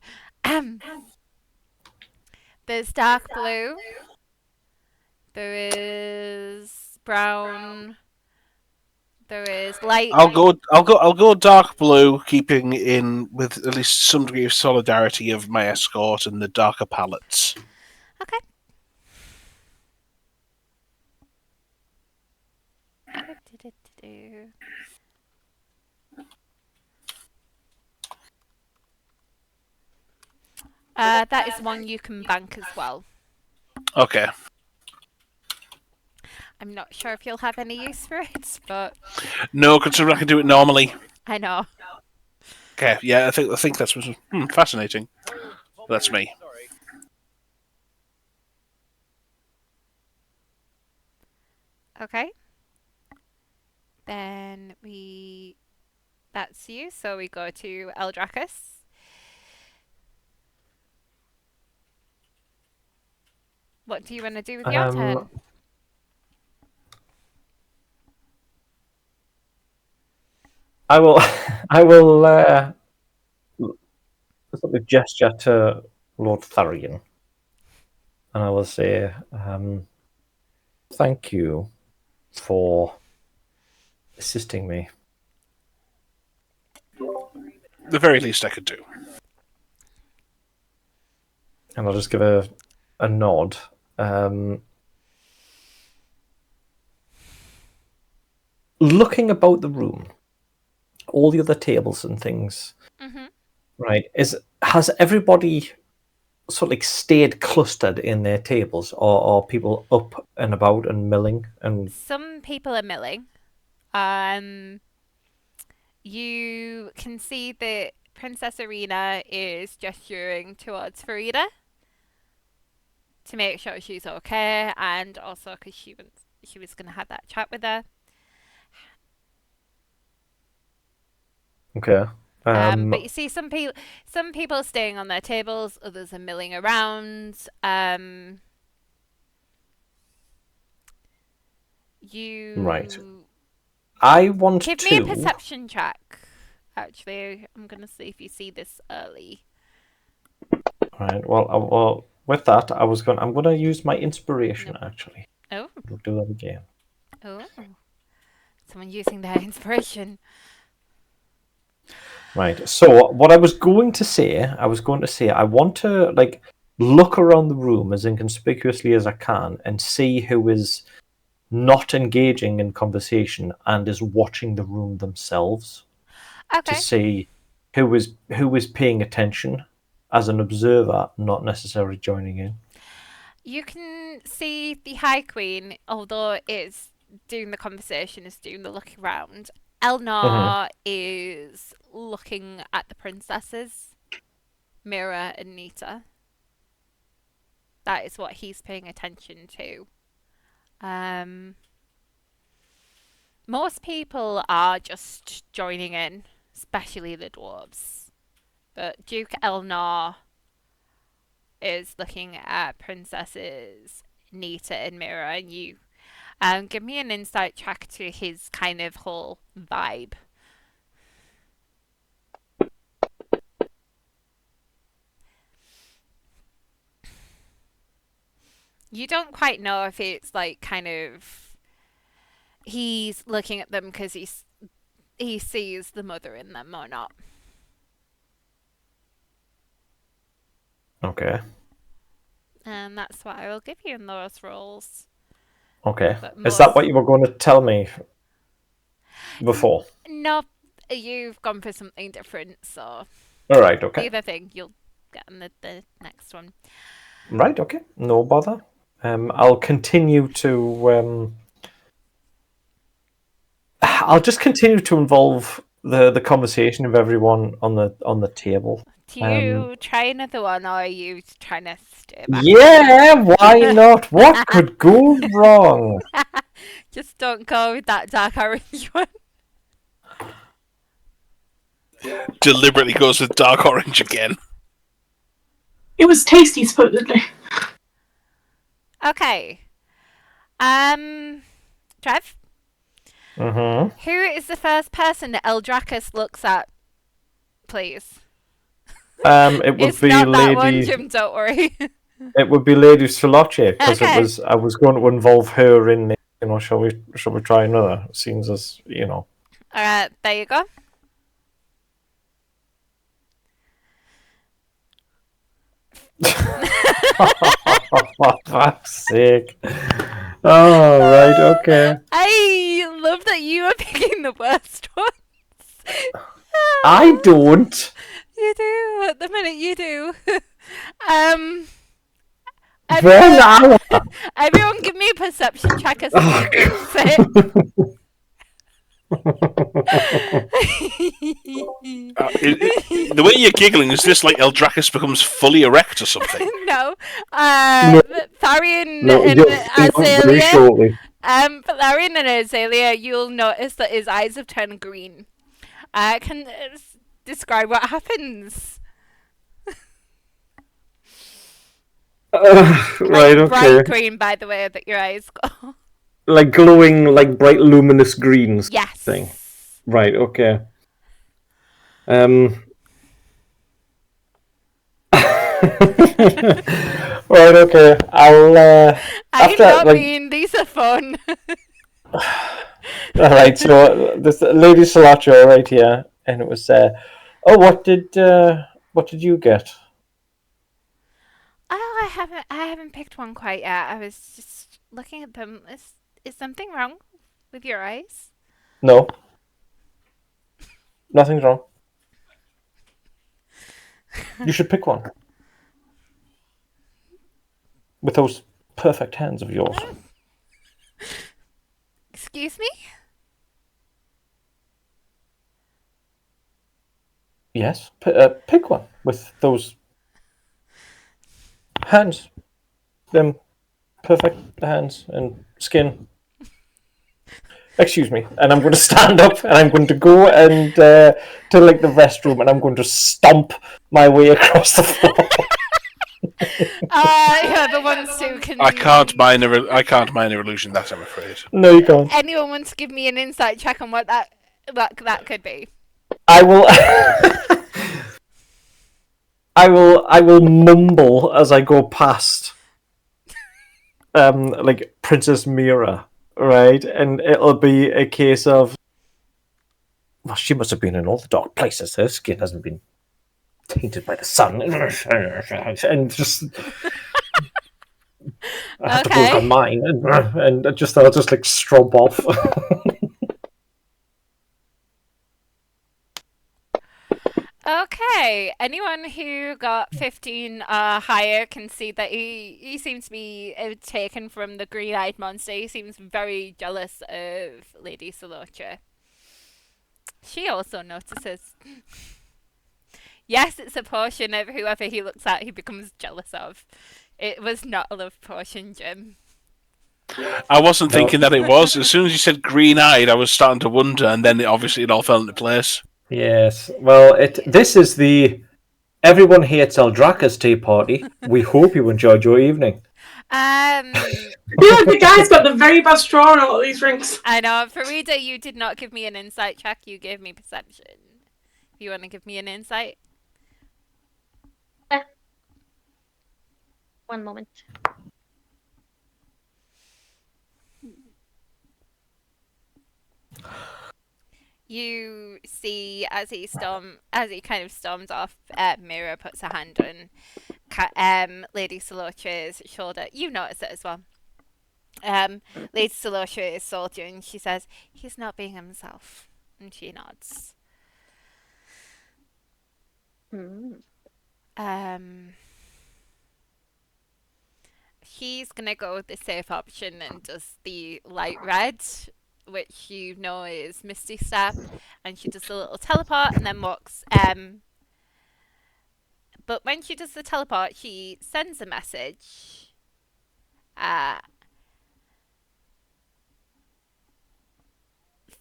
There's dark blue. There is brown. There is light. I'll go dark blue, keeping in with at least some degree of solidarity of my escort and the darker palettes. Okay. That is one you can bank as well. Okay. I'm not sure if you'll have any use for it, but No, considering I can do it normally. I know. Okay, yeah, I think that's fascinating. That's me. Okay. Then that's you, so we go to Eldracus. What do you want to do with your turn? I will sort of gesture to Lord Tharion, and I will say, thank you for assisting me. The very least I could do. And I'll just give a nod. Looking about the room, all the other tables and things, right? Has everybody sort of like stayed clustered in their tables, or are people up and about and milling? And some people are milling. You can see that Princess Arena is gesturing towards Farida to make sure she's okay, and also because she was going to have that chat with her. okay. But you see some people staying on their tables, others are milling around. Right. I want give to me a perception check. Actually, I'm gonna see if you see this early. Right. Well, with that, I'm gonna use my inspiration actually. Oh. We'll do that again. Oh. Someone using their inspiration. Right. So what I was going to say, I want to like look around the room as inconspicuously as I can and see who is not engaging in conversation and is watching the room themselves. Okay. To see who is paying attention as an observer, not necessarily joining in. You can see the High Queen, although it's doing the conversation, is doing the looking around. Elnar is looking at the princesses, Mira and Nita. That is what he's paying attention to. Most people are just joining in, especially the dwarves. But Duke Elnar is looking at princesses Nita and Mira, and you give me an insight check to his kind of whole vibe. You don't quite know if it's like kind of he's looking at them because he sees the mother in them or not. Okay. And that's what I will give you in those rolls. Okay. But Is that most- what you were going to tell me before? No, you've gone for something different, so All right. Okay. either thing you'll get in the next one. Right. Okay. No bother. I'll continue to. I'll just continue to involve the conversation of everyone on the table. Do you try another one, or are you trying to stay back? Yeah, why not? What could go wrong? Just don't go with that dark orange one. Deliberately goes with dark orange again. It was tasty, supposedly. Okay. Trev? Mm-hmm. Who is the first person that Eldracus looks at, please? It would It's be not that one, Lady. Jim, don't worry. It would be Lady Soloche because Okay. I was going to involve her in. Shall we try another? Seems as Alright, there you go. For fuck's sake. Oh, right, okay. I love that you are picking the worst ones. I don't. You do, at the minute you do. Everyone give me a perception check as Oh, you say it. The way you're giggling, is this like Eldracus becomes fully erect or something? No. No. Tharion No, and you're very Azalea. shortly. For Tharion and Azalea, you'll notice that his eyes have turned green. Can describe what happens. Right, okay. Bright green, by the way, that your eyes go. Like glowing, like bright luminous greens Yes. thing. Right, okay. Right, okay. I'll I'm after not like being. These are fun. alright, so this Lady Solacho right here, and it was oh what did you get? Oh, I haven't picked one quite yet. I was just looking at them. Is something wrong with your eyes? No. Nothing's wrong. You should pick one. With those perfect hands of yours. Excuse me? Yes, pick one with those hands. Them perfect hands and skin. Excuse me, and I'm going to stand up and I'm going to go and to like the restroom and I'm going to stomp my way across the floor. Whoever wants to can. I can't minor illusion that, I'm afraid. No, you can't. Anyone wants to give me an insight check on what that could be? I will. I will mumble as I go past, like Princess Mira, right? And it'll be a case of, well, she must have been in all the dark places. Her skin hasn't been tainted by the sun, and just I have to go Okay. for mine, and I'll just like stomp off. Okay, anyone who got 15 higher can see that he seems to be taken from the green-eyed monster. He seems very jealous of Lady Solocha. She also notices. Yes, it's a portion of whoever he looks at he becomes jealous of. It was not a love potion, Jim. I wasn't thinking that it was. As soon as you said green-eyed, I was starting to wonder, and then it all fell into place. Yes, well, this is the Everyone Hates Eldracus tea party. We hope you enjoyed your evening. I feel like the guy's got the very best straw on all of these rings. I know, Farida, you did not give me an insight check, you gave me perception. If you want to give me an insight. One moment. You see as he kind of storms off, Mira puts a hand on Lady Salotra's shoulder. You notice it as well. Lady Salotra is soldier, and she says, "He's not being himself." And she nods. She's gonna go with the safe option and does the light red, which you know is Misty Step, and she does a little teleport and then walks. But when she does the teleport, she sends a message.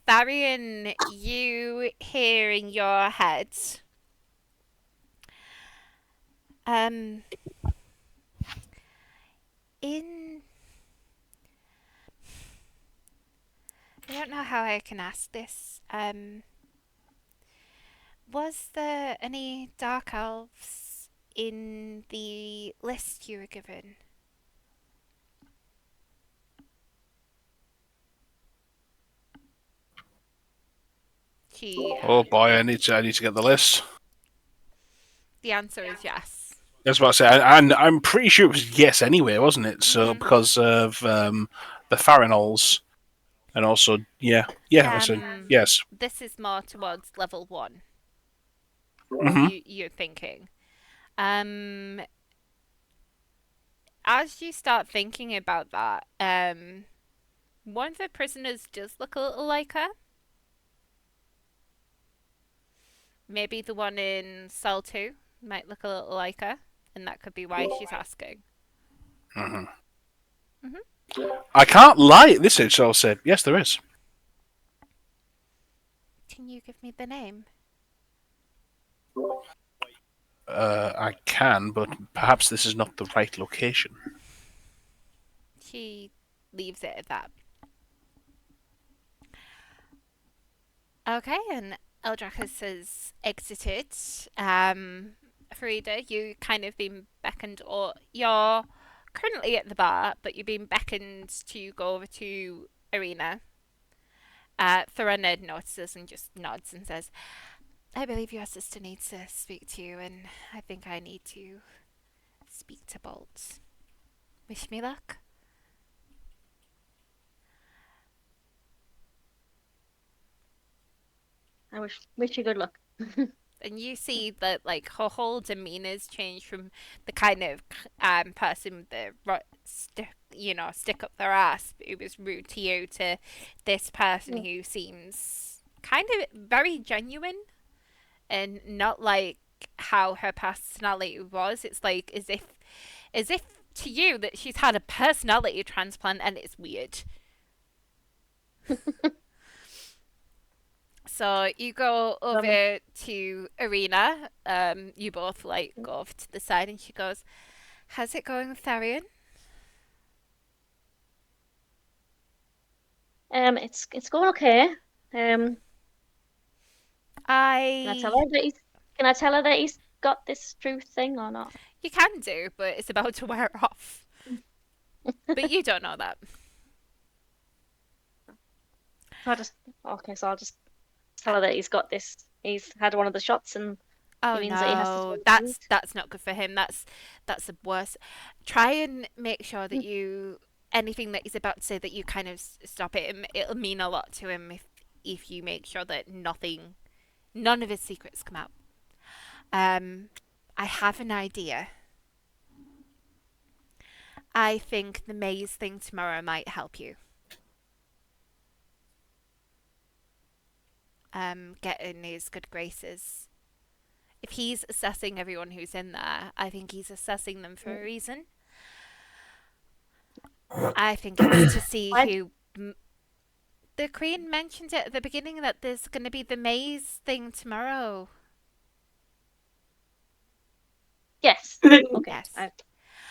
Tharion, you hear in your head. I don't know how I can ask this. Was there any dark elves in the list you were given? Oh boy, I need to get the list. The answer is yes. That's what I say, and I'm pretty sure it was yes anyway, wasn't it? So because of the Farinolls, and also I said yes. This is more towards level 1. You're thinking. As you start thinking about that, one of the prisoners does look a little like her. Maybe the one in cell 2 might look a little like her, and that could be why she's asking. I can't lie at this age, so I'll say yes, there is. Can you give me the name? I can, but perhaps this is not the right location. She leaves it at that. Okay, and Eldracus has exited. Farida, you kind of been beckoned, or you're currently at the bar, but you've been beckoned to go over to Arena. Tharion notices and just nods and says, "I believe your sister needs to speak to you, and I think I need to speak to Bolt. Wish me luck." I wish you good luck. And you see that like her whole demeanor's changed from the kind of person with the stick up their ass who was rude to you to this person who seems kind of very genuine and not like how her personality was. It's like as if to you that she's had a personality transplant and it's weird. So you go over to Arena. You both like go off to the side, and she goes, "How's it going with Tharion?" It's going okay. Can I tell her that he's got this truth thing or not? You can do, but it's about to wear off. But you don't know that. So I'll just tell her that he's got this. He's had one of the shots, and it means that he has to. That's not good for him. That's the worst. Try and make sure that you anything that he's about to say that you kind of stop it. It'll mean a lot to him if you make sure that none of his secrets come out. I have an idea. I think the maze thing tomorrow might help you. Get in his good graces. If he's assessing everyone who's in there, I think he's assessing them for a reason. I think it's to see who... The Queen mentioned it at the beginning that there's going to be the maze thing tomorrow. Yes. Okay. Yes.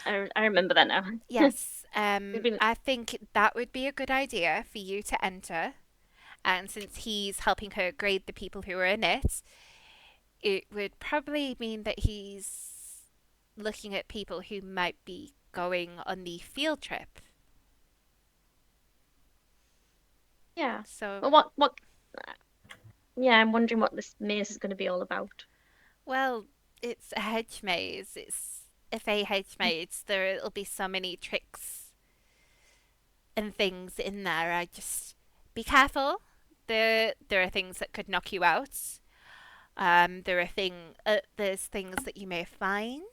I remember that now. Yes. I think that would be a good idea for you to enter. And since he's helping her grade the people who are in it, it would probably mean that he's looking at people who might be going on the field trip. Yeah. So. Well, what? Yeah, I'm wondering what this maze is going to be all about. Well, it's a hedge maze. Fae maids, there'll be so many tricks and things in there. I just be careful. There are things that could knock you out. There's things that you may find.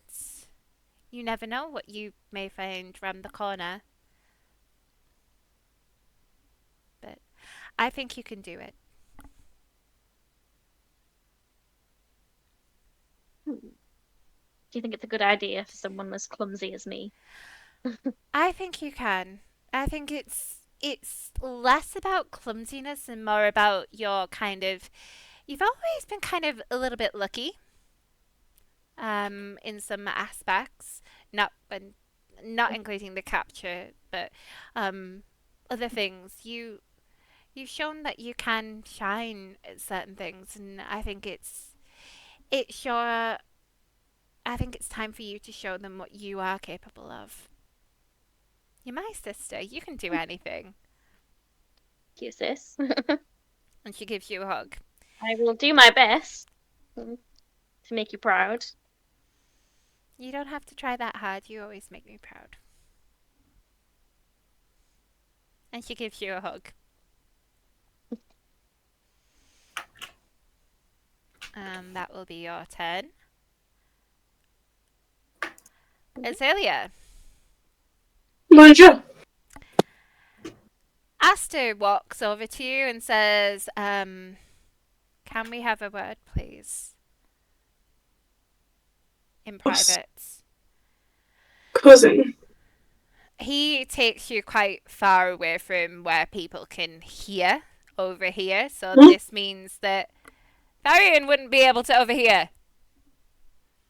You never know what you may find round the corner. But I think you can do it. Do you think it's a good idea for someone as clumsy as me? I think you can. I think it's less about clumsiness and more about your kind of. You've always been kind of a little bit lucky. In some aspects, not including the capture, but other things. You've shown that you can shine at certain things, and I think I think it's time for you to show them what you are capable of. You're my sister. You can do anything. Thank you, sis. And she gives you a hug. I will do my best to make you proud. You don't have to try that hard. You always make me proud. And she gives you a hug. That will be your turn. Azalea. Bonjour. Aster walks over to you and says, can we have a word, please? In private. Cousin. He takes you quite far away from where people can hear over here, so this means that Tharion wouldn't be able to overhear.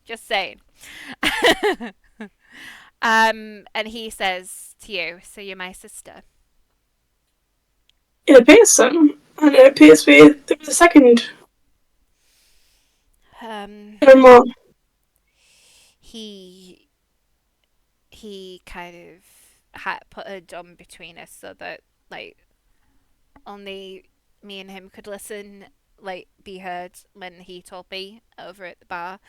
Just saying. And he says to you, so you're my sister. It appears so. And it appears to be there was a second. Or more. He kind of had put a dome between us so that, like, only me and him could listen, like, be heard when he told me over at the bar.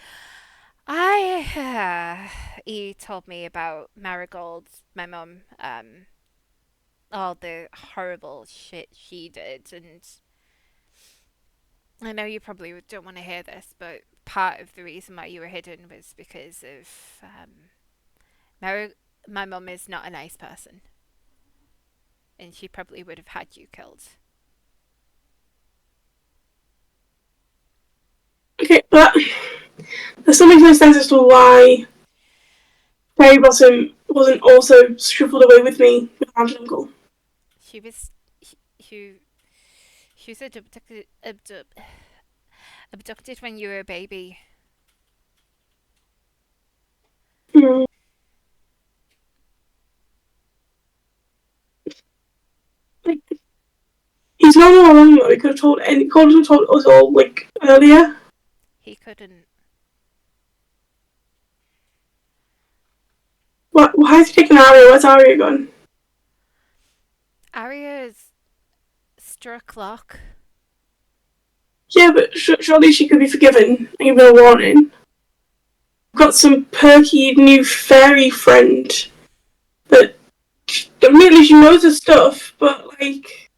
He told me about Marigold, my mum, all the horrible shit she did, and I know you probably don't want to hear this, but part of the reason why you were hidden was because of, my mum is not a nice person, and she probably would have had you killed. Okay, but there's something no sense as to why Fairy Blossom wasn't also shuffled away with me with Aunt and Uncle. She was abducted when you were a baby. Hmm. Like, he's not all alone though. He could have told us all like earlier. He couldn't. Why is he taking Arya? Where's Arya gone? Arya's struck Loch. Yeah, but surely she could be forgiven and given a warning. I've got some perky new fairy friend that admittedly she knows her stuff, but like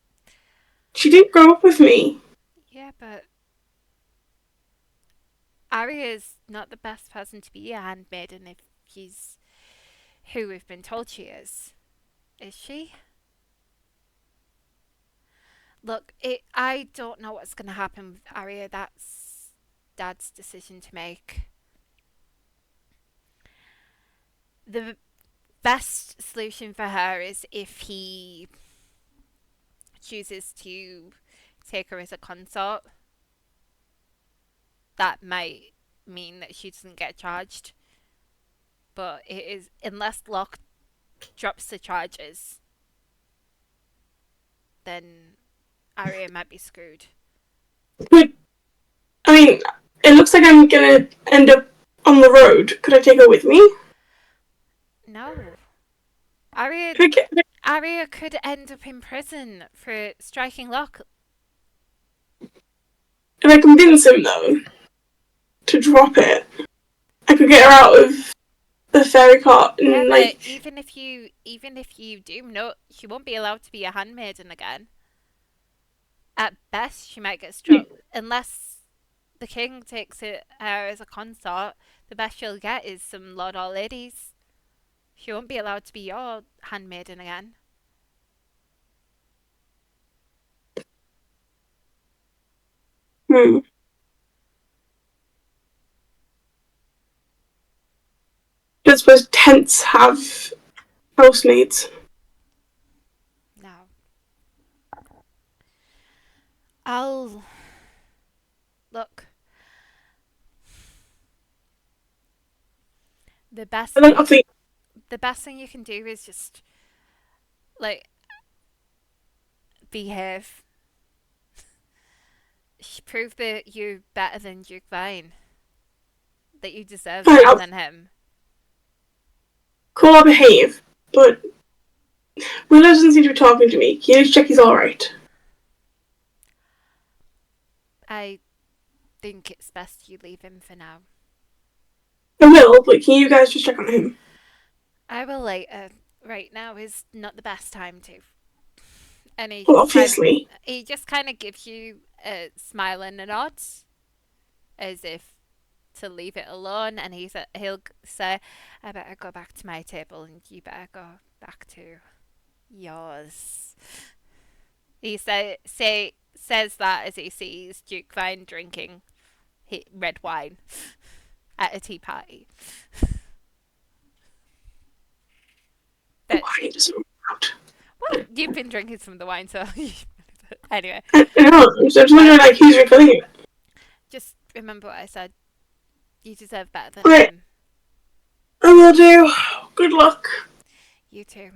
she didn't grow up with me. Yeah, but Arya's not the best person to be a handmaiden if she's who we've been told she is. Is she? Look, I don't know what's going to happen with Arya. That's Dad's decision to make. The best solution for her is if he chooses to take her as a consort. That might mean that she doesn't get charged. But it is, unless Loch drops the charges, then Arya might be screwed. But, I mean, it looks like I'm gonna end up on the road. Could I take her with me? No. Arya could end up in prison for striking Loch. If I convince him, though, to drop it, I could get her out of the fairy cart and Yeah, like. but even if you do, no, she won't be allowed to be a handmaiden again. At best, she might get struck unless the king takes her as a consort. The best she'll get is some lord or ladies. She won't be allowed to be your handmaiden again. I suppose tents have housemaids. No. I'll look. The best I don't think. the best thing you can do is just like behave. Prove that you're better than Duke Vine. That you deserve Fine, better than him. Cool, I'll behave, but Willow doesn't seem to be talking to me. Can you just check he's alright? I think it's best you leave him for now. I will, but can you guys just check on him? I will later. Right now is not the best time to. And Well, obviously. He just kind of gives you a smile and a nod, as if to leave it alone. And he'll say, "I better go back to my table, and you better go back to yours." He says that as he sees Duke Vine drinking red wine at a tea party. Why doesn't work out? Well, you've been drinking some of the wine, so anyway. I know, I'm just wondering like who's refilling it. Just remember what I said. You deserve better than Right. him. I will do. Good luck. You too.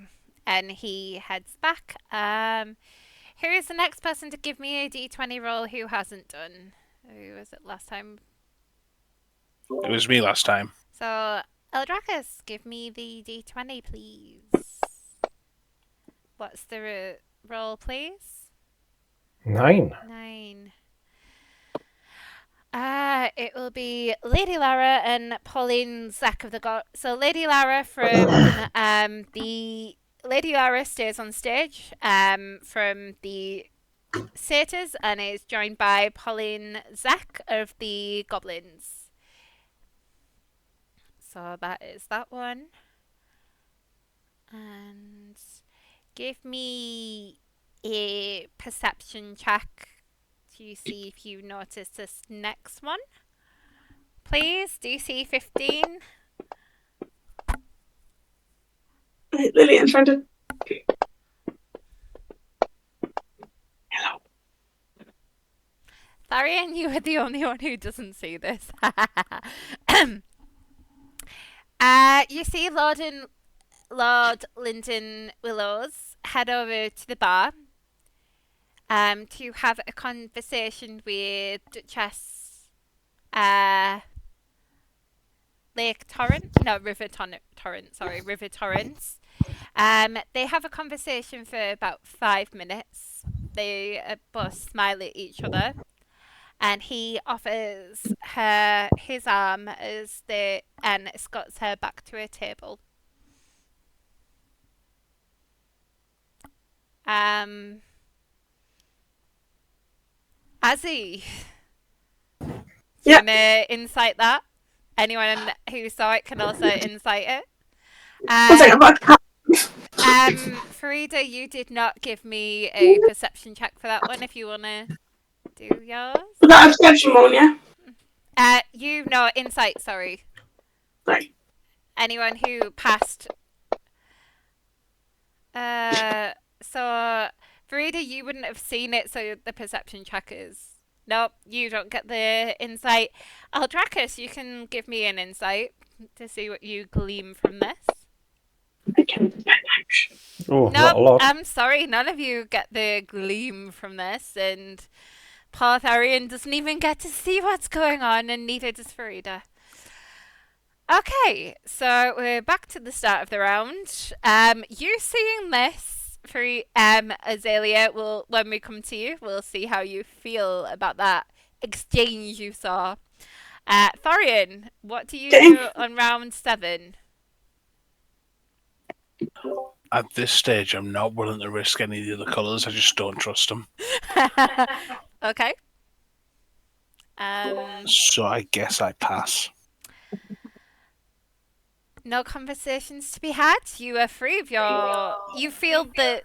And he heads back. Who is the next person to give me a d20 roll who hasn't done? Who was it last time? It was me last time. So, Eldracus, give me the d20, please. What's the roll, please? 9. 9. It will be Lady Lara and Pauline Zack of the God. So Lady Lara from Lady Lara stays on stage from the satyrs and is joined by Pauline Zack of the goblins. So that is that one. And give me a perception check to see if you notice this next one. Please, DC 15. Lily, I'm trying to. Hello. Tharion, you are the only one who doesn't see this. You see Lord Lyndon Willows head over to the bar to have a conversation with Duchess Lake Torrent? No, River Torrent. Sorry, River Torrents. They have a conversation for about 5 minutes. They both smile at each other. And he offers her his arm and escorts her back to her table. Azzy, do you want to insight that? Anyone who saw it can also insight it. One second, Farida, you did not give me a perception check for that one. If you want to do yours. Was that a perception one, yeah? Insight, sorry. Right. Anyone who passed. So, Farida, you wouldn't have seen it, so the perception check is. Nope, you don't get the insight. Eldracus, you can give me an insight to see what you glean from this. I can't get much. Oh, Nope, not a lot. I'm sorry, none of you get the gleam from this, and poor Tharion doesn't even get to see what's going on, and neither does Farida. Okay, so we're back to the start of the round. You seeing this, for Azalea, when we come to you, we'll see how you feel about that exchange you saw. Tharion, what do you do on round 7? At this stage, I'm not willing to risk any of the other colours. I just don't trust them. Okay. So I guess I pass. No conversations to be had. You are free of your. You feel that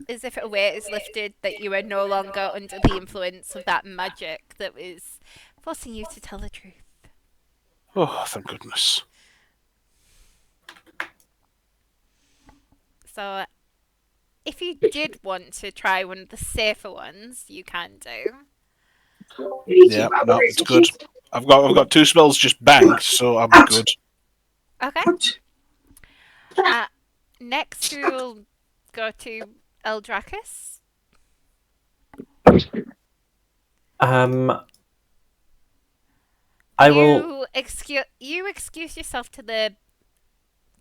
as if a weight is lifted, that you are no longer under the influence of that magic that was forcing you to tell the truth. Oh, thank goodness. So, if you did want to try one of the safer ones, you can do. Yeah, no, it's good. I've got 2 spells just banked, so I'll be good. Okay. Next, we'll go to Eldracus. I will. You excuse yourself to the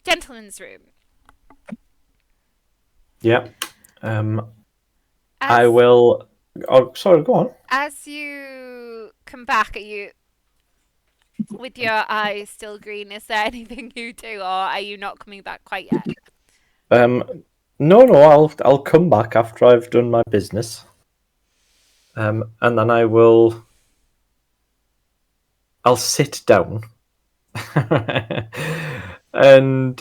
gentleman's room. Yeah. I will. Oh, sorry. Go on. As you come back, are you with your eyes still green? Is there anything you do, or are you not coming back quite yet? No. I'll come back after I've done my business. And then I'll sit down. And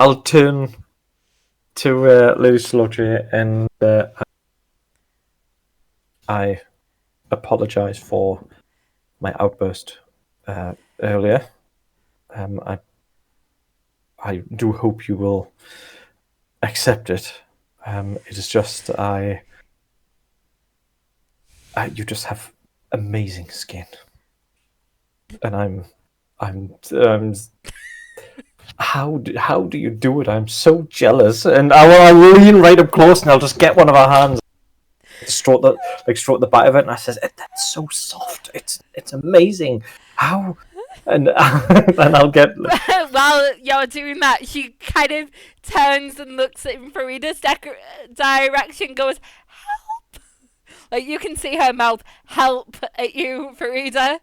I'll turn to Lady Slotry and I apologize for my outburst earlier. I do hope you will accept it. It is just you just have amazing skin, and I'm how do you do it? I'm so jealous, and I'll lean right up close and I'll just get one of her hands, stroke the back of it, and I says, "That's so soft. It's amazing. How?" And I'll get. While you're doing that, she kind of turns and looks in Farida's direction, goes, "Help!" Like you can see her mouth help at you, Farida.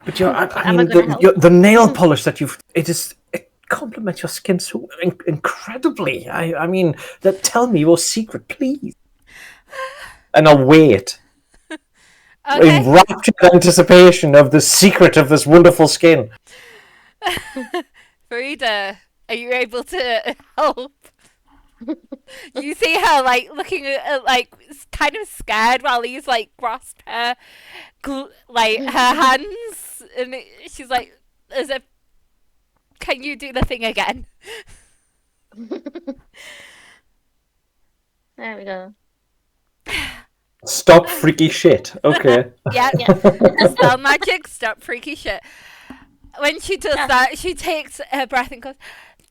But the nail polish that it complements your skin so incredibly. I mean, tell me your secret, please. And I'll wait. Okay. In raptured anticipation of the secret of this wonderful skin. Farida, are you able to help? You see her like looking at like kind of scared while he's like grasped her her hands, and she's like, as if, can you do the thing again? There we go. Stop freaky shit. Okay. Yeah. Spell magic, stop freaky shit. When she does that, she takes a breath and goes,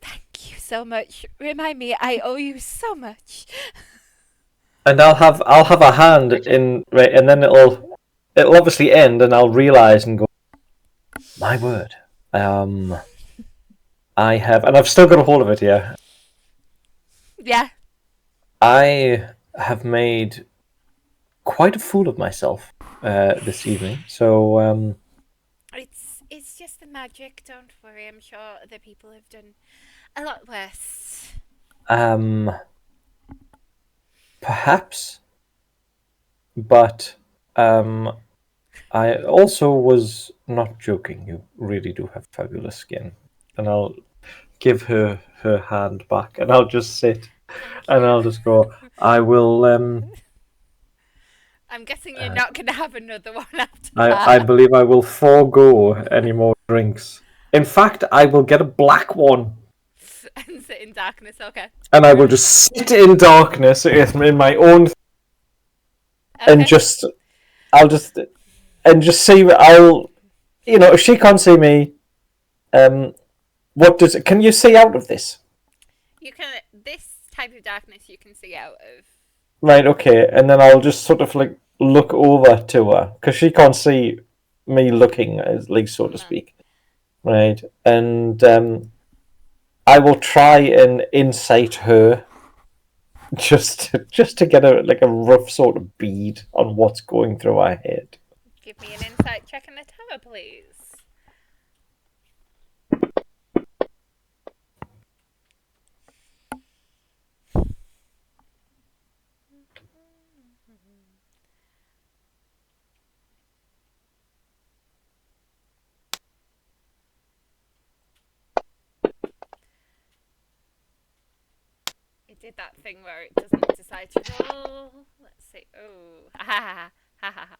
"Thank you so much. Remind me, I owe you so much." And I'll have a hand in right, and then it'll obviously end, and I'll realize and go, "My word, I have," and I've still got a hold of it here. Yeah. I have made quite a fool of myself this evening. So it's just the magic. Don't worry. I'm sure other people have done a lot worse. Perhaps, but I also was not joking. You really do have fabulous skin, and I'll give her hand back, and I'll just sit, and I'll just go. I will. I'm guessing you're not going to have another one after that. I believe I will forego any more drinks. In fact, I will get a black one. And sit in darkness, okay. And I will just sit in darkness in my own... Okay. And just see... if she can't see me, can you see out of this? You can... This type of darkness you can see out of. Right, okay. And then I'll just sort of like look over to her, because she can't see me looking, so to speak. Right, and I will try and insight her, just to get a rough sort of bead on what's going through her head. Give give me an insight check in the tower, please? It did that thing where it doesn't decide to roll. Let's see. Oh, ha ha ha ha ha.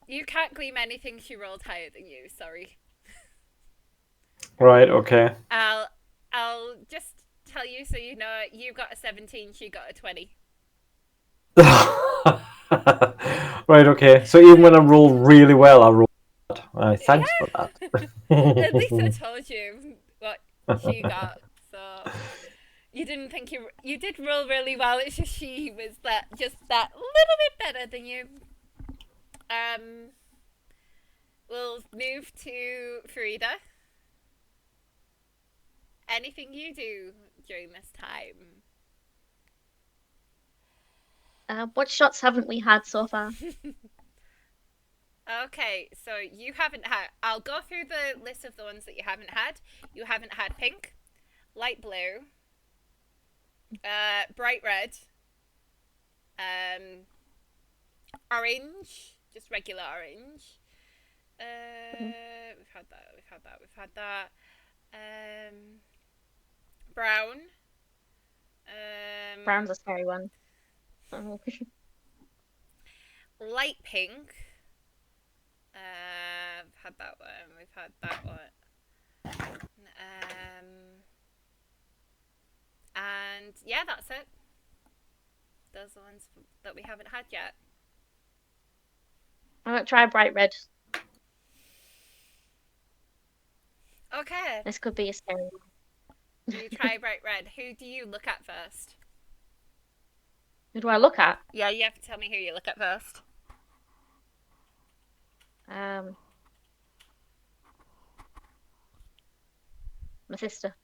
You can't gleam anything she rolled higher than you. Sorry. Right. Okay. I'll just tell you so you know. You got a 17. She got a 20. Right. Okay. So even when I roll really well, I roll bad. Thanks for that. At least I told you what she got. So you didn't think you did roll really well. It's just she was just that little bit better than you. We'll move to Farida. Anything you do during this time? What shots haven't we had so far? Okay, so you haven't had. I'll go through the list of the ones that you haven't had. You haven't had pink, light blue, bright red, orange, just regular orange. We've had that. Brown. Brown's a scary one. Oh. Light pink. We've had that one. And yeah, that's it. Those are the ones that we haven't had yet. I'm gonna try bright red. Okay. This could be a scary one. You try bright red. Who do you look at first? Who do I look at? Yeah, you have to tell me who you look at first. My sister.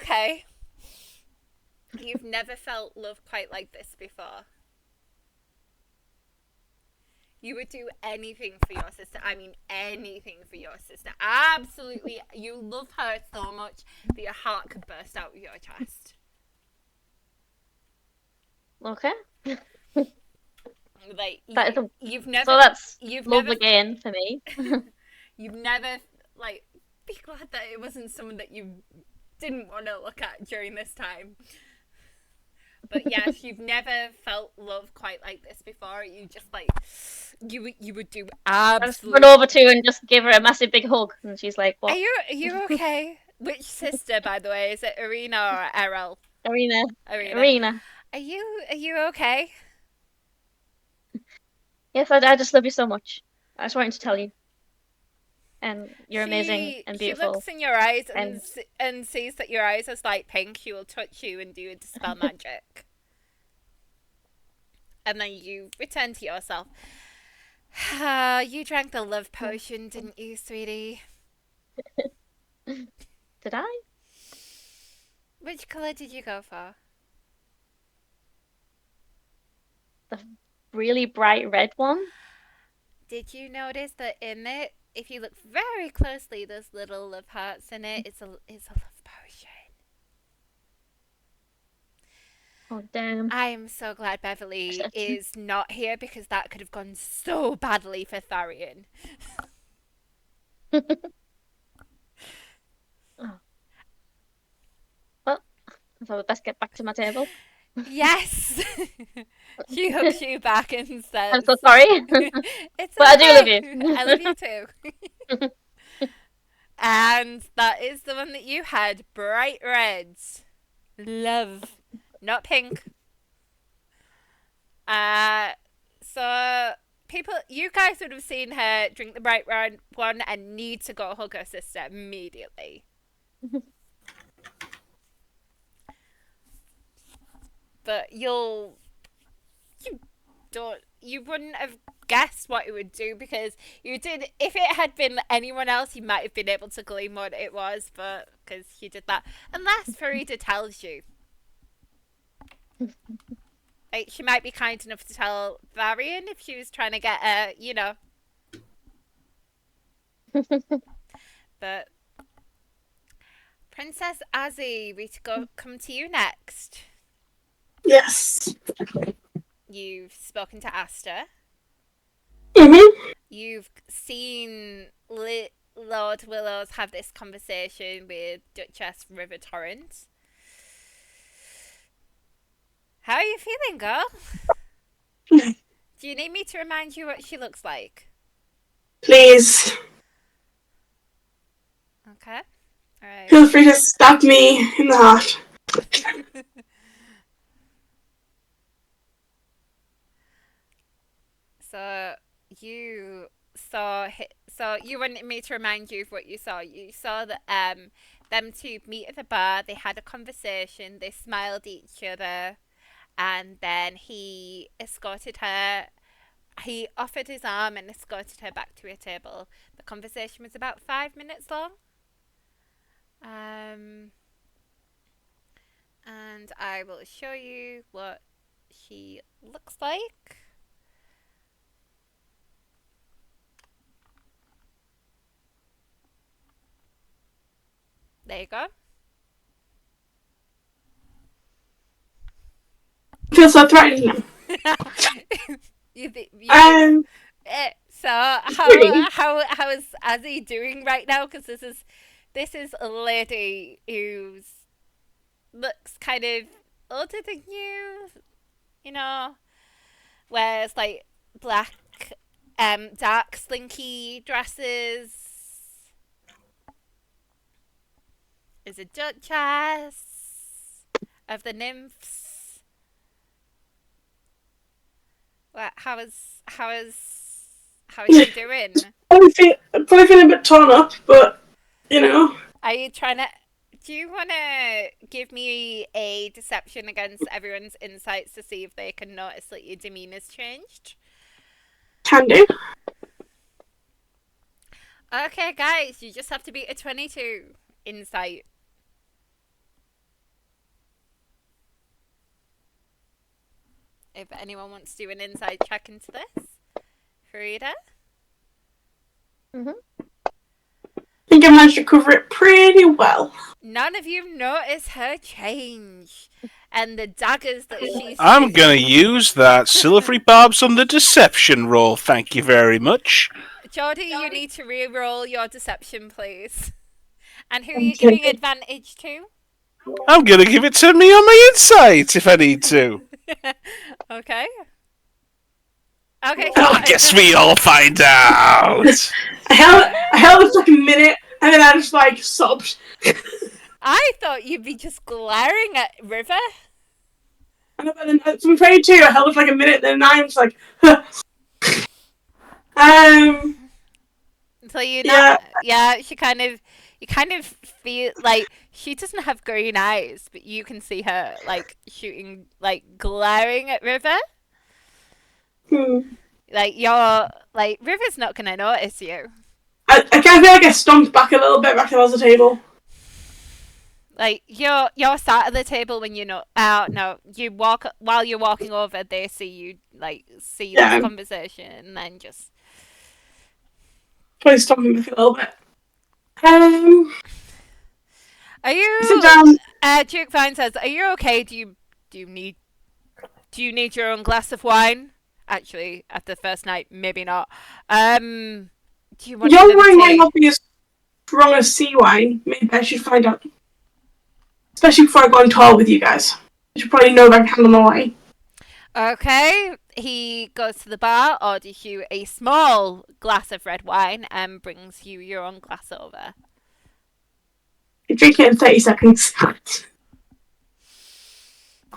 Okay. You've never felt love quite like this before. You would do anything for your sister. I mean, anything for your sister. Absolutely. You love her so much that your heart could burst out of your chest. Okay. Like, you've never. So that's you've love never, again for me. You've never, like, be glad that it wasn't someone that you didn't want to look at during this time. But yes, you've never felt love quite like this before. You just like, you would do absolutely. I just run over to her and just give her a massive big hug, and she's like, "What?" Are you okay? Which sister, by the way, is it Arena or Errol? Arena. Are you okay? Yes, I just love you so much. I just wanted to tell you. And you're amazing and beautiful. She looks in your eyes and sees that your eyes are light pink. She will touch you and do a dispel magic. And then you return to yourself. You drank the love potion, didn't you, sweetie? Did I? Which colour did you go for? The really bright red one. Did you notice that in it, if you look very closely, there's little love hearts in it? It's a love potion. Oh, damn. I am so glad Beverly is not here because that could have gone so badly for Tharion. Oh. Well, I thought we'd best get back to my table. Yes! She hooks you back and says... I'm so sorry. It's but okay. I do love you. I love you too. And that is the one that you had. Bright reds. Love. Not pink. So people, you guys would have seen her drink the bright red one and need to go hug her sister immediately. But you wouldn't have guessed what it would do because you did. If it had been anyone else, you might have been able to glean what it was, but because you did that, unless Farida tells you. Like, she might be kind enough to tell Tharion if she was trying to get a, But Princess Azzy, we come to you next. Yes. You've spoken to Asta. Mm-hmm. You've seen Lord Willows have this conversation with Duchess River Torrent. How are you feeling, girl? Do you need me to remind you what she looks like? Please. Okay. Alright. Feel free to stab me in the heart. So you so you wanted me to remind you of what you saw. You saw that them two meet at the bar, they had a conversation, they smiled at each other, and then he offered his arm and escorted her back to her table. The conversation was about 5 minutes long. And I will show you what she looks like. There you go. Feel so threatening. So how is Azzy doing right now? Because this is a lady who looks kind of older than you know, wears like black, dark slinky dresses. Is a duchess of the nymphs. Well, how is she doing? Probably feeling a bit torn up, but Are you trying to? Do you want to give me a deception against everyone's insights to see if they can notice that your demeanor's changed? Can do. Okay, guys, you just have to beat a 22 insight. If anyone wants to do an inside check into this, Farida? Mm-hmm. I think I managed to cover it pretty well. None of you notice her change. And the daggers that she's I'm going to use that silvery barbs on the deception roll. Thank you very much. Jordie, you need to re-roll your deception, please. And who are you giving advantage to? I'm going to give it to me on my insight if I need to. Okay. Okay. I guess we all find out. I held it for like a minute, and then I just like sobbed. I thought you'd be just glaring at River. I know, but then from 22, I held it for like a minute, then I was like, So you kind of feel like she doesn't have green eyes, but you can see her like shooting, like glaring at River. Like River's not gonna notice you. I kind of feel like I stomped back a little bit back towards the table. Like you're sat at the table when you walk while you're walking over. They see you this conversation and then just Probably stomping back a little bit. Are you? Sit down. Duke Vine says, "Are you okay? Do you need your own glass of wine?" Actually, at the first night, maybe not. Do you want Your another wine tea? might not be as strong as sea wine. Maybe I should find out. Especially before I go on tour with you guys. I should probably know if I can handle my wine. Okay. He goes to the bar, orders you a small glass of red wine, and brings you your own glass over. You drink it in 30 seconds.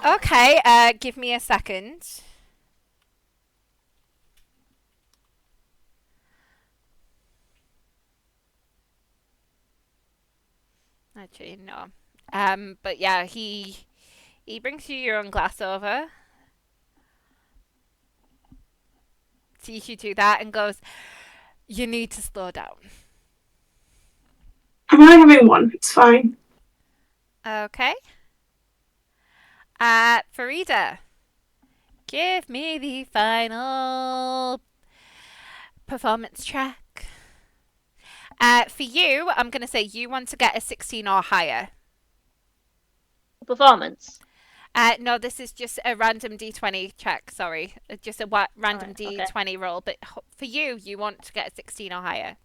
Okay, give me a second. Actually, no. But yeah, he brings you your own glass over. Sees you do that and goes, "You need to slow down." I'm only having one. It's fine. Okay. Farida, Give me the final performance track. For you, I'm going to say you want to get a 16 or higher. Performance. No, this is just a random D20 check, sorry. Just a random okay. D20 roll. But for you, you want to get a 16 or higher.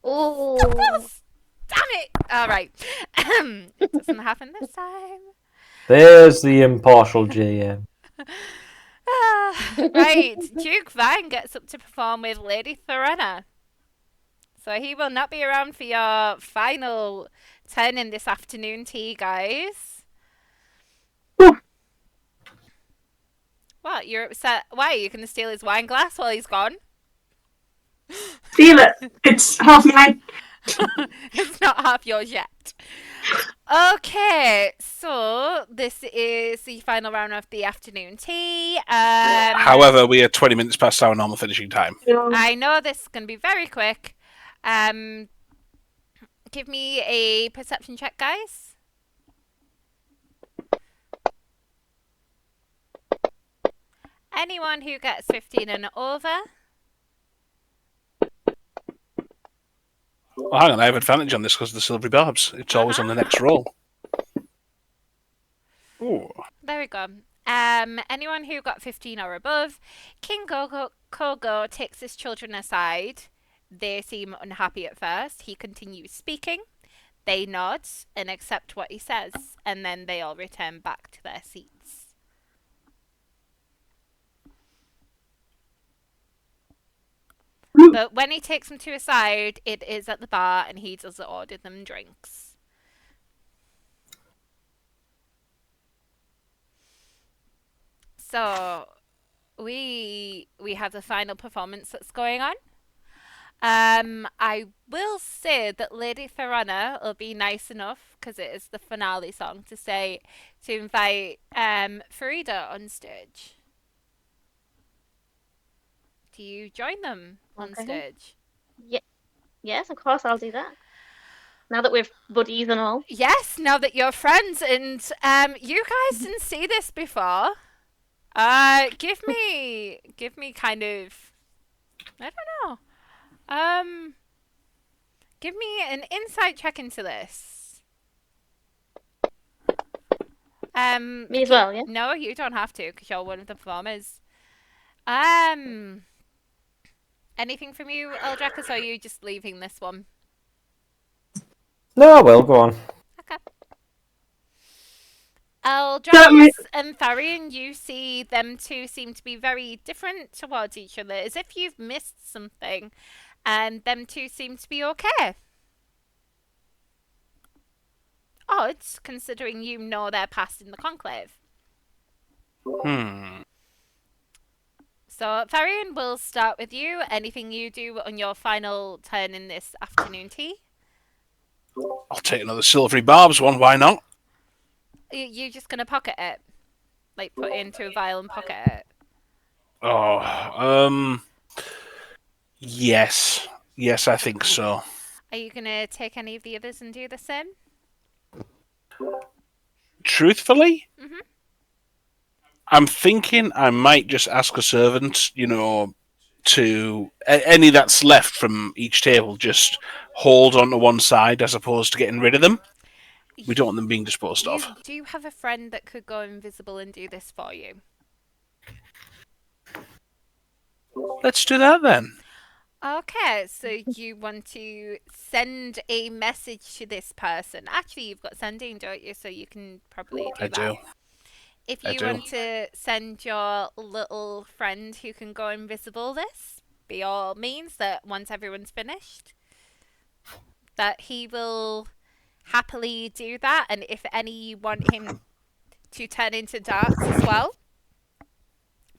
Oh. Damn it! Alright. It doesn't happen this time. There's the impartial GM. Right, Duke Vine gets up to perform with Lady Tharion. So he will not be around for your final turn in this afternoon tea, guys. What, you're upset? Why, are you going to steal his wine glass while he's gone? Steal it. It's half mine. It's not half yours yet. Okay, so this is the final round of the afternoon tea. However, we are 20 minutes past our normal finishing time. I know this is going to be very quick. Give me a perception check, guys. Anyone who gets 15 and over. Well, hang on, I have advantage on this because of the silvery barbs. It's always on the next roll. Ooh. There we go. Anyone who got 15 or above, King Kogo takes his children aside. They seem unhappy at first. He continues speaking. They nod and accept what he says, and then they all return back to their seats. But when he takes them to a side, it is at the bar, and he does order them drinks. So we have the final performance that's going on. I will say that Lady Farina will be nice enough, because it is the finale song, to invite Farida on stage. Do you join them on stage? Yeah. Yes, of course I'll do that. Now that we're buddies and all. Yes, now that you're friends, and you guys didn't see this before. Give me kind of, I don't know. Give me an insight check into this. Me as well, yeah? No, you don't have to, because you're one of the performers. Anything from you, Eldracus, or are you just leaving this one? No, well, go on. Okay. Eldracus and Tharion, you see them two seem to be very different towards each other, as if you've missed something, and them two seem to be okay. Odd, considering you know their past in the Conclave. So, Tharion, we'll start with you. Anything you do on your final turn in this afternoon tea? I'll take another silvery barbs one, why not? You're just going to pocket it? Like, put it into a vial and pocket it? Oh, yes. Yes, I think so. Are you going to take any of the others and do the same? Truthfully? I'm thinking I might just ask a servant, to any that's left from each table, just hold on to one side as opposed to getting rid of them. We don't want them being disposed of. Do you have a friend that could go invisible and do this for you? Let's do that then. Okay, so you want to send a message to this person. Actually, you've got sending, don't you? So you can probably do that. I do. If you want to send your little friend who can go invisible this, by all means, that once everyone's finished, that he will happily do that. And if any want him to turn into darts as well,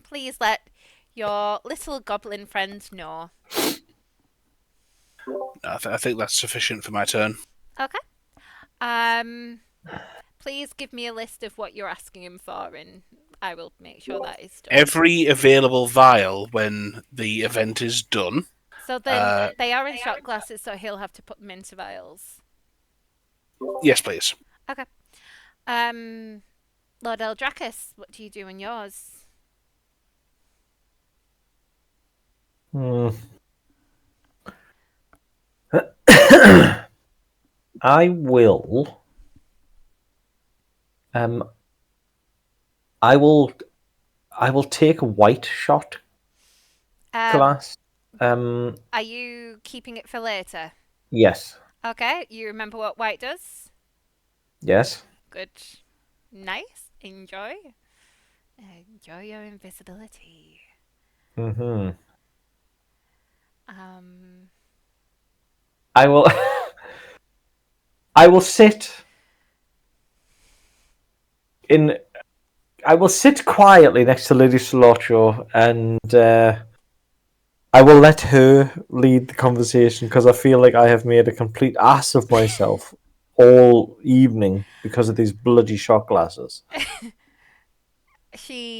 please let your little goblin friend know. I think that's sufficient for my turn. Okay. Please give me a list of what you're asking him for, and I will make sure that is done. Every available vial when the event is done. So then they are in shot glasses, so he'll have to put them into vials. Yes, please. Okay. Lord Eldracus, what do you do in yours? I will. I will take a white shot glass. Are you keeping it for later? Yes. Okay, you remember what white does? Yes. Good. Nice. Enjoy. Enjoy your invisibility. Mm-hmm. I will. I will sit in. I will sit quietly next to Lady Solocho, and I will let her lead the conversation because I feel like I have made a complete ass of myself all evening because of these bloody shot glasses.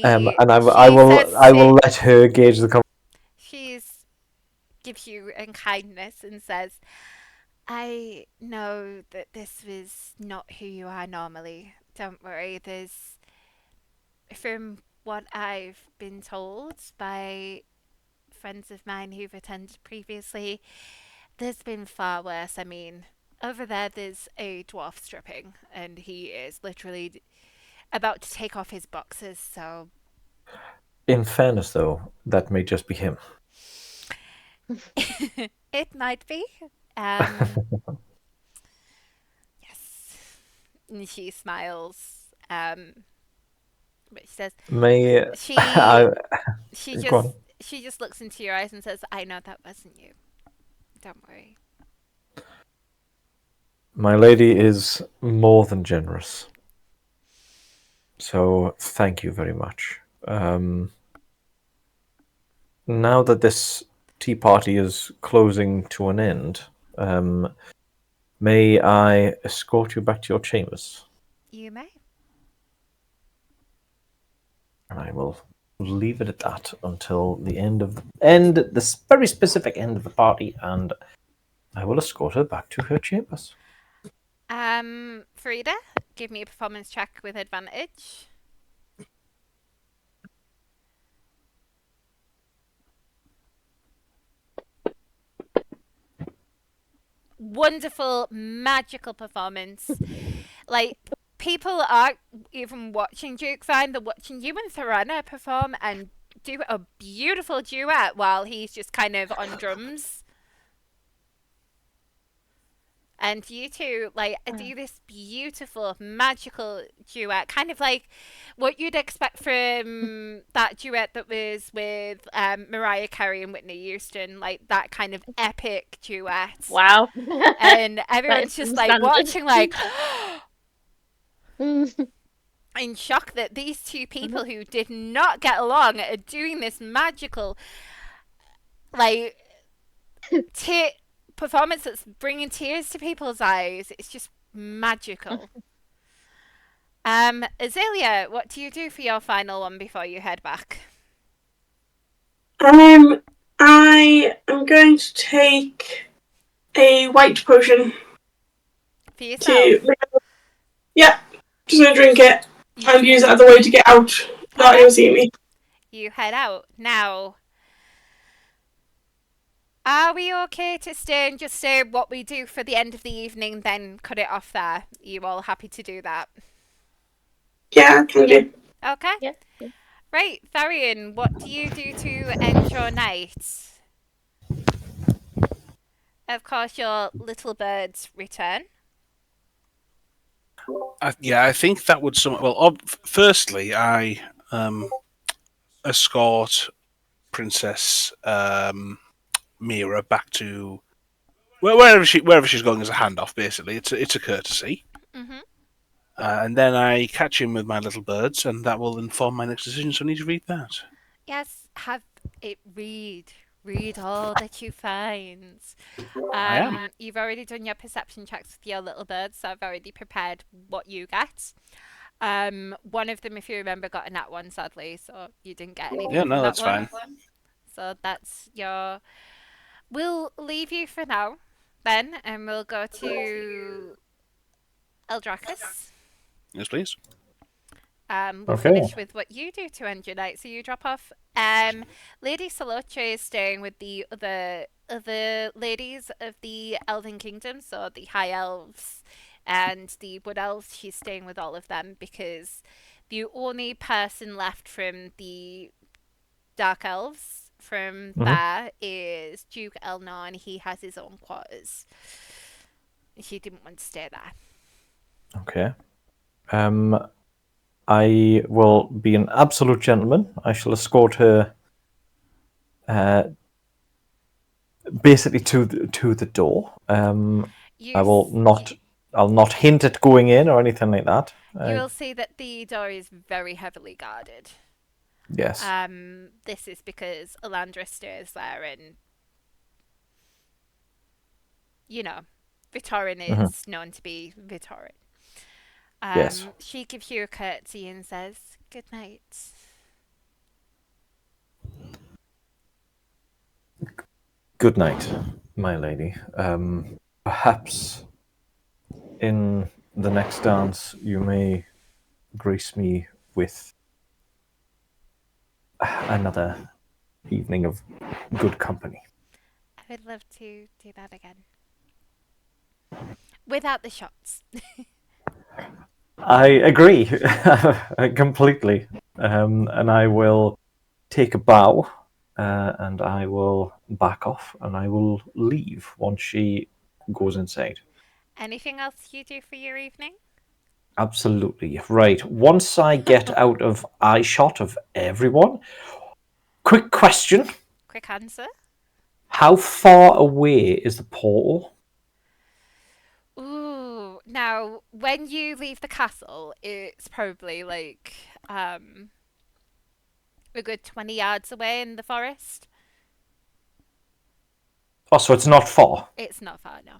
And I will let her gauge the conversation. She gives you in kindness and says, I know that this was not who you are normally. Don't worry, from what I've been told by friends of mine who've attended previously, there's been far worse. I mean, over there's a dwarf stripping, and he is literally about to take off his boxes, so... In fairness, though, that may just be him. It might be. Yes. And she smiles. But she says, she just looks into your eyes and says, I know that wasn't you. Don't worry. My lady is more than generous. So thank you very much. Now that this tea party is closing to an end, may I escort you back to your chambers? You may. And I will leave it at that until the this very specific end of the party, and I will escort her back to her chambers. Farida, give me a performance check with advantage. Wonderful, magical performance. Like, people aren't even watching Duke Vine, they're watching you and Tharion perform and do a beautiful duet while he's just kind of on drums. And you two, do this beautiful, magical duet, kind of like what you'd expect from that duet that was with Mariah Carey and Whitney Houston, like that kind of epic duet. Wow. And everyone's just watching in shock that these two people who did not get along are doing this magical, performance that's bringing tears to people's eyes. It's just magical. Azalea, what do you do for your final one before you head back? I am going to take a white potion. For yourself? Yeah, just gonna drink it and use it as a way to get out without anyone seeing me. You head out. Now, are we okay to stay and just say what we do for the end of the evening, then cut it off there? Are you all happy to do that? Yeah, can do. Okay. Yeah. Right, Tharion, what do you do to end your night? Of course, your little birds return. I think that would firstly, I escort Princess Mira back to wherever she's going as a handoff. Basically, it's a courtesy. Mm-hmm. And then I catch him with my little birds, and that will inform my next decision. So I need to read that. Yes, have it read. Read all that you find. I am. You've already done your perception checks with your little birds, so I've already prepared what you get. One of them, if you remember, got a nat 1, sadly, so you didn't get anything. Yeah, no, that's fine. So that's your... We'll leave you for now, then, and we'll go to Eldracus. Yes, please. We'll Okay. finish with what you do to end your night. So you drop off. Lady Salotre is staying with the other ladies of the Elven Kingdom, so the High Elves and the Wood Elves. She's staying with all of them because the only person left from the Dark Elves from there is Duke Elnar, and he has his own quarters. She didn't want to stay there. Okay. I will be an absolute gentleman. I shall escort her basically to the door. I will not. I'll not hint at going in or anything like that. You will see that the door is very heavily guarded. Yes. This is because Elandra stays there, and you know, Vittorin is known to be Vittorin. Yes. She gives you a curtsy and says, "Good night." Good night, my lady. Perhaps in the next dance you may grace me with another evening of good company. I would love to do that again. Without the shots. I agree completely. And I will take a bow and I will back off and I will leave once she goes inside. Anything else you do for your evening? Absolutely. Right. Once I get out of eye shot of everyone, quick question. Quick answer. How far away is the portal? Ooh, now when you leave the castle, it's probably like a good 20 yards away in the forest. Oh, so it's not far. It's not far, no.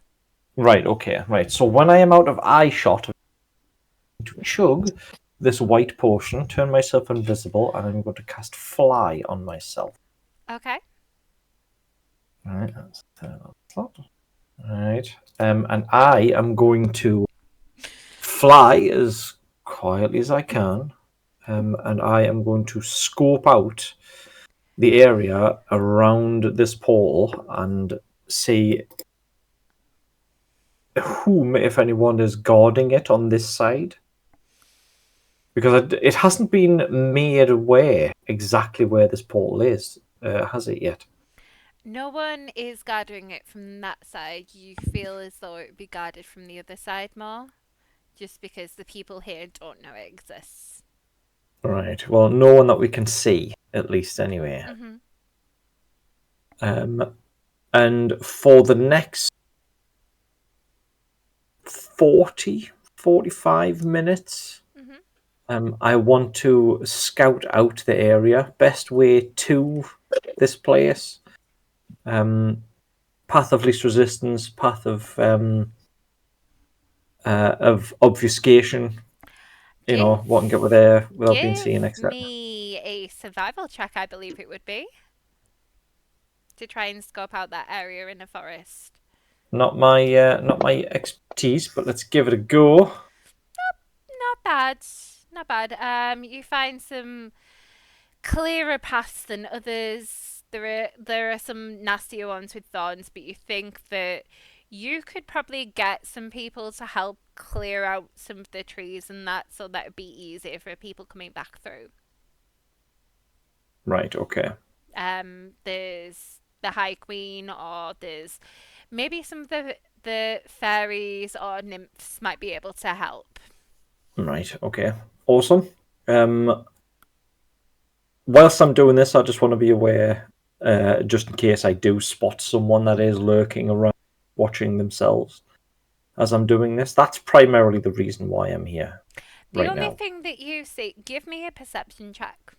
Right, okay, right. So when I am out of eye shot, to chug this white potion, turn myself invisible, and I'm going to cast Fly on myself. Okay. Alright, that's slot. Alright. And I am going to fly as quietly as I can, and I am going to scope out the area around this portal and see whom, if anyone, is guarding it on this side. Because it hasn't been made aware exactly where this portal is, has it yet? No one is guarding it from that side. You feel as though it would be guarded from the other side more, just because the people here don't know it exists. Right. Well, no one that we can see, at least, anyway. And for the next 45 minutes, I want to scout out the area. Best way to this place. Path of least resistance, path of obfuscation. You know, what can get with there without being seen, etc. Give me a survival check, I believe it would be, to try and scope out that area in the forest. Not my expertise, but let's give it a go. Not bad. Not bad. You find some clearer paths than others. There are some nastier ones with thorns, but you think that you could probably get some people to help clear out some of the trees and that, so that would be easier for people coming back through. Right, okay. There's the High Queen, or there's maybe some of the fairies or nymphs might be able to help. Right, okay. Awesome. Whilst I'm doing this, I just want to be aware, just in case I do spot someone that is lurking around, watching themselves as I'm doing this. That's primarily the reason why I'm here right now. The only thing that you see, give me a perception check.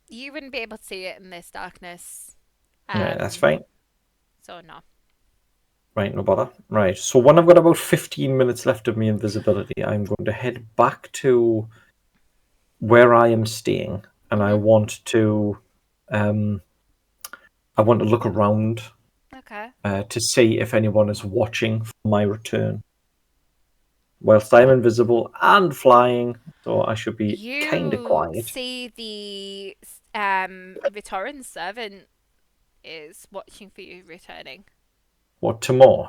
You wouldn't be able to see it in this darkness. Right, that's fine. So no. Right, no bother. Right, so when I've got about 15 minutes left of my invisibility, I'm going to head back to where I am staying, and I want to look around to see if anyone is watching for my return. Whilst I'm invisible and flying, so I should be kind of You quiet. see the Vittorin servant is watching for you returning. What, tomorrow?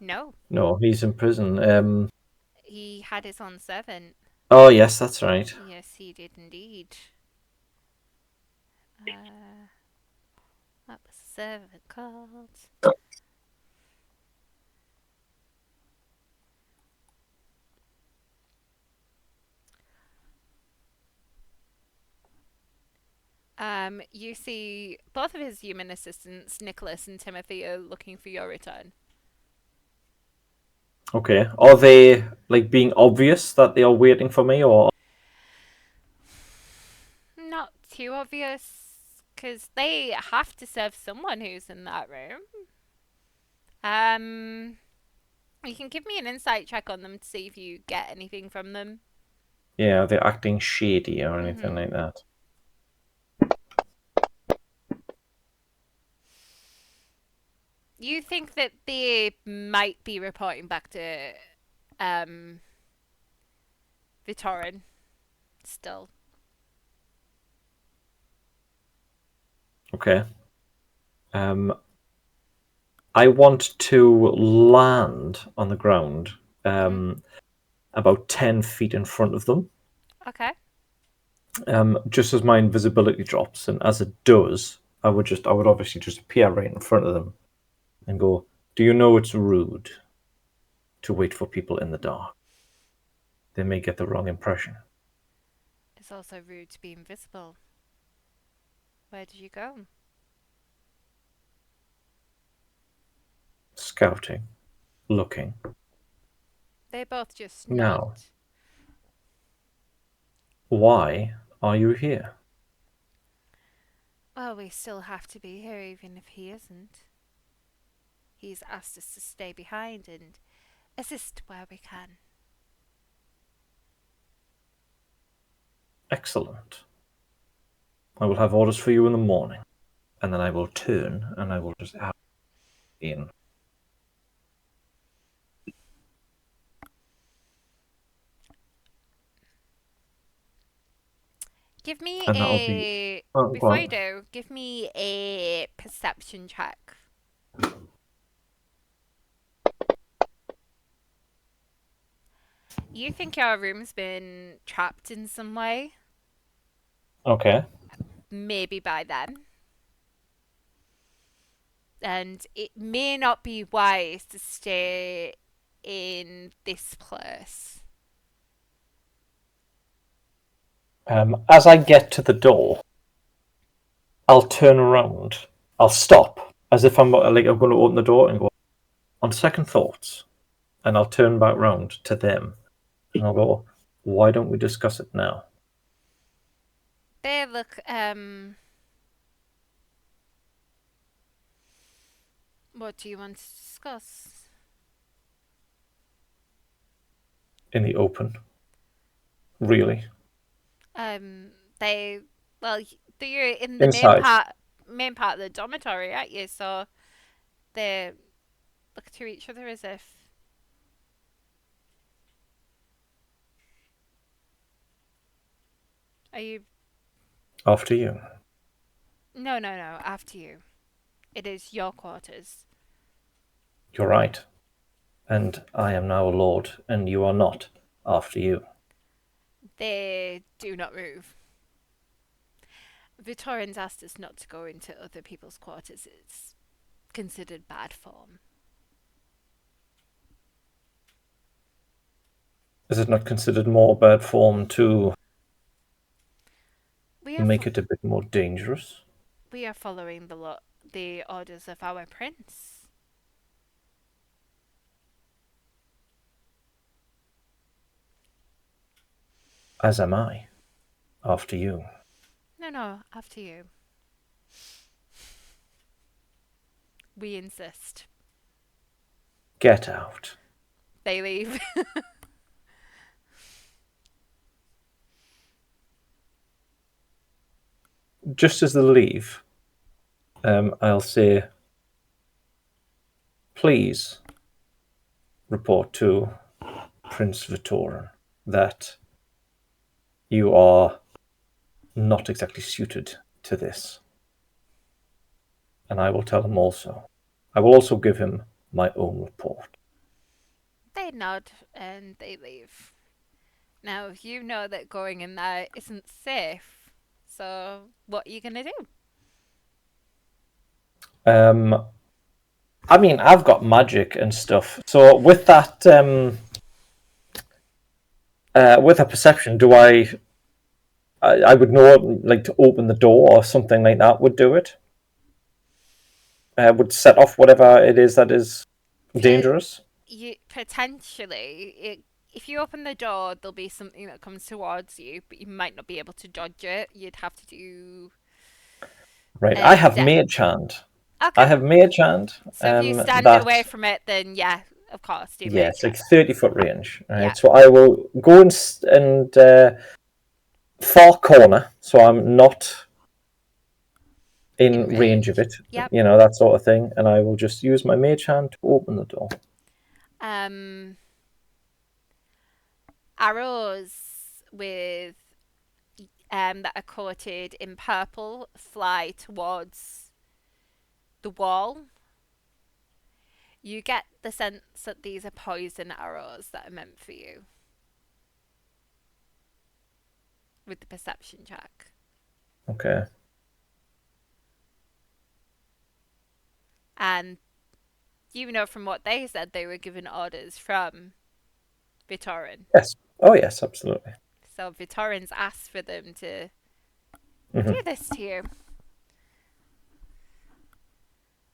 No, No, he's in prison. he had his own servant. Oh, yes, that's right. Yes, he did indeed. What was the servant called? You see both of his human assistants, Nicholas and Timothy, are looking for your return. Okay. Are they, like, being obvious that they are waiting for me, or... Not too obvious, because they have to serve someone who's in that room. You can give me an insight check on them to see if you get anything from them. Yeah, are they acting shady or anything like that? You think that they might be reporting back to Vittorin still. Okay. I want to land on the ground about 10 feet in front of them. Okay. Just as my invisibility drops, and as it does, I would obviously just appear right in front of them and go, "Do you know it's rude to wait for people in the dark? They may get the wrong impression." It's also rude to be invisible. Where did you go? Scouting, looking. They both just Now. nod. Why are you here? Well, we still have to be here even if he isn't. He's asked us to stay behind and assist where we can. Excellent. I will have orders for you in the morning, and then I will turn and I will just out in. Give me And that'll be. a... Oh, Before well, you do, give me a perception check. You think your room's been trapped in some way? okay. Maybe by them. And it may not be wise to stay in this place. As I get to the door, I'll turn around. I'll stop, as if I'm going to open the door and go, "On second thoughts," and I'll turn back round to them, and I'll go, "Why don't we discuss it now?" They look, what do you want to discuss? In the open. Really. They, well, you're in the Inside. main part of the dormitory, aren't you? So they look to each other as if... Are you... After you. No, after you. It is your quarters. You're right. And I am now a lord, and you are not. After you. They do not move. Vittorin's asked us not to go into other people's quarters. It's considered bad form. Is it not considered more bad form to make it a bit more dangerous? We are following the orders of our prince. As am I. After you. No, after you. We insist. Get out. They leave. Just as they leave, I'll say, please report to Prince Vittorin that you are not exactly suited to this. And I will tell him also. I will also give him my own report. They nod and they leave. Now, you know that going in there isn't safe. So, what are you going to do? I mean, I've got magic and stuff. So with that, with a perception, do I would know, like, to open the door or something like that would do it? Would set off whatever it is that is dangerous? You potentially, if you open the door, there'll be something that comes towards you, but you might not be able to dodge it. You'd have to do. Right, I have Mage Hand. Okay. I have Mage Hand. So if you stand away from it, then yeah, of course, do yeah, it's Mage like 30-foot range. Right, Yeah. so I will go and far corner, so I'm not in range of it. Yep. You know, that sort of thing, and I will just use my Mage Hand to open the door. Arrows with that are coated in purple fly towards the wall. You get the sense that these are poison arrows that are meant for you. With the perception check. Okay. And you know from what they said, they were given orders from Vittorin. Yes. Oh, yes, absolutely. So Vittorin's asked for them to do this to you.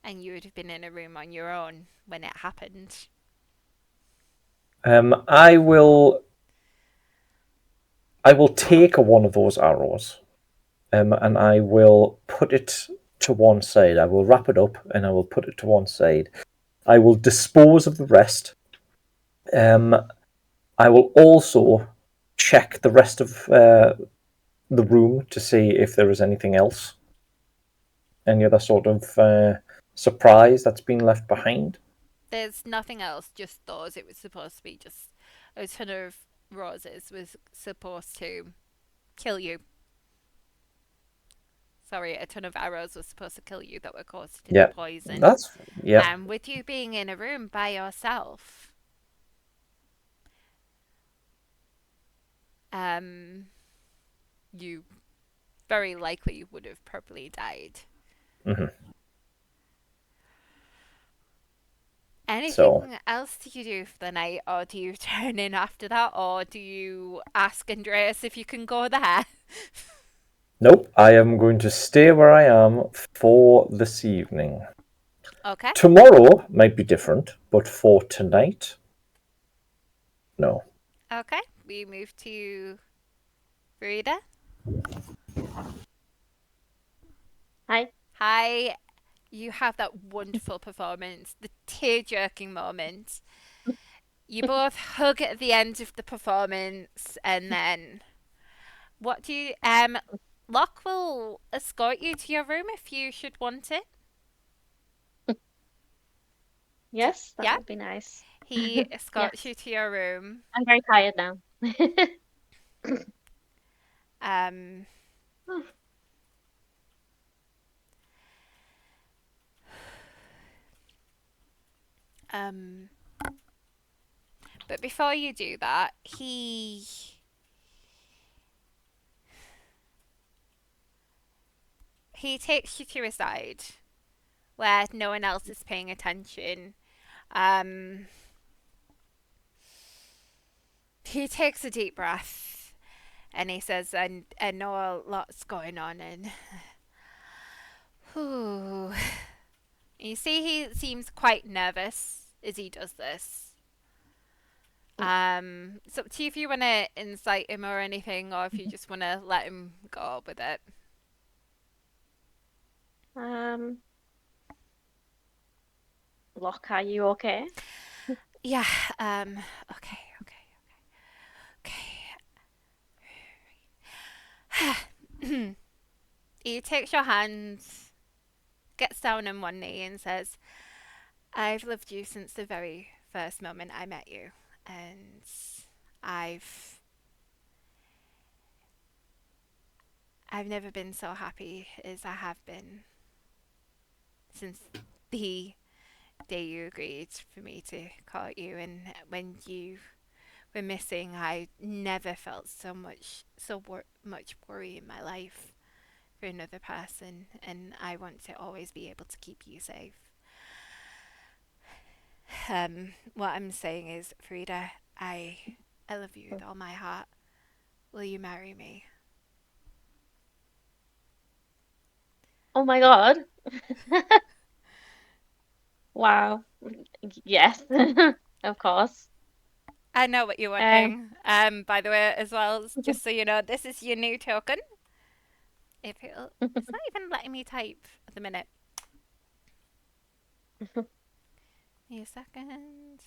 And you would have been in a room on your own when it happened. I will take one of those arrows, and I will put it to one side. I will wrap it up, and I will put it to one side. I will dispose of the rest. I will also check the rest of the room to see if there is anything else. Any other sort of surprise that's been left behind? There's nothing else, just those. It was supposed to be just a ton of roses was supposed to kill you. Sorry, a ton of arrows was supposed to kill you that were caused in poison. And with you being in a room by yourself, you very likely would have probably died. Anything else do you do for the night, or do you turn in after that, or do you ask Andreas if you can go there? Nope, I am going to stay where I am for this evening. Okay. Tomorrow might be different, but for tonight, no. Okay, we move to Farida. Hi. Hi. You have that wonderful performance, the tear-jerking moment. You both hug at the end of the performance, and then what do you? Loch will escort you to your room if you should want it. Yes, that would be nice. He escorts you to your room. I'm very tired now. But before you do that, he takes you to a side where no one else is paying attention. He takes a deep breath and he says, I know a lot's going on, and you see he seems quite nervous as he does this. It's up to you if you want to incite him or anything, or if you just want to let him go with it. Loch, are you okay? Yeah, okay. He takes your hands, gets down on one knee and says, I've loved you since the very first moment I met you, and I've never been so happy as I have been since the day you agreed for me to court you, and when you were missing, I never felt so much worry in my life for another person, and I want to always be able to keep you safe. What I'm saying is, Farida, I love you with all my heart. Will you marry me? Oh my god. Wow. Yes, of course. I know what you're wanting. By the way, as well, just so you know, this is your new token. It's not even letting me type at the minute. Give me a second.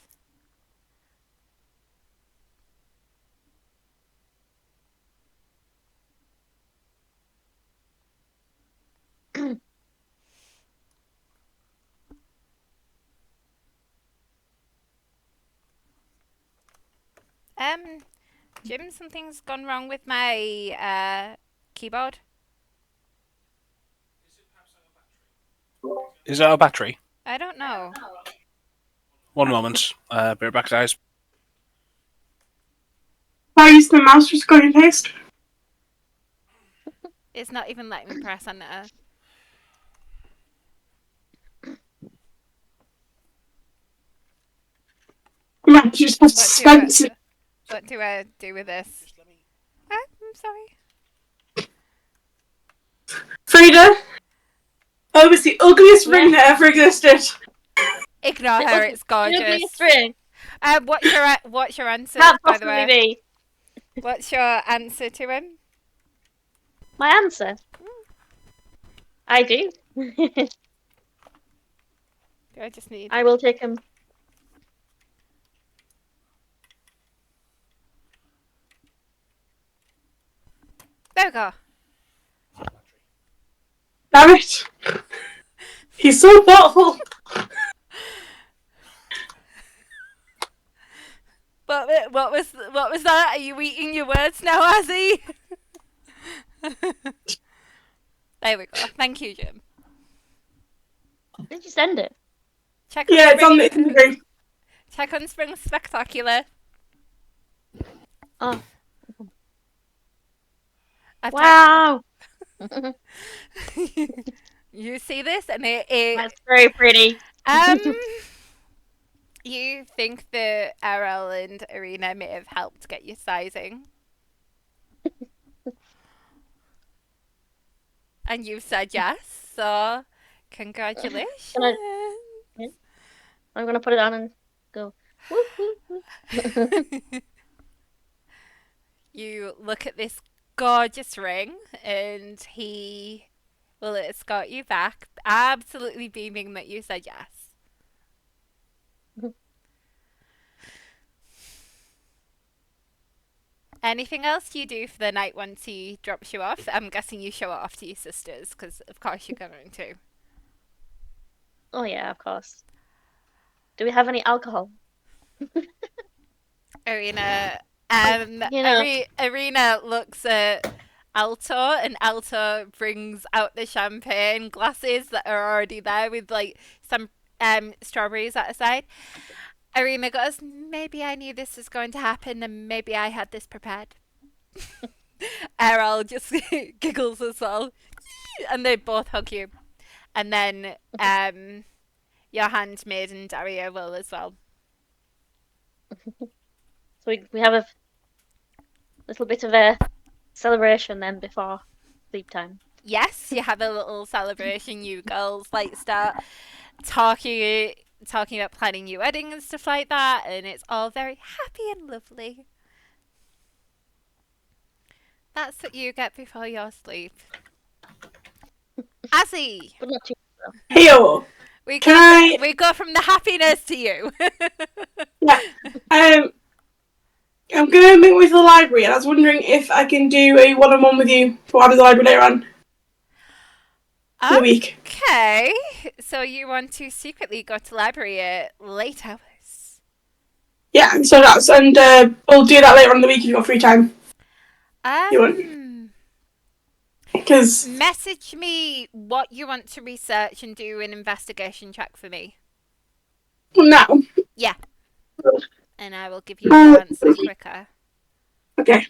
Jim, something's gone wrong with my keyboard. Is that our battery? I don't know. One moment. Be right back, guys. I use the mouse just copy and paste. It's not even letting me press on it. Man, you just have suspense. What do I do with this? I'm sorry. Farida, oh, it's the ugliest ring that ever existed. Ignore her, it's gorgeous. Ring. What's your answer, Can't by the possibly way? be. What's your answer to him? My answer? I do. I just need... I will take him. There we go. Damn it. He's so thoughtful. What was that? Are you eating your words now, Azzy? There we go. Thank you, Jim. Did you send it? Check on Yeah, it's on the ring. Check on Spring Spectacular. Oh. Wow! You see this, and it That's very pretty. You think the RL and Arena may have helped get your sizing? And you've said yes, so congratulations. I'm gonna put it on and go. You look at this gorgeous ring, and he will escort you back, absolutely beaming that you said yes. Anything else you do for the night once he drops you off? I'm guessing you show it off to your sisters, because of course you're going to. Oh yeah, of course. Do we have any alcohol? Arena, You know. Arena looks at Alto, and Alto brings out the champagne glasses that are already there with like some strawberries at the side. Arena goes, maybe I knew this was going to happen, and maybe I had this prepared. Errol just giggles as well, and they both hug you. And then your handmaid and Daria will as well. So we have a little bit of a celebration then before sleep time. Yes, you have a little celebration. You girls like start talking about planning your wedding and stuff like that, and it's all very happy and lovely. That's what you get before your sleep. Azzy! But not too well. Heyo. We go from the happiness to you. Yeah. I'm going to meet with the library, and I was wondering if I can do a one-on-one with you for out of the library later on in the week. Okay. so you want to secretly go to library at late hours? Yeah, so that's, and we'll do that later on in the week if you've got free time. You want? Because message me what you want to research and do an investigation check for me. now. Yeah. And I will give you the answer quicker. Okay. I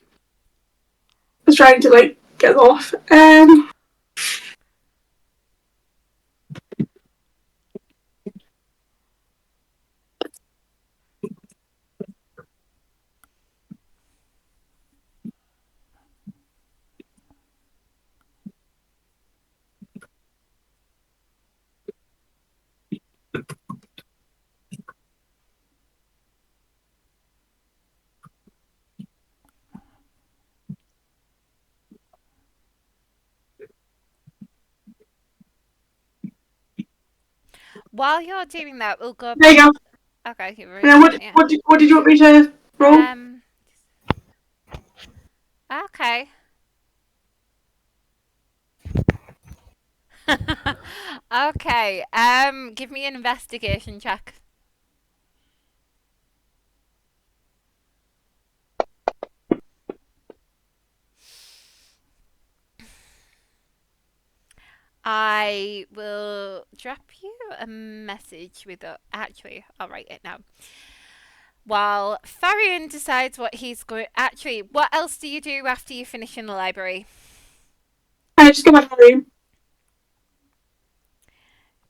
was trying to get off. While you're doing that, we'll go. There you go. Okay, you've And then what did you want me to roll? Okay. Okay. Give me an investigation check. I will drop you a message with a... Actually, I'll write it now. While Tharion decides what he's going... Actually, what else do you do after you finish in the library? I just go back to my room.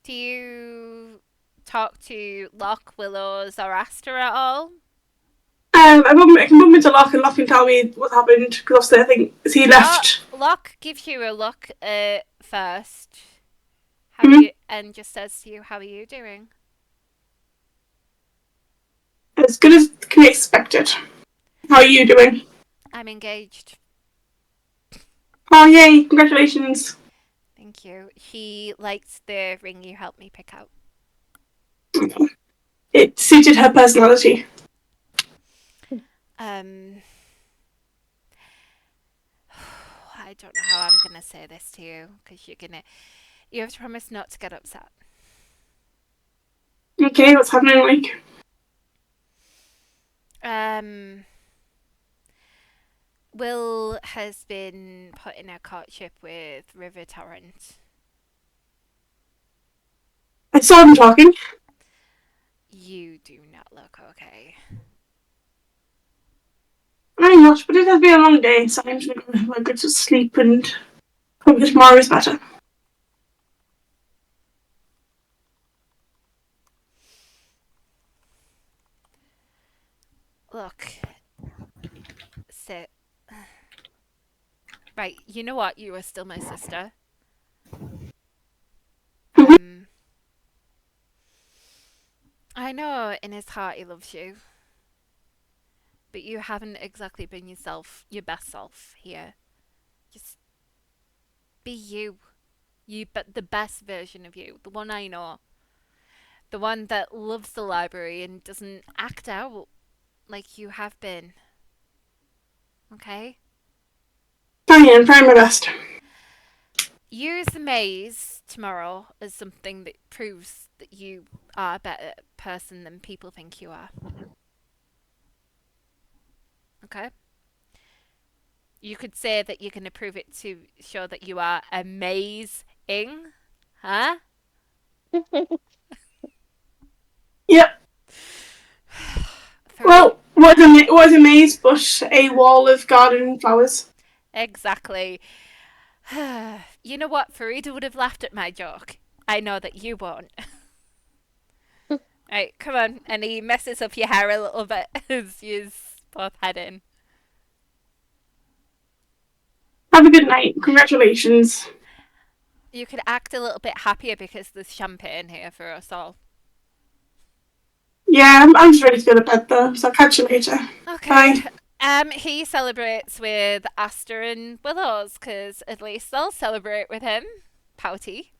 Do you talk to Loch, Willows, or Aster at all? I can bump into Loch and Loch can tell me what happened, because obviously I think he left. Loch gives you a look first. How you, and just says to you, how are you doing? As good as can be expected. How are you doing? I'm engaged. Oh, yay, congratulations. Thank you. She likes the ring you helped me pick out. It suited her personality. I don't know how I'm going to say this to you, because you have to promise not to get upset. Okay, what's happening, Will has been put in a courtship with River Torrent. I saw them talking. You do not look okay. I'm not, but it has been a long day, so I'm just going to have a good sleep and hope that tomorrow is better. Look. Sit. Right, you know what? You are still my sister. I know in his heart he loves you. But you haven't exactly been your best self here. Just be you. But the best version of you. The one I know. The one that loves the library and doesn't act out like you have been. Okay? Fine, I'm trying my best. Use the maze tomorrow as something that proves that you are a better person than people think you are. Okay? You could say that you're going to prove it to show that you are amazing. Huh? Yep. Well, what is a maze but a wall of garden flowers? Exactly. You know what? Farida would have laughed at my joke. I know that you won't. Right, come on. And he messes up your hair a little bit as you both head in. Have a good night. Congratulations. You could act a little bit happier because there's champagne here for us all. Yeah, I'm just ready to go to bed though, so I'll catch you later. Okay. Bye. He celebrates with Aster and Willows, because at least they'll celebrate with him. Pouty.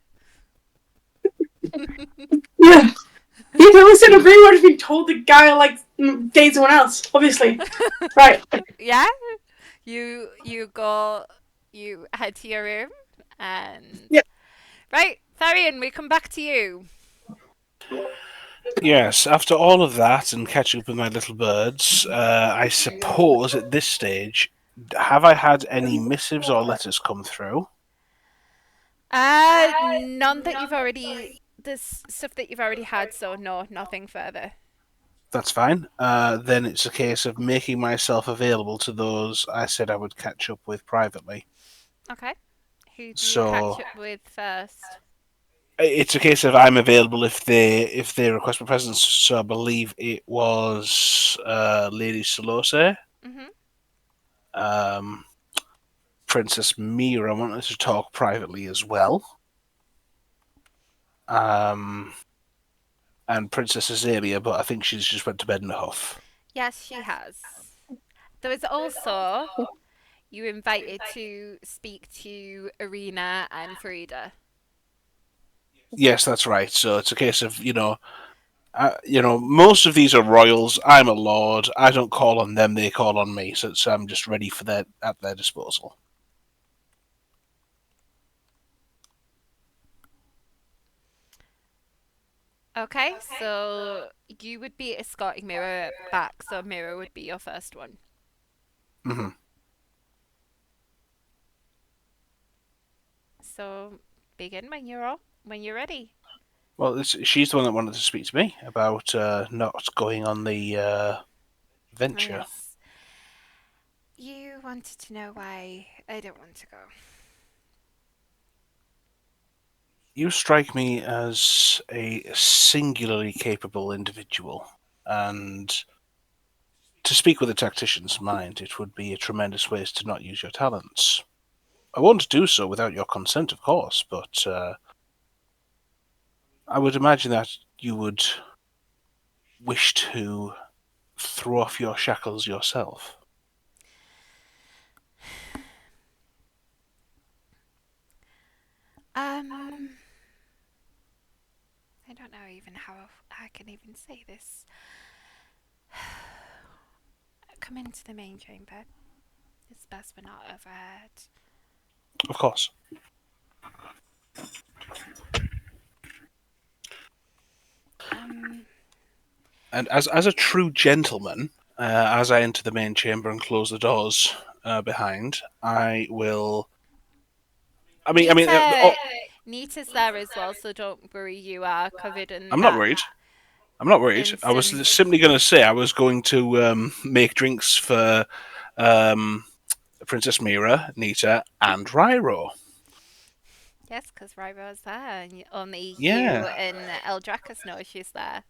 Yeah. Yeah, but listen, if anyone had been told the guy dates someone else, obviously. Right. Yeah? You head to your room and... Yep. Right, Tharion, we come back to you. Yes, after all of that and catching up with my little birds, I suppose at this stage, have I had any missives or letters come through? None that you've already. There's stuff that you've already had, so no, nothing further. That's fine. Then it's a case of making myself available to those I said I would catch up with privately. Okay. Who do you So catch up with first? it's a case of I'm available if they request my presence. So I believe it was Lady Solose, Mhm. Princess Mira wanted to talk privately as well, and Princess Azalea, but I think she's just went to bed in a huff. Yes, she has. There was also you invited to speak to Arena and Farida. Yes, that's right. So it's a case of most of these are royals. I'm a lord. I don't call on them; they call on me. So I'm just ready for at their disposal. Okay, so you would be escorting Mira back, so Mira would be your first one. Hmm. So begin when you're ready. Well, she's the one that wanted to speak to me about not going on the venture. Yes. You wanted to know why I don't want to go. You strike me as a singularly capable individual, and to speak with a tactician's mind, it would be a tremendous waste to not use your talents. I won't do so without your consent, of course, but I would imagine that you would wish to throw off your shackles yourself. I don't know even how I can even say this. Come into the main chamber. It's best we're not overheard. Of course. And as a true gentleman, as I enter the main chamber and close the doors behind, I will. Nita's there as well, so don't worry. You are covered in I'm not that worried. I'm not worried. I was instant. simply going to say I was going to make drinks for Princess Mira, Nita, and Ryro. Yes, because Ryro's there, and only you Yeah, and Eldracus know she's there.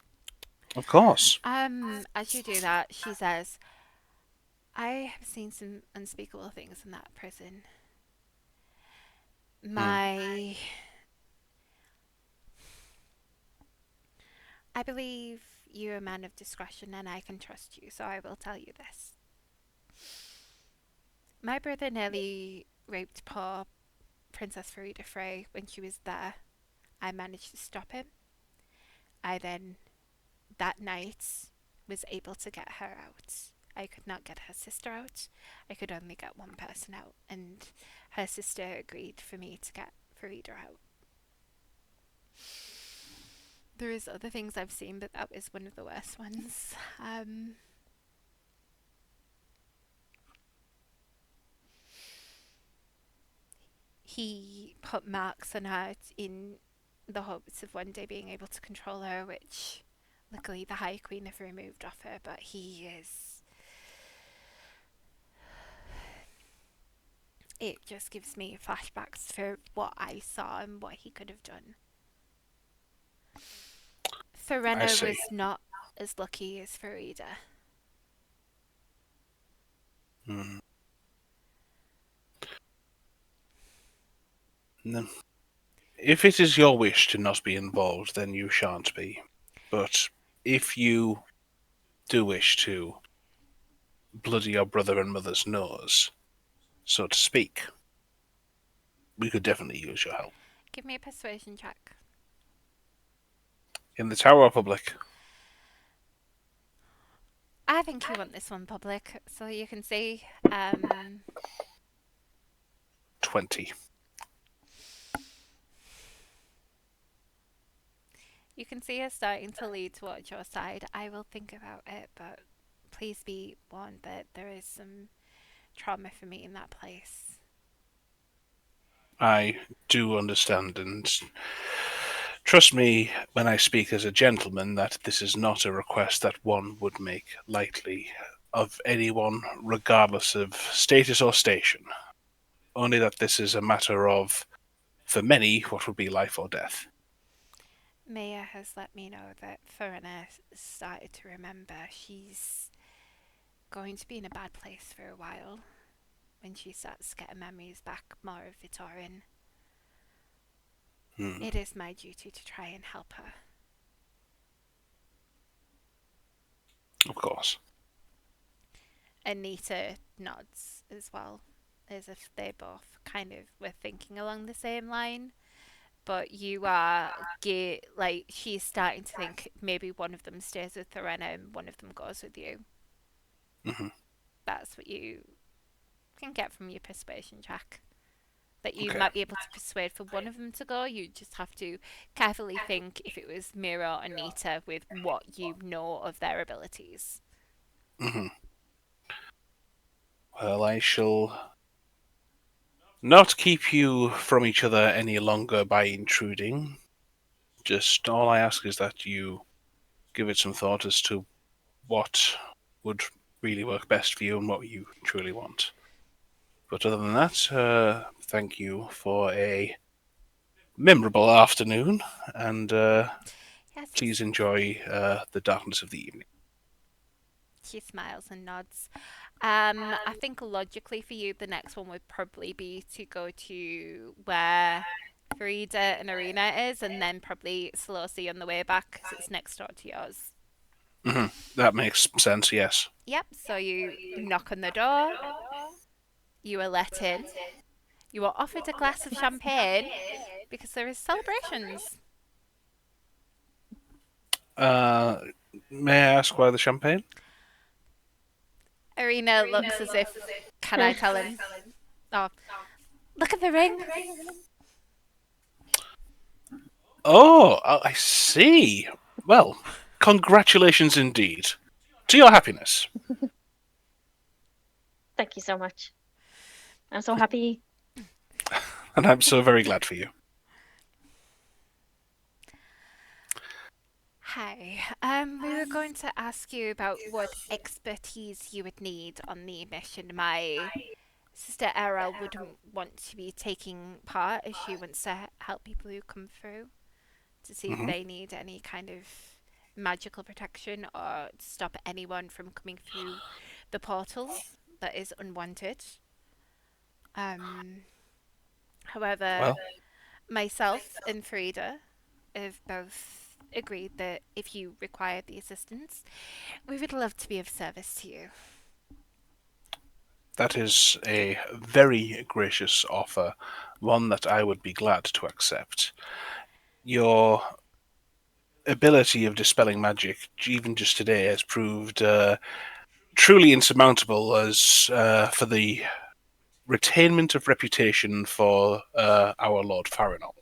of course. As you do that, she says, "I have seen some unspeakable things in that prison. I believe you're a man of discretion, and I can trust you, so I will tell you this. My brother nearly raped poor Princess Farida-Fay when she was there. I managed to stop him. I then, that night, was able to get her out. I could not get her sister out. I could only get one person out, and her sister agreed for me to get Farida out. There is other things I've seen, but that was one of the worst ones. He put marks on her in the hopes of one day being able to control her, which luckily the High Queen have removed off her, but he is... It just gives me flashbacks for what I saw and what he could have done. Farina was not as lucky as Farida. No. If it is your wish to not be involved, then you shan't be. But if you do wish to bloody your brother and mother's nose, so to speak, we could definitely use your help. Give me a persuasion check. In the Tower of Public. I think you want this one public, so you can see. 20. You can see her starting to lead towards your side. I will think about it, but please be warned that there is some trauma for me in that place. I do understand, and trust me when I speak as a gentleman that this is not a request that one would make lightly of anyone, regardless of status or station. Only that this is a matter of, for many, what would be life or death. Maya has let me know that Farina started to remember she's going to be in a bad place for a while when she starts getting memories back more of Vittorin. It is my duty to try and help her. Of course. Anita nods as well, as if they both kind of were thinking along the same line. But you are, like, she's starting to think maybe one of them stays with Tharion and one of them goes with you. Mm-hmm. That's what you can get from your persuasion check. That you Okay. might be able to persuade for one of them to go. You just have to carefully think if it was Mira or Anita with what you know of their abilities. Mm-hmm. Well, I shall not keep you from each other any longer by intruding. Just all I ask is that you give it some thought as to what would really work best for you and what you truly want. But other than that, thank you for a memorable afternoon, and Yes. please enjoy the darkness of the evening. She smiles and nods. I think logically for you, the next one would probably be to go to where Farida and Arena is, and then probably Selosy on the way back because it's next door to yours. Mm-hmm. That makes sense, yes. Yep, so you knock on the door, you are let in, you are offered a glass of champagne because there is celebrations. May I ask why the champagne? Arena looks as if, can I tell him? Oh, look at the ring. Oh, I see. Well, congratulations indeed. To your happiness. Thank you so much. I'm so happy. And I'm so very glad for you. Hi. We were going to ask you about what expertise you would need on the mission. My sister Errol wouldn't want to be taking part as she wants to help people who come through to see if they need any kind of magical protection or stop anyone from coming through the portals that is unwanted. However, myself and Farida have both agreed that if you require the assistance, we would love to be of service to you. That is a very gracious offer, one that I would be glad to accept. Your ability of dispelling magic, even just today, has proved truly insurmountable as for the retainment of reputation for our Lord Farinoll.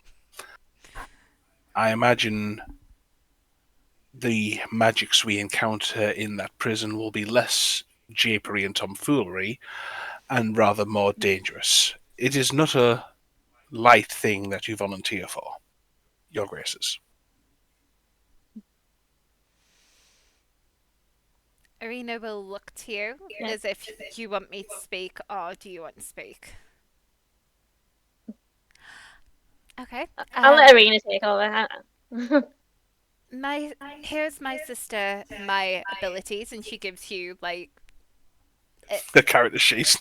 I imagine the magics we encounter in that prison will be less japery and tomfoolery and rather more dangerous. It is not a light thing that you volunteer for, Your Graces. Arena will look to you as if, do you want me to speak or do you want to speak? Okay. I'll let Arena take over. Here's my sister, my abilities, and she gives you like The character sheet.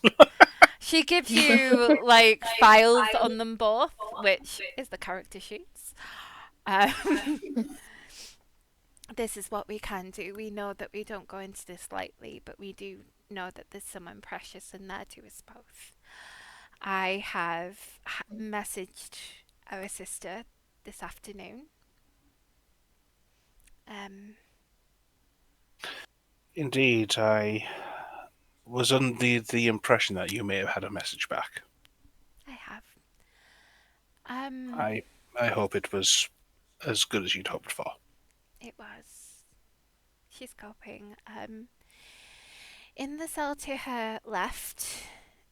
she gives you like files on them both, which is the character sheets. This is what we can do. We know that we don't go into this lightly, but we do know that there's someone precious in there to us both. I have messaged our sister this afternoon. Indeed, I was under the impression that you may have had a message back. I have. I hope it was as good as you'd hoped for. It was. She's coping. In the cell to her left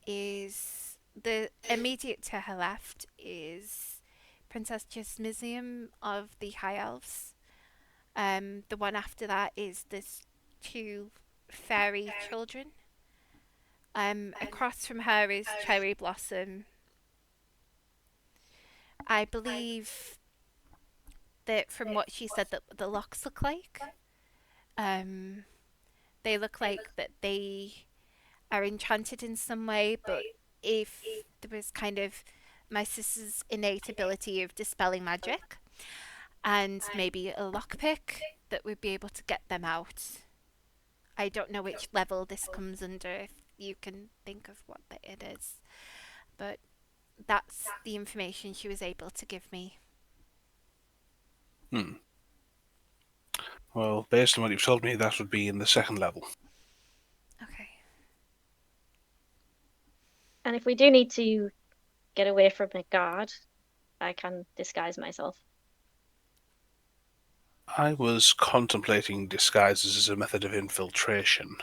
is the immediate to her left is Princess Gismizium of the High Elves. The one after that is this two fairy children. Across from her is Cherry Blossom. I believe that from what she said that the Lochs look like. They look like that they are enchanted in some way, but if there was kind of my sister's innate ability of dispelling magic and maybe a lockpick that would be able to get them out. I don't know which level this comes under, if you can think of what it is, but that's the information she was able to give me. Well, based on what you've told me, that would be in the second level. Okay. And if we do need to get away from a guard, I can disguise myself. I was contemplating disguises as a method of infiltration,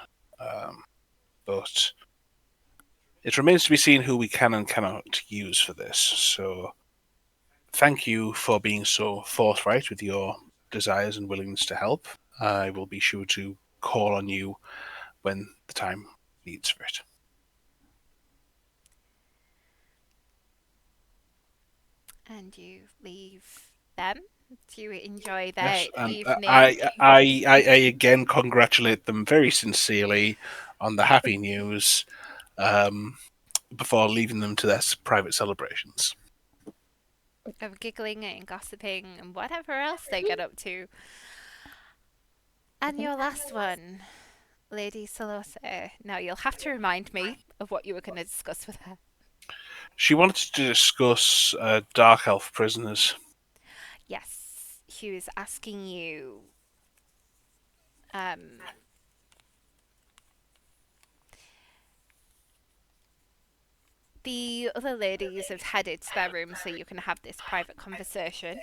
but it remains to be seen who we can and cannot use for this. So, thank you for being so forthright with your desires and willingness to help. I will be sure to call on you when the time needs for it. And you leave them to enjoy their Yes, evening. I again congratulate them very sincerely on the happy news before leaving them to their private celebrations. Of giggling and gossiping and whatever else they get up to. And your last one, Lady Solose. Now you'll have to remind me of what you were going to discuss with her. She wanted to discuss Dark Elf prisoners. Yes, she was asking you. The other ladies have headed to their room so you can have this private conversation.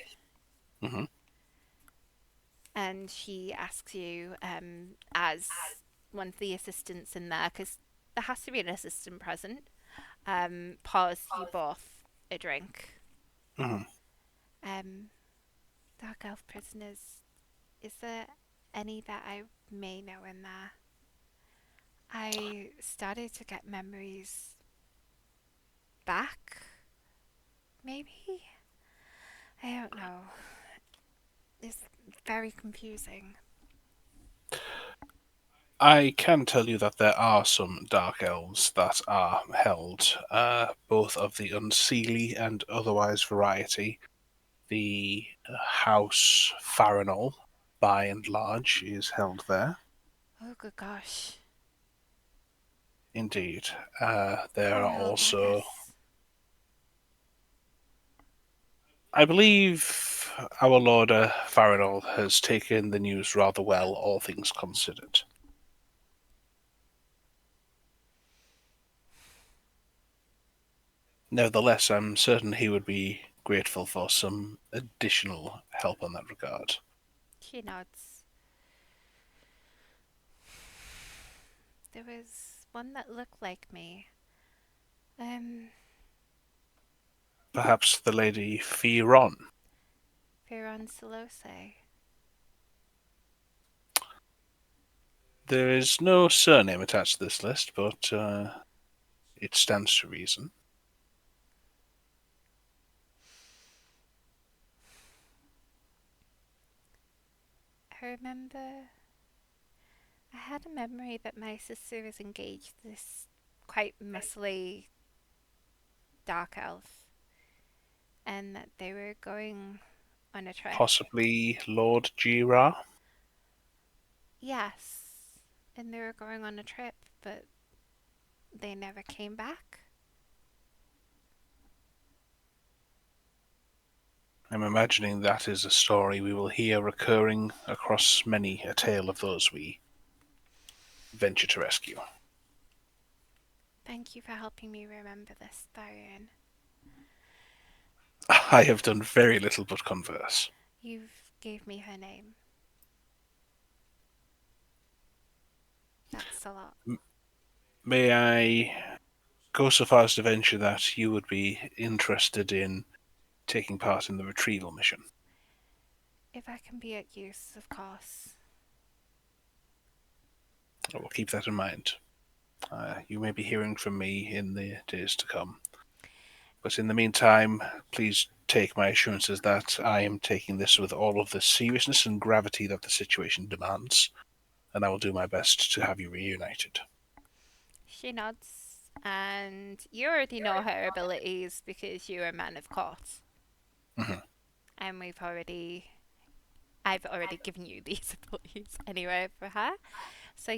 Mm-hmm. And she asks you, as one of the assistants in there, because there has to be an assistant present, pours you both a drink. Mm-hmm. Dark Elf prisoners, is there any that I may know in there? I started to get memories back, maybe? I don't know. It's very confusing. I can tell you that there are some Dark Elves that are held, both of the unseelie and otherwise variety. The House Farinoll, by and large, is held there. Oh, good gosh. Indeed. There are also... Eldracus. I believe our Lord Farinoll has taken the news rather well, all things considered. Nevertheless, I'm certain he would be grateful for some additional help in that regard. She nods. There was one that looked like me. Perhaps the Lady Firon. Firon Solose. There is no surname attached to this list, but it stands to reason. I remember I had a memory that my sister was engaged to this quite muscly dark elf and that they were going on a trip. Possibly Lord Gira. Yes, and they were going on a trip, but they never came back. I'm imagining that is a story we will hear recurring across many a tale of those we venture to rescue. Thank you for helping me remember this, Tharion. I have done very little but converse. You've gave me her name. That's a lot. May I go so far as to venture that you would be interested in taking part in the retrieval mission? If I can be at use, of course. I will keep that in mind. You may be hearing from me in the days to come. But in the meantime, please take my assurances that I am taking this with all of the seriousness and gravity that the situation demands, and I will do my best to have you reunited. She nods, and you already know her abilities because you're a man of court. Mm-hmm. And I've already given you these abilities anyway for her. So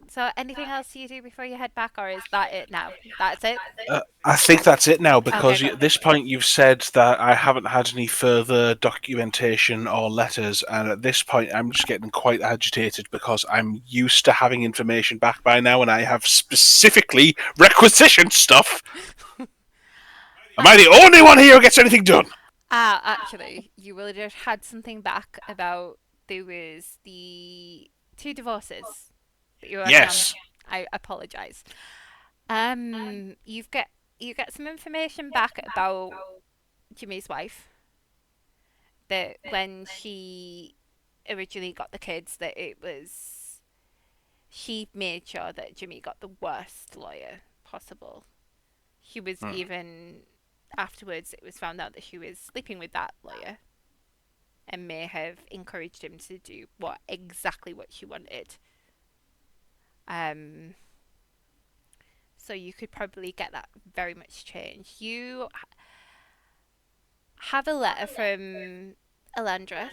So anything else you do before you head back, or is that it now? That's it? I think that's it now, because Okay, at this point you've said that I haven't had any further documentation or letters, and at this point I'm just getting quite agitated because I'm used to having information back by now, and I have specifically requisitioned stuff. Am I the only one here who gets anything done? Actually, you would have had something back about there was the 2 divorces that you were working on. Yes. I apologise. You get some information back about Jimmy's wife. That when she originally got the kids, that she made sure that Jimmy got the worst lawyer possible. She was even afterwards. It was found out that she was sleeping with that lawyer, and may have encouraged him to do exactly what she wanted. So you could probably get that very much changed. You have a letter from Elandra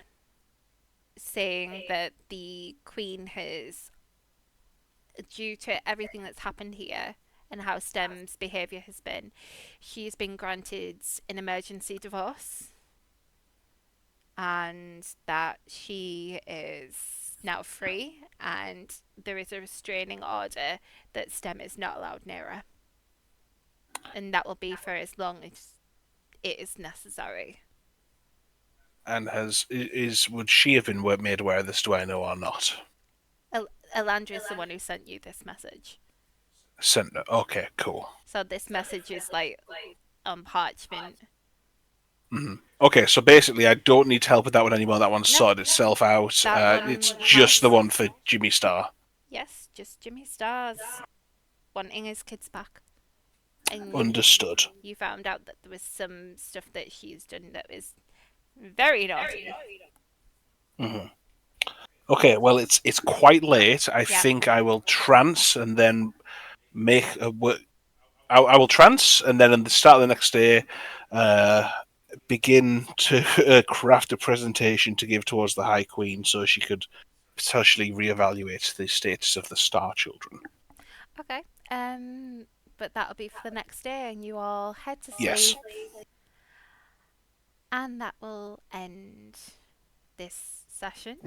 saying that the Queen has, due to everything that's happened here and how Stem's behaviour has been, she's been granted an emergency divorce, and that she is now free, and there is a restraining order that Stem is not allowed near her. And that will be for as long as it is necessary. And would she have been made aware of this, do I know, or not? Elandra is the one who sent you this message. Okay, cool. So this message is like on parchment. Mm-hmm. Okay, so basically I don't need help with that one anymore. That one's sorted itself out. It's just the one for Jimmy Star. Yes, just Jimmy Star's wanting his kids back. And Understood. You found out that there was some stuff that she's done that was very naughty. Mm-hmm. Okay, well, it's quite late. I think I will trance and then make a work. I will trance and then at the start of the next day, begin to craft a presentation to give towards the High Queen, so she could potentially reevaluate the status of the Star Children. Okay. But that'll be for the next day, and you all head to sleep. Yes. And that will end this session.